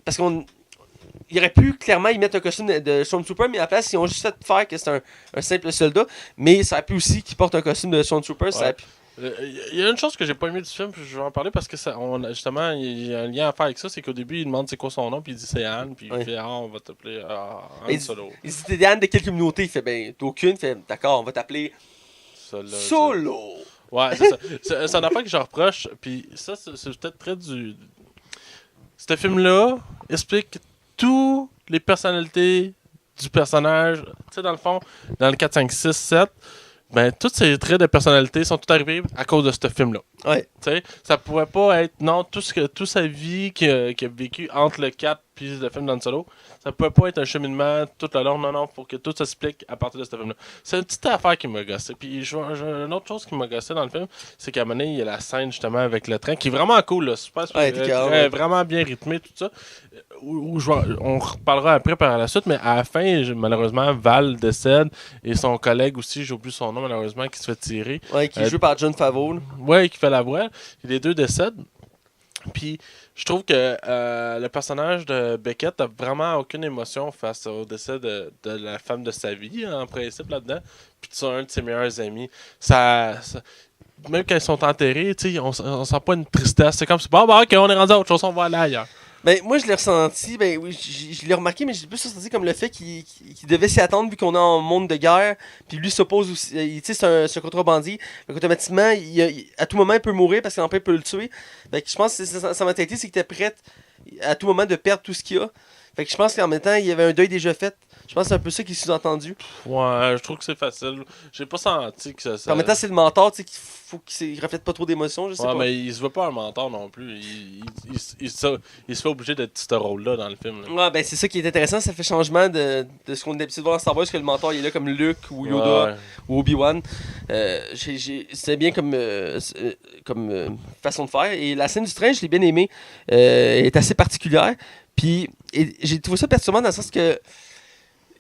parce qu'il aurait pu clairement y mettre un costume de Stormtrooper, mais à la place, ils ont juste fait faire que c'est un simple soldat, mais ça a pu aussi qu'il porte un costume de Stormtrooper, ça a pu... Il y a une chose que j'ai pas aimé du film, puis je vais en parler parce que justement, il y a un lien à faire avec ça, c'est qu'au début, il demande c'est quoi son nom, puis il dit c'est Anne, puis il fait on va t'appeler Han Solo. Il dit t'es Anne de quelle communauté? Il fait d'aucune, il fait d'accord, on va t'appeler Solo. Ouais, c'est ça. C'est un affaire que je reproche, puis ça, c'est peut-être très du. Ce film-là explique toutes les personnalités du personnage. Tu sais, dans le fond, dans le 4, 5, 6, 7. Ben, tous ces traits de personnalité sont tous arrivés à cause de ce film-là. Ouais. T'sais, ça pourrait pas être. Non, toute sa vie qu'il a vécu entre le 4 et le film d'Han Solo, ça pourrait pas être un cheminement tout le long. Non, faut que tout s'explique à partir de ce film-là. C'est une petite affaire qui m'a gossé. Puis, une autre chose qui m'a gossé dans le film, c'est qu'à un moment donné, il y a la scène justement avec le train qui est vraiment cool. Là, super, vraiment bien rythmé, tout ça. On reparlera après par la suite, mais à la fin, malheureusement, Val décède et son collègue aussi, j'ai oublié son nom malheureusement, qui se fait tirer. Ouais, qui est joué par Jon Favreau. Ouais, qui fait la voix. Les deux décèdent. Puis je trouve que le personnage de Beckett a vraiment aucune émotion face au décès de la femme de sa vie, en principe, là-dedans. Puis de un de ses meilleurs amis. Même quand ils sont enterrés, on sent pas une tristesse. C'est comme si, ok, on est rendu à autre chose, on va aller ailleurs. Ben, moi, je l'ai ressenti, oui, je l'ai remarqué, mais j'ai plus ressenti comme le fait qu'il devait s'y attendre vu qu'on est en monde de guerre, puis lui s'oppose aussi, tu sais, c'est un contrebandier, donc automatiquement, à tout moment, il peut mourir parce qu'en fait, il peut le tuer. Fait que je pense que sa mentalité, c'est qu'il était prêt à tout moment de perdre tout ce qu'il a. Fait que je pense qu'en même temps, il y avait un deuil déjà fait. Je pense que c'est un peu ça qui est sous-entendu. Ouais, je trouve que c'est facile. J'ai pas senti que ça... En même temps, c'est le mentor, tu sais, qu'il faut qu'il reflète pas trop d'émotions, je sais Ouais, pas. mais il se veut pas un mentor non plus. Il se fait obligé d'être ce rôle-là dans le film. Là. Ouais, ben c'est ça qui est intéressant, ça fait changement de ce qu'on est habitué de voir dans Star Wars, que le mentor il est là comme Luke ou Yoda Ouais. ou Obi-Wan. C'est bien comme, façon de faire. Et la scène du train, je l'ai bien aimée. Elle est assez particulière. Puis j'ai trouvé ça perturbant dans le sens que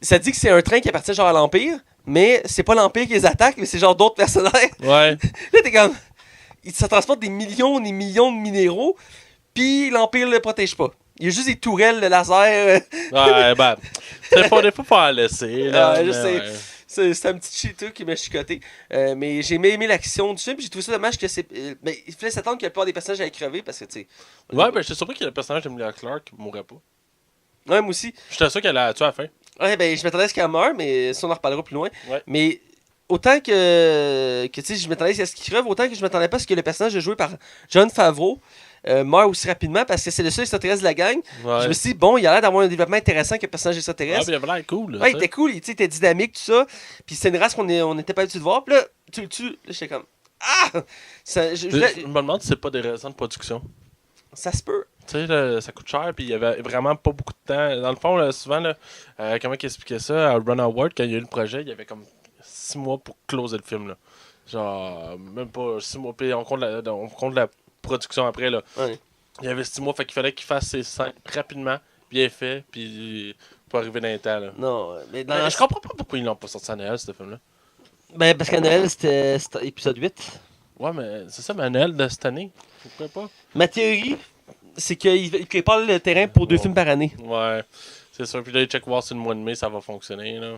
ça dit que c'est un train qui appartient genre à l'Empire, mais c'est pas l'Empire qui les attaque, mais c'est genre d'autres personnages. Ouais. Là, t'es comme. Ça transporte des millions de minéraux, puis l'Empire le protège pas. Il y a juste des tourelles de laser. Ouais, ben. Des fois, faut en laisser. Là, Je mais sais. ouais. C'est un petit cheater qui m'a chicoté. Mais j'ai aimé l'action du film. J'ai trouvé ça dommage que c'est. Mais il fallait s'attendre que la plupart des personnages aient crevé parce que, tu sais. Ouais, ben, j'étais surpris que le personnage d'Emilia Clarke mourrait pas. Ouais, moi aussi. J'étais sûr qu'elle allait la tuer à la fin. Ouais, ben, je m'attendais à ce qu'elle meure, mais ça, on en reparlera plus loin. Ouais. Mais autant que tu sais, je m'attendais à ce qu'il creve, autant que je m'attendais pas à ce que le personnage joué par Jon Favreau meurt aussi rapidement parce que c'est le seul extraterrestre de la gang. Ouais. Je me suis dit, bon, il a l'air d'avoir un développement intéressant que le personnage Ah, extraterrestre. puis il avait l'air cool. Là, Ouais, il tu sais. était cool, tu sais, il était dynamique, tout ça. Puis c'est une race on n'était pas habitué de voir. Puis là, tu le tues. Là, j'étais comme. Ah! Je me demande si c'est pas des raisons de production. Ça se peut. Tu sais, là, ça coûte cher, puis il y avait vraiment pas beaucoup de temps. Dans le fond, là, souvent, là, comment il expliquait ça à Ron Howard, quand il y a eu le projet, il y avait comme 6 mois pour closer le film. Là. Genre, même pas 6 mois, puis on compte la production après. Là. Ouais. Il y avait 6 mois, fait qu'il fallait qu'il fasse ses scènes rapidement, bien fait, puis pour arriver dans les temps. Là. Non, mais dans Mais je comprends pas pourquoi ils l'ont pas sorti à Noël, ce film-là. Ben, parce qu'à Noël, c'était épisode 8. Ouais, mais c'est ça, mais à Noël de cette année. Pourquoi pas? Ma théorie, c'est qu'il prépare le terrain pour 2 films par année. Ouais, c'est sûr. Puis là, il check voir si le mois de mai, ça va fonctionner. Là.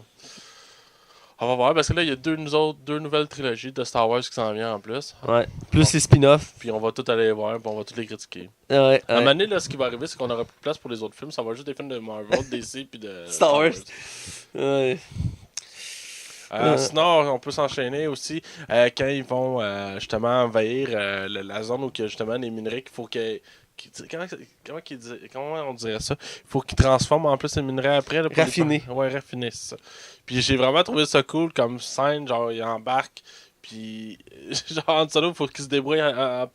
On va voir, parce que là, il y a deux nouvelles trilogies de Star Wars qui s'en viennent en plus. Ouais. Plus les spin-offs. Puis on va tout aller voir, puis on va tous les critiquer. Ouais. À un moment donné, là, ce qui va arriver, c'est qu'on aura plus de place pour les autres films. Ça va être juste des films de Marvel, DC, puis de Star Wars. Ouais. Sinon, on peut s'enchaîner aussi quand ils vont justement envahir la zone où il y a justement les minerais qu'il faut comment on dirait ça? Il faut qu'ils transforment en plus les minerais après. Là, pour Raffiner. Ouais, raffiner, c'est ça. Puis j'ai vraiment trouvé ça cool comme scène, genre il embarque, puis genre Han Solo, il faut qu'il se débrouille à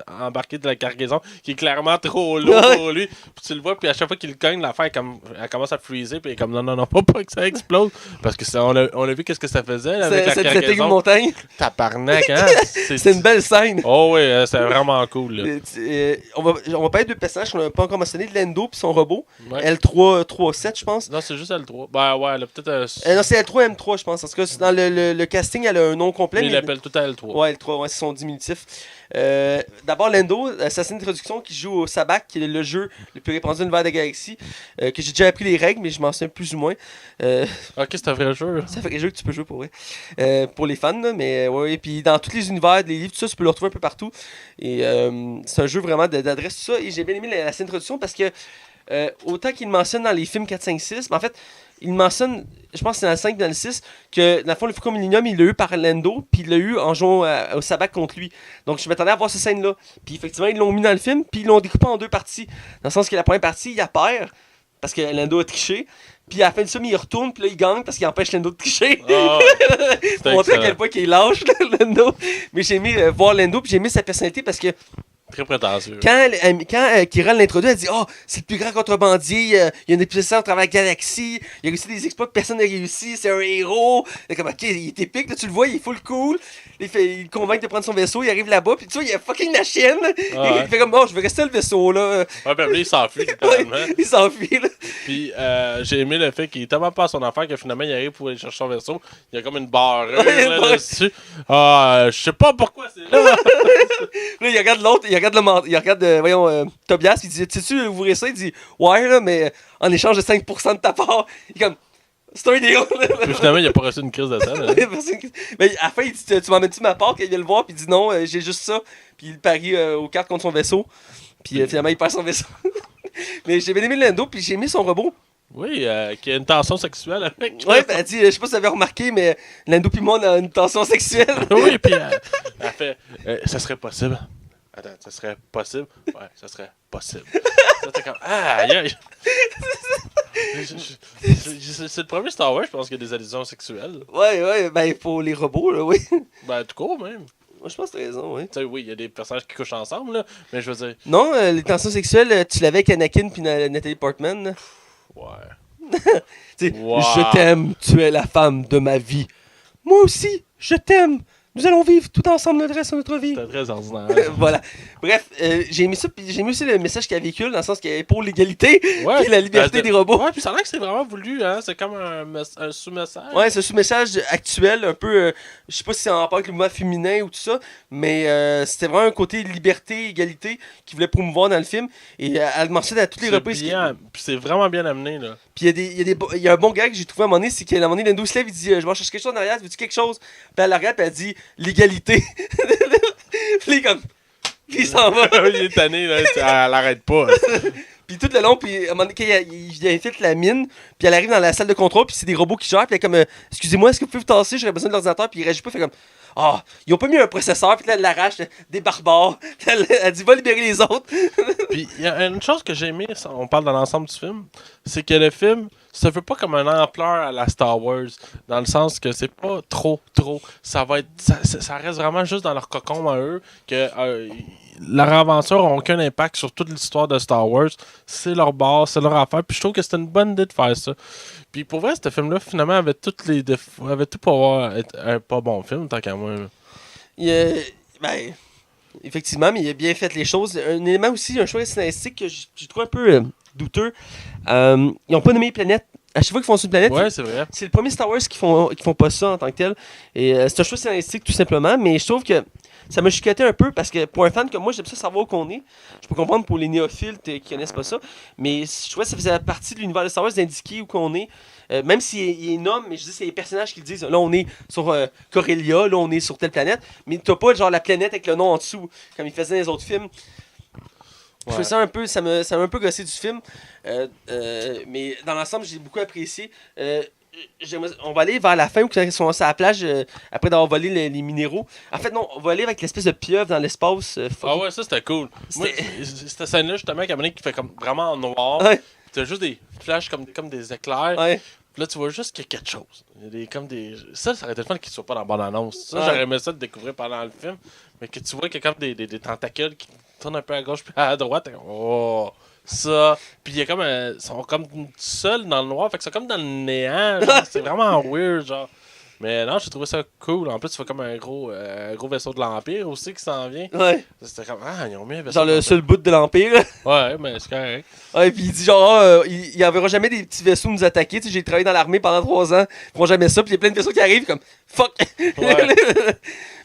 embarquer de la cargaison qui est clairement trop lourd pour lui. Puis tu le vois, puis à chaque fois qu'il le cogne, l'affaire elle commence à freezer, puis il est comme non, faut pas que ça explose. Parce que on a vu qu'est-ce que ça faisait là, avec la C'est une cargaison. montagne. Tabarnak, hein? C'est une belle scène. Oh oui, c'est vraiment cool. Là. On va parler de deux personnages qu'on n'a pas encore mentionné, Lando puis son robot. Ouais. L3-7, je pense. Non, c'est juste L3. Ben ouais, elle a peut-être. Non, c'est L3M3, je pense. En tout cas, dans le casting, elle a un nom complet. Mais il mais- l'appelle tout à L3. Ouais, L3, ouais, c'est son diminutif. D'abord, Lando, assassin d'introduction qui joue au Sabak, qui est le jeu le plus répandu de l'univers de la galaxie. Que j'ai déjà appris les règles, mais je m'en souviens plus ou moins. Ok, c'est un vrai jeu. Ça fait des jeux que tu peux jouer pour vrai. Pour les fans, là, mais ouais, et puis dans tous les univers, les livres, tout ça, tu peux le retrouver un peu partout. Et c'est un jeu vraiment d'adresse, tout ça. Et j'ai bien aimé la scène d'introduction parce que autant qu'il mentionne dans les films 4, 5, 6, mais en fait, il mentionne, je pense que c'est dans le 5, dans le 6, que dans le fond, le Faucon Millennium, il l'a eu par Lando, puis il l'a eu en jouant au Sabak contre lui. Donc je m'attendais à voir cette scène-là. Puis effectivement, ils l'ont mis dans le film, puis ils l'ont découpé en 2 parties. Dans le sens que la première partie, il a perd, parce que Lando a triché. Puis à la fin du film, il retourne, puis là, il gagne parce qu'il empêche Lando de tricher. Oh, Pour montrer à quel point qu'il est lâche, là, Lando. Mais j'ai aimé voir Lando, puis j'ai aimé sa personnalité parce que très prétentieux. quand Kira l'introduit, elle dit oh, c'est le plus grand contrebandier, il y a une épuisation à travers la galaxie, il a réussi des exploits que personne n'a réussi, c'est un héros. C'est comme, ok, il est épique, là, tu le vois, il est full cool. Il le convainc de prendre son vaisseau, il arrive là-bas, puis tu vois, il a fucking la chienne. Ouais. Il fait comme, oh, je vais rester le vaisseau, là. Ouais, ben là, il s'enfuit, littéralement. Il s'enfuit, là. Puis j'ai aimé le fait qu'il est tellement pas à son affaire que finalement, il arrive pour aller chercher son vaisseau. Il y a comme une barreuse là, dessus. Je sais pas pourquoi c'est là. Là, il regarde l'autre, il regarde, Tobias, puis il dit, sais-tu ouvrir ça? Il dit, ouais, là, mais en échange de 5% de ta part. Il est comme, c'est un deal. Puis finalement, il a pas reçu une crise de sang. Là. Mais à la fin, il dit, tu m'emmènes-tu ma part? Quand il vient le voir, puis il dit, non, j'ai juste ça. Puis il parie aux cartes contre son vaisseau. Puis finalement, il perd son vaisseau. Mais j'ai bien aimé Lando, puis j'ai aimé son robot. Oui, qui a une tension sexuelle avec. Ouais, elle dit, je sais pas si vous avez remarqué, mais Lando puis moi, on a une tension sexuelle. Oui, puis elle fait, ça serait possible. Attends, ça serait possible? Ouais, ça serait possible. Ça, t'es comme, aïe, aïe. C'est le premier Star Wars, je pense qu'il y a des allusions sexuelles. Ouais, ben pour les robots, là, oui. Ben, tout court, même. Moi, je pense que t'as raison, oui. Tu sais, oui, il y a des personnages qui couchent ensemble, là, mais je veux dire... Non, les tensions sexuelles, tu l'avais avec Anakin puis Natalie Portman. Là. Ouais. Tu sais, Wow. je t'aime, tu es la femme de ma vie. Moi aussi, je t'aime. Nous allons vivre tout ensemble le reste de notre vie. C'était très ordinaire. Voilà. Bref, j'ai aimé ça, puis j'ai aimé aussi le message qu'elle véhicule, dans le sens qu'elle est pour l'égalité Ouais. et la liberté des robots. Ouais, puis ça a l'air que c'est vraiment voulu, hein. C'est comme un sous-message. Ouais, c'est un sous-message actuel, un peu, je sais pas si c'est en rapport avec le mouvement féminin ou tout ça, mais c'était vraiment un côté liberté, égalité qu'il voulait promouvoir dans le film, et elle mentionne à toutes les reprises. Bien, puis c'est vraiment bien amené, là. Puis il y a un bon gars que j'ai trouvé à un moment donné, c'est qu'à un moment donné, Lando se lève, il dit je vais chercher quelque chose en arrière, veux-tu quelque chose? Puis elle la regarde, puis elle dit l'égalité. Puis il est comme. Puis il s'en va. Il est tanné, là. Elle arrête pas. Puis tout le long, puis à un moment donné, quand il infiltre la mine, puis elle arrive dans la salle de contrôle, puis c'est des robots qui gèrent, puis elle est comme excusez-moi, est-ce que vous pouvez vous tasser? J'aurais besoin de l'ordinateur, puis il réagit pas, fait comme ah, ils ont pas mis un processeur, puis là elle l'arrache, des barbares. Puis elle dit va libérer les autres. Puis il y a une chose que j'ai aimé, on parle dans l'ensemble du film, c'est que le film se veut pas comme une ampleur à la Star Wars, dans le sens que c'est pas trop, ça va être, ça reste vraiment juste dans leur cocon à eux, que leur aventure n'a aucun impact sur toute l'histoire de Star Wars, c'est leur base, c'est leur affaire, puis je trouve que c'était une bonne idée de faire ça. Puis pour vrai, ce film-là, finalement, avait toutes les défauts, avait tout pour avoir un pas bon film, tant qu'à moi. Ben, effectivement, mais il a bien fait les choses. Un élément aussi, un choix scénaristique que j'ai trouvé un peu douteux. Ils n'ont pas nommé les planètes. À chaque fois qu'ils font sur une planète, Ouais, c'est vrai. c'est le premier Star Wars qui font pas ça en tant que tel. Et c'est un choix scénaristique tout simplement, mais je trouve que ça m'a chicoté un peu parce que pour un fan comme moi, j'aime ça savoir où qu'on est. Je peux comprendre pour les néophiles qui connaissent pas ça, mais je trouvais que ça faisait partie de l'univers de Star Wars d'indiquer où qu'on est. Même s'il est nomme, mais je dis c'est les personnages qui le disent. Là, on est sur Corellia, là, on est sur telle planète, mais t'as pas genre la planète avec le nom en dessous, comme ils faisaient dans les autres films. Je fais ça un peu, ça m'a un peu gossé du film, mais dans l'ensemble, j'ai beaucoup apprécié. On va aller vers la fin où ils sont à la plage après d'avoir volé les minéraux. En fait, non, on va aller avec l'espèce de pieuvre dans l'espace. Ah ouais, ça c'était cool. Moi, cette scène-là, justement, qui fait comme vraiment en noir. Ouais. T'as juste des flashs comme des éclairs. Ouais. Puis là, tu vois juste qu'il y a quelque chose. Il y a ça aurait été le fun qu'il soit pas dans la bande-annonce. Ça, Ouais. j'aurais aimé ça de découvrir pendant le film. Mais que tu vois qu'il y a comme des tentacules qui tournent un peu à gauche puis à droite. T'es comme, oh, ça. Puis il y a comme ils sont comme seuls dans le noir. Fait que c'est comme dans le néant. Genre, c'est vraiment weird, genre. Mais non, j'ai trouvé ça cool. En plus, tu vois comme un gros vaisseau de l'Empire aussi qui s'en vient. Ouais. C'était comme, ah, ils ont mis un vaisseau. Genre de le l'Empire. seul bout de l'Empire. Ouais, mais c'est correct. Ouais, puis il dit genre, il enverra jamais des petits vaisseaux nous attaquer. Tu sais, j'ai travaillé dans l'armée pendant 3 ans. Ils feront jamais ça. Puis il y a plein de vaisseaux qui arrivent comme, fuck. Ouais.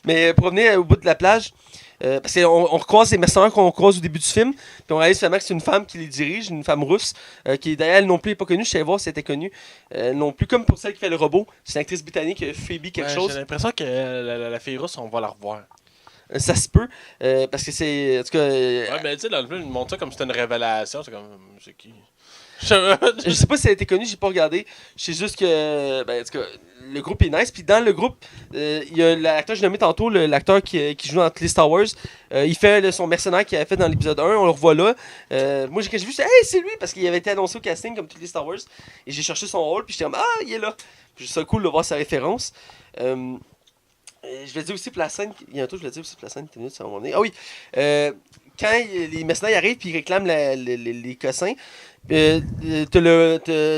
Mais pour revenir au bout de la plage, parce qu'on recroise les mercenaires qu'on croise au début du film, puis on réalise finalement que c'est une femme qui les dirige, une femme russe, qui d'ailleurs elle non plus n'est pas connue, je savais voir si elle était connue, non plus comme pour celle qui fait le robot, c'est une actrice britannique, Phoebe quelque chose. J'ai l'impression que la fille russe, on va la revoir. Ça se peut, parce que c'est, en tout cas... Ouais, mais tu sais, dans le film, ils montrent ça comme si c'était une révélation, c'est comme, c'est qui? Je sais pas si elle a été connue, j'ai pas regardé. Je sais juste que, ben, en tout cas, le groupe est nice. Puis dans le groupe, il y a l'acteur que j'ai nommé tantôt, l'acteur qui joue dans les Star Wars. Il fait son mercenaire qu'il avait fait dans l'épisode 1, on le revoit là. Moi, quand j'ai vu, j'ai dit, hey, c'est lui, parce qu'il avait été annoncé au casting comme tous les Star Wars. Et j'ai cherché son rôle, puis j'étais comme, ah, il est là. Puis c'est cool de voir sa référence. Je vais dire aussi pour la scène, il y a un truc, je vais dire aussi pour la scène, minutes, ça va m'en est. Ah oui, quand les mercenaires arrivent, puis ils réclament les cossins. T'as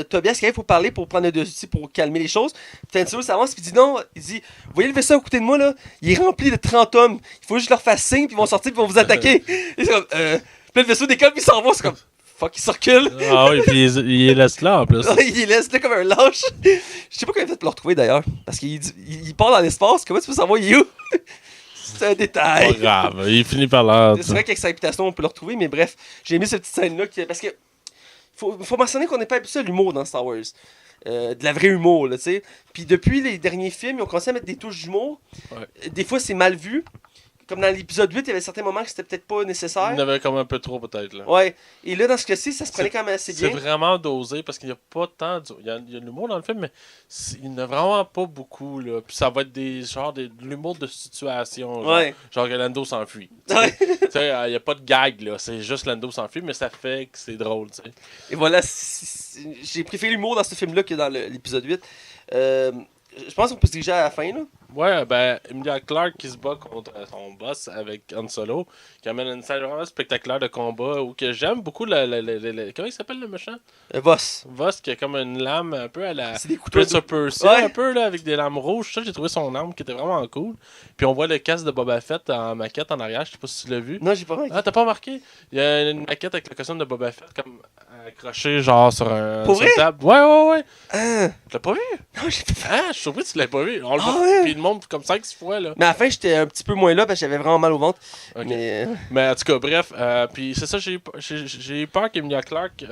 Tobias qui arrive pour parler, pour prendre le dessus, pour calmer les choses. Puis Tensio s'avance, puis il dit non. Il dit, vous voyez le vaisseau à côté de moi là, il est rempli de 30 hommes. Il faut juste leur faire signe, puis ils vont sortir, puis ils vont vous attaquer. Et c'est comme, puis le vaisseau décolle, puis il s'en va. C'est comme, fuck, il se recule. Ah oui, puis il est laisse là en plus. Il les laisse là comme un lâche. Je sais pas comment il a fait pour le retrouver d'ailleurs. Parce qu'il part dans l'espace, comment tu peux savoir il est où? C'est un détail. Pas grave, il finit par là. C'est vrai qu'avec sa réputation, on peut le retrouver, mais bref, j'ai mis cette petite scène-là parce que faut mentionner qu'on n'est pas habitué à l'humour dans Star Wars. De la vraie humour, là, tu sais. Puis depuis les derniers films, ils ont commencé à mettre des touches d'humour. Ouais. Des fois, c'est mal vu. comme dans l'épisode 8, il y avait certains moments que c'était peut-être pas nécessaire. Il y en avait comme un peu trop, peut-être. Là. Ouais. Et là, dans ce cas-ci, ça se prenait quand même assez bien. C'est vraiment dosé parce qu'il n'y a pas tant. Il y a de l'humour dans le film, mais il n'y en a vraiment pas beaucoup. Là. Puis ça va être de l'humour de situation. Genre que Lando s'enfuit. Ouais. Il n'y a pas de gag, là. C'est juste Lando s'enfuit, mais ça fait que c'est drôle. T'sais. Et voilà, j'ai préféré l'humour dans ce film-là que dans l'épisode 8. Je pense qu'on peut se diriger à la fin, là. Ouais, ben, Emilia Clarke qui se bat contre son boss avec Han Solo, qui amène une scène vraiment spectaculaire de combat, où que j'aime beaucoup comment il s'appelle le méchant? Voss. Voss, qui a comme une lame un peu à la C'est des couteaux Prince of Persia, un peu, là, avec des lames rouges. Ça, j'ai trouvé son arme qui était vraiment cool. Puis on voit le casque de Boba Fett en maquette en arrière, je sais pas si tu l'as vu. Non, j'ai pas remarqué. Ah, t'as pas remarqué? Il y a une maquette avec le costume de Boba Fett, comme accroché, genre, sur Pour une table. Ouais. Ah. Tu l'as pas vu? Non, j'ai pas fait. Ah, je suis surpris que tu l'as pas vu. On le Ah, voit, ouais. puis il montre comme 5-6 fois, là. Mais à la fin, j'étais un petit peu moins là parce que j'avais vraiment mal au ventre. Ok. Mais en tout cas, bref, puis c'est ça, j'ai eu peur qu'Emilia Clarke,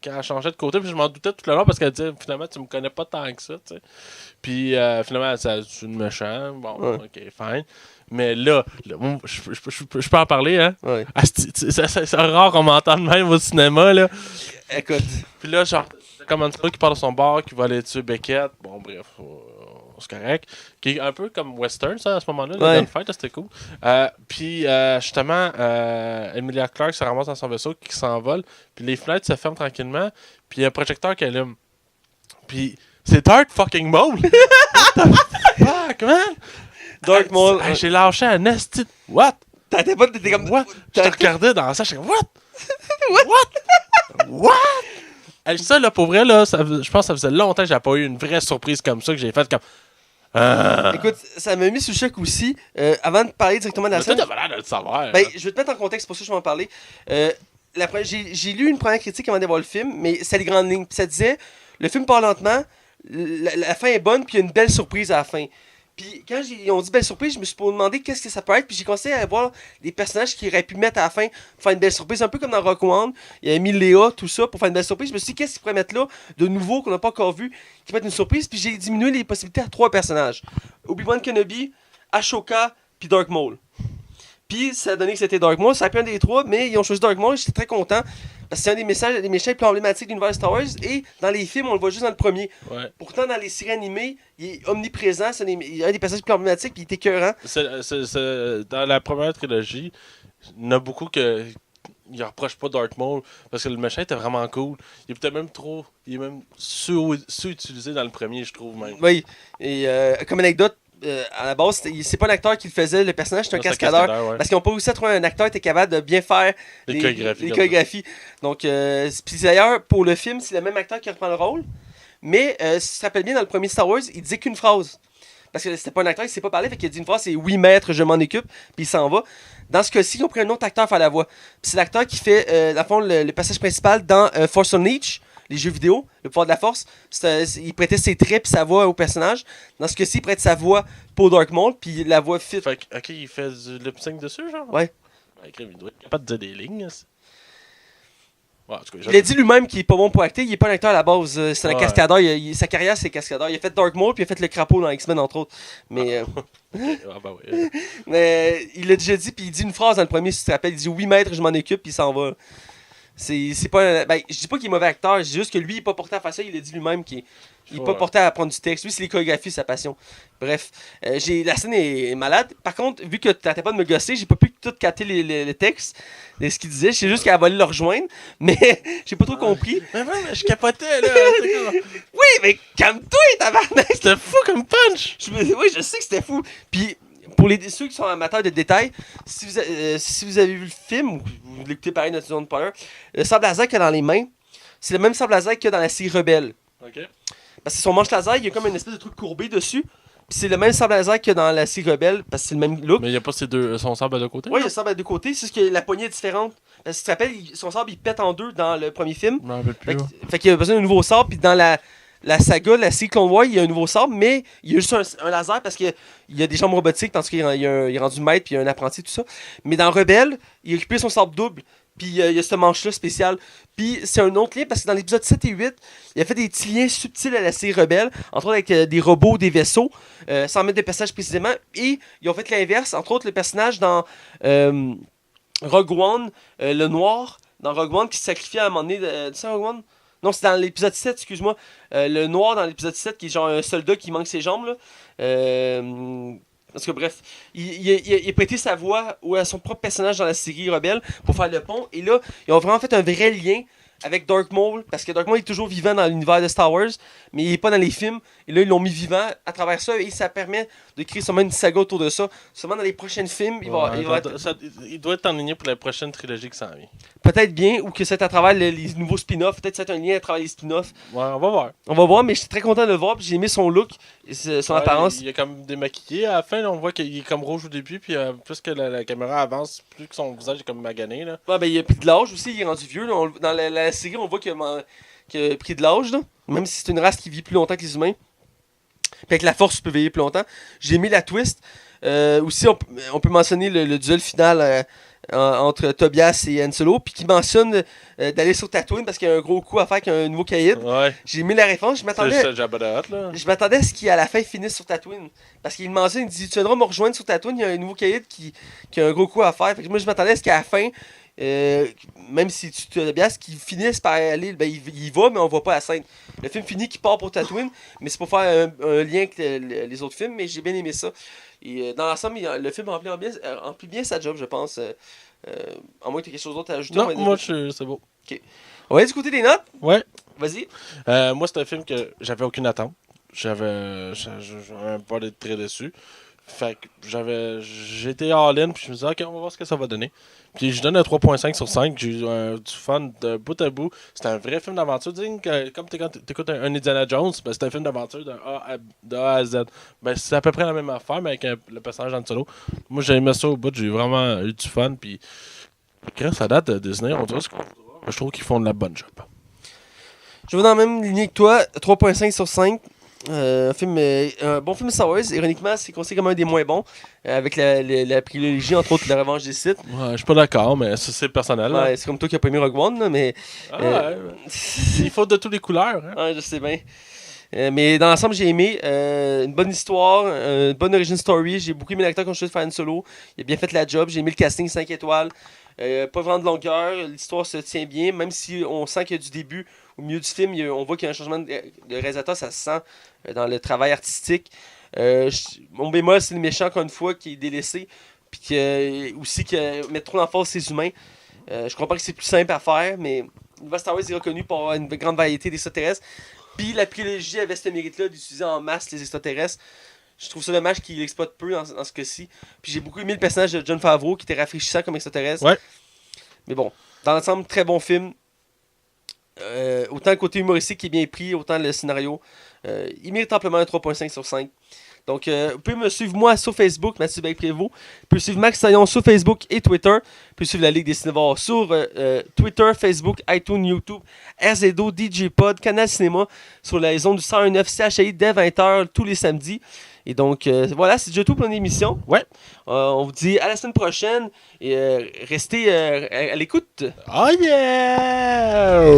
quand elle changeait de côté, puis je m'en doutais tout le long parce qu'elle disait finalement, tu me connais pas tant que ça, tu sais. Puis finalement, c'est une méchante, bon, ok, fine. Mais là je peux en parler, hein? Ouais. C'est rare qu'on m'entende même au cinéma, là. Écoute. Puis là, genre, comme un qui part de son bar, qui va aller tuer Beckett, bon, bref. C'est correct. Qui est un peu comme western, ça, à ce moment-là. Le gunfight, c'était cool. Puis, justement, Emilia Clarke se ramasse dans son vaisseau qui s'envole. Puis les fenêtres se ferment tranquillement. Puis il y a un projecteur qui allume. Puis c'est Dark fucking Maul! What the fuck, man? Dark Maul. J'ai lâché un esti. What? T'étais comme. What? Je te regardais dans ça, je suis comme, What? Hey, ça, là, pour vrai, là, je pense que ça faisait longtemps que j'avais pas eu une vraie surprise comme ça, que j'ai faite comme. Écoute, ça m'a mis sous choc aussi. Avant de parler directement de la scène. Toi, t'avais l'air de le savoir. Ben, je vais te mettre en contexte, pour ça que je vais en parler. J'ai lu une première critique avant de voir le film, mais c'est les grandes lignes. Puis ça disait le film part lentement, la fin est bonne, puis il y a une belle surprise à la fin. Puis quand ils ont dit belle surprise, je me suis demandé qu'est-ce que ça peut être, puis j'ai commencé à voir des personnages qui auraient pu mettre à la fin pour faire une belle surprise, un peu comme dans Rock One. Il y a mis Léa, tout ça, pour faire une belle surprise. Je me suis dit qu'est-ce qu'ils pourraient mettre là de nouveau qu'on n'a pas encore vu, qui peut être une surprise, puis j'ai diminué les possibilités à 3 personnages. Obi-Wan Kenobi, Ashoka, puis Dark Maul. Puis ça a donné que c'était Dark Maul, ça a pu un des 3, mais ils ont choisi Dark Maul, j'étais très content. Parce que c'est un des méchants les plus emblématiques de l'univers Star Wars. Et dans les films, on le voit juste dans le premier. Ouais. Pourtant, dans les séries animées, il est omniprésent. C'est un des personnages les plus emblématiques. Puis il est écœurant. Dans la première trilogie, il y en a beaucoup que. Ils reprochent pas Darth Maul parce que le méchant était vraiment cool. Il est peut-être même trop. Il est même sous-utilisé dans le premier, je trouve même. Oui. Et comme anecdote, à la base, c'est pas l'acteur qui le faisait, le personnage, c'est un cascadeur. Ouais. Parce qu'ils n'ont pas réussi à trouver un acteur qui était capable de bien faire les chorégraphies. Donc, puis d'ailleurs, pour le film, c'est le même acteur qui reprend le rôle. Mais, si tu te rappelles bien, dans le premier Star Wars, il disait qu'une phrase. Parce que c'était pas un acteur qui s'est pas parlé, fait qu'il a dit une phrase, c'est oui maître, je m'en occupe, puis il s'en va. Dans ce cas-ci, ils ont pris un autre acteur pour faire la voix. Puis c'est l'acteur qui fait, dans le fond, le passage principal dans Force Unleashed, les jeux vidéo, le pouvoir de la force. Il prêtait ses traits puis sa voix au personnage. Dans ce cas-ci, il prête sa voix pour Dark Maul, puis la voix fit. Fait que, ok, il fait du lip sync dessus, genre? Ouais. Il doit être capable de dire des lignes. Ouais, en tout cas, il a dit lui-même qu'il est pas bon pour acter, il est pas un acteur à la base, c'est un cascadeur, sa carrière c'est cascadeur. Il a fait Dark Maul puis il a fait le crapaud dans X-Men entre autres. Mais ouais. mais il l'a déjà dit puis il dit une phrase dans le premier si tu te rappelles, il dit oui maître, je m'en occupe puis il s'en va. C'est pas ben je dis pas qu'il est mauvais acteur, je dis juste que lui il est pas porté à faire ça, il a dit lui-même qu'il est pas porté à apprendre du texte. Lui c'est les chorégraphies, sa passion. Bref, la scène est malade. Par contre, vu que t'arrêtais pas de me gosser, j'ai pas pu tout capter les textes de ce qu'il disait. Je sais juste qu'elle va aller le rejoindre, mais j'ai pas trop compris. Mais je capotais là. Oui, mais calme-toi, tabarnak. C'était fou comme punch. Oui, je sais que c'était fou. Puis pour ceux qui sont amateurs de détails, si vous avez vu le film ou vous l'écoutez pareil dans Zone Power, le sabre laser qu'il y a dans les mains, c'est le même sabre laser qu'il y a dans la série Rebelle. OK. Parce que son manche laser, il y a comme une espèce de truc courbé dessus. Puis c'est le même sabre laser qu'il y a dans la série Rebelle, parce que c'est le même look. Mais il n'y a pas son sabre à deux côtés? Oui, il y a le sabre à deux côtés, c'est juste que la poignée est différente. Parce que tu te rappelles, son sabre il pète en deux dans le premier film. Je m'en rappelle plus. Fait qu'il y a besoin d'un nouveau sabre, puis dans la saga, la série Clone Wars, il y a un nouveau sabre, mais il y a juste un laser parce qu'il y a des jambes robotiques, tandis qu'il est rendu maître, puis il y a un apprenti, tout ça. Mais dans Rebelle, il a récupéré son sabre double. Puis il y a ce manche-là spécial. Puis c'est un autre lien parce que dans l'épisode 7 et 8, il a fait des petits liens subtils à la série Rebelle, entre autres avec des robots, des vaisseaux, sans mettre de personnages précisément. Et ils ont fait l'inverse, entre autres le personnage dans Rogue One, le noir, dans Rogue One qui se sacrifie à un moment donné. Tu sais, Rogue One? Non, c'est dans l'épisode 7, excuse-moi. Le noir dans l'épisode 7 qui est genre un soldat qui manque ses jambes, là. Parce que bref, il a prêté sa voix à son propre personnage dans la série Rebelle pour faire le pont. Et là, ils ont vraiment fait un vrai lien avec Darth Maul, parce que Darth Maul est toujours vivant dans l'univers de Star Wars, mais il est pas dans les films. Et là, ils l'ont mis vivant à travers ça, et ça permet de créer sûrement une saga autour de ça. Sûrement dans les prochains films, il doit être enligné pour la prochaine trilogie qui s'en vient. Peut-être bien, ou que c'est à travers les nouveaux spin-offs, peut-être c'est un lien à travers les spin-offs. Ouais, on va voir. On va voir, mais je suis très content de le voir, puis j'ai aimé son look, son apparence. Il est comme démaquillé à la fin, là, on voit qu'il est comme rouge au début, puis plus que la caméra avance, plus que son visage est comme magané. Là. Ouais, ben il a pris de l'âge aussi, il est rendu vieux. Là. Dans la série, on voit qu'il a pris de l'âge, là. Même si c'est une race qui vit plus longtemps que les humains. Puis avec la force, tu peux veiller plus longtemps. J'ai aimé la twist. Aussi, on peut mentionner le duel final entre Tobias et Han Solo, puis qui mentionne d'aller sur Tatooine parce qu'il y a un gros coup à faire avec un nouveau caïd. Ouais. J'ai aimé la réponse. Je m'attendais je m'attendais à ce qu'il à la fin finisse sur Tatooine. Parce qu'il mentionne, il dit tu viendras me rejoindre sur Tatooine, il y a un nouveau caïd qui a un gros coup à faire. Fait que moi, je m'attendais à ce qu'à la fin, même si tu Tobias, qu'il finisse par aller, ben, il va, mais on voit pas la scène. Le film finit qu'il part pour Tatooine, mais c'est pour faire un lien avec les autres films, mais j'ai bien aimé ça. Et dans l'ensemble, le film remplit bien sa job, je pense. À moins que tu aies quelque chose d'autre à ajouter. Non, moi, c'est beau. Ok. On va aller du côté des notes. Ouais. Vas-y. Moi, c'est un film que j'avais aucune attente. J'avais pas été très déçu. Fait que j'étais all-in, puis je me disais, ok, on va voir ce que ça va donner. Puis je donne un 3.5 sur 5. J'ai eu du fun de bout à bout. C'était un vrai film d'aventure. Comme quand t'écoutes un Indiana Jones, ben, c'est un film d'aventure de A à Z. Ben, c'est à peu près la même affaire, mais avec le personnage d'Han Solo. Moi, j'ai aimé ça au bout. J'ai vraiment eu du fun. Puis, grâce à date de Disney, on dirait ce qu'on voudra. Je trouve qu'ils font de la bonne job. Je vais dans la même lignée que toi, 3.5 sur 5. Un bon film Star Wars. Ironiquement, c'est considéré comme un des moins bons. Avec la trilogie, entre autres, La Revanche des Sith. Ouais, je suis pas d'accord, mais c'est personnel. Ouais, c'est comme toi qui n'as pas aimé Rogue One, là, mais. Il faut de toutes les couleurs. Hein? Ouais, je sais bien. Mais dans l'ensemble, j'ai aimé. Une bonne histoire, une bonne origin story. J'ai beaucoup aimé l'acteur quand je suis fan solo. Il a bien fait la job. J'ai aimé le casting 5 étoiles. Pas vraiment de longueur. L'histoire se tient bien, même si on sent qu'il y a du début. Au milieu du film, on voit qu'il y a un changement de réalisateur, ça se sent dans le travail artistique. Mon bémol, c'est le méchant, encore une fois, qui est délaissé. Puis aussi qui met trop d'emphase ses humains. Je comprends que c'est plus simple à faire, mais l'univers Star Wars est reconnu pour avoir une grande variété d'extraterrestres. Puis la trilogie avait ce mérite-là d'utiliser en masse les extraterrestres. Je trouve ça dommage qu'il l'exploite peu dans ce cas-ci. Puis j'ai beaucoup aimé le personnage de Jon Favreau qui était rafraîchissant comme extraterrestre. Ouais. Mais bon, dans l'ensemble, très bon film. Autant le côté humoristique qui est bien pris, autant le scénario. Il mérite amplement un 3.5 sur 5. Donc, vous pouvez me suivre moi sur Facebook, Mathieu Bain-Prévost. Vous pouvez suivre Max Saillon sur Facebook et Twitter. Vous pouvez suivre la Ligue des Cinévores sur Twitter, Facebook, iTunes, YouTube, RZO, DJ Pod, Canal Cinéma, sur la zone du 101.9 CHI dès 20h tous les samedis. Et donc, voilà, c'est déjà tout pour l'émission. Ouais. On vous dit à la semaine prochaine et restez à l'écoute. Oh yeah!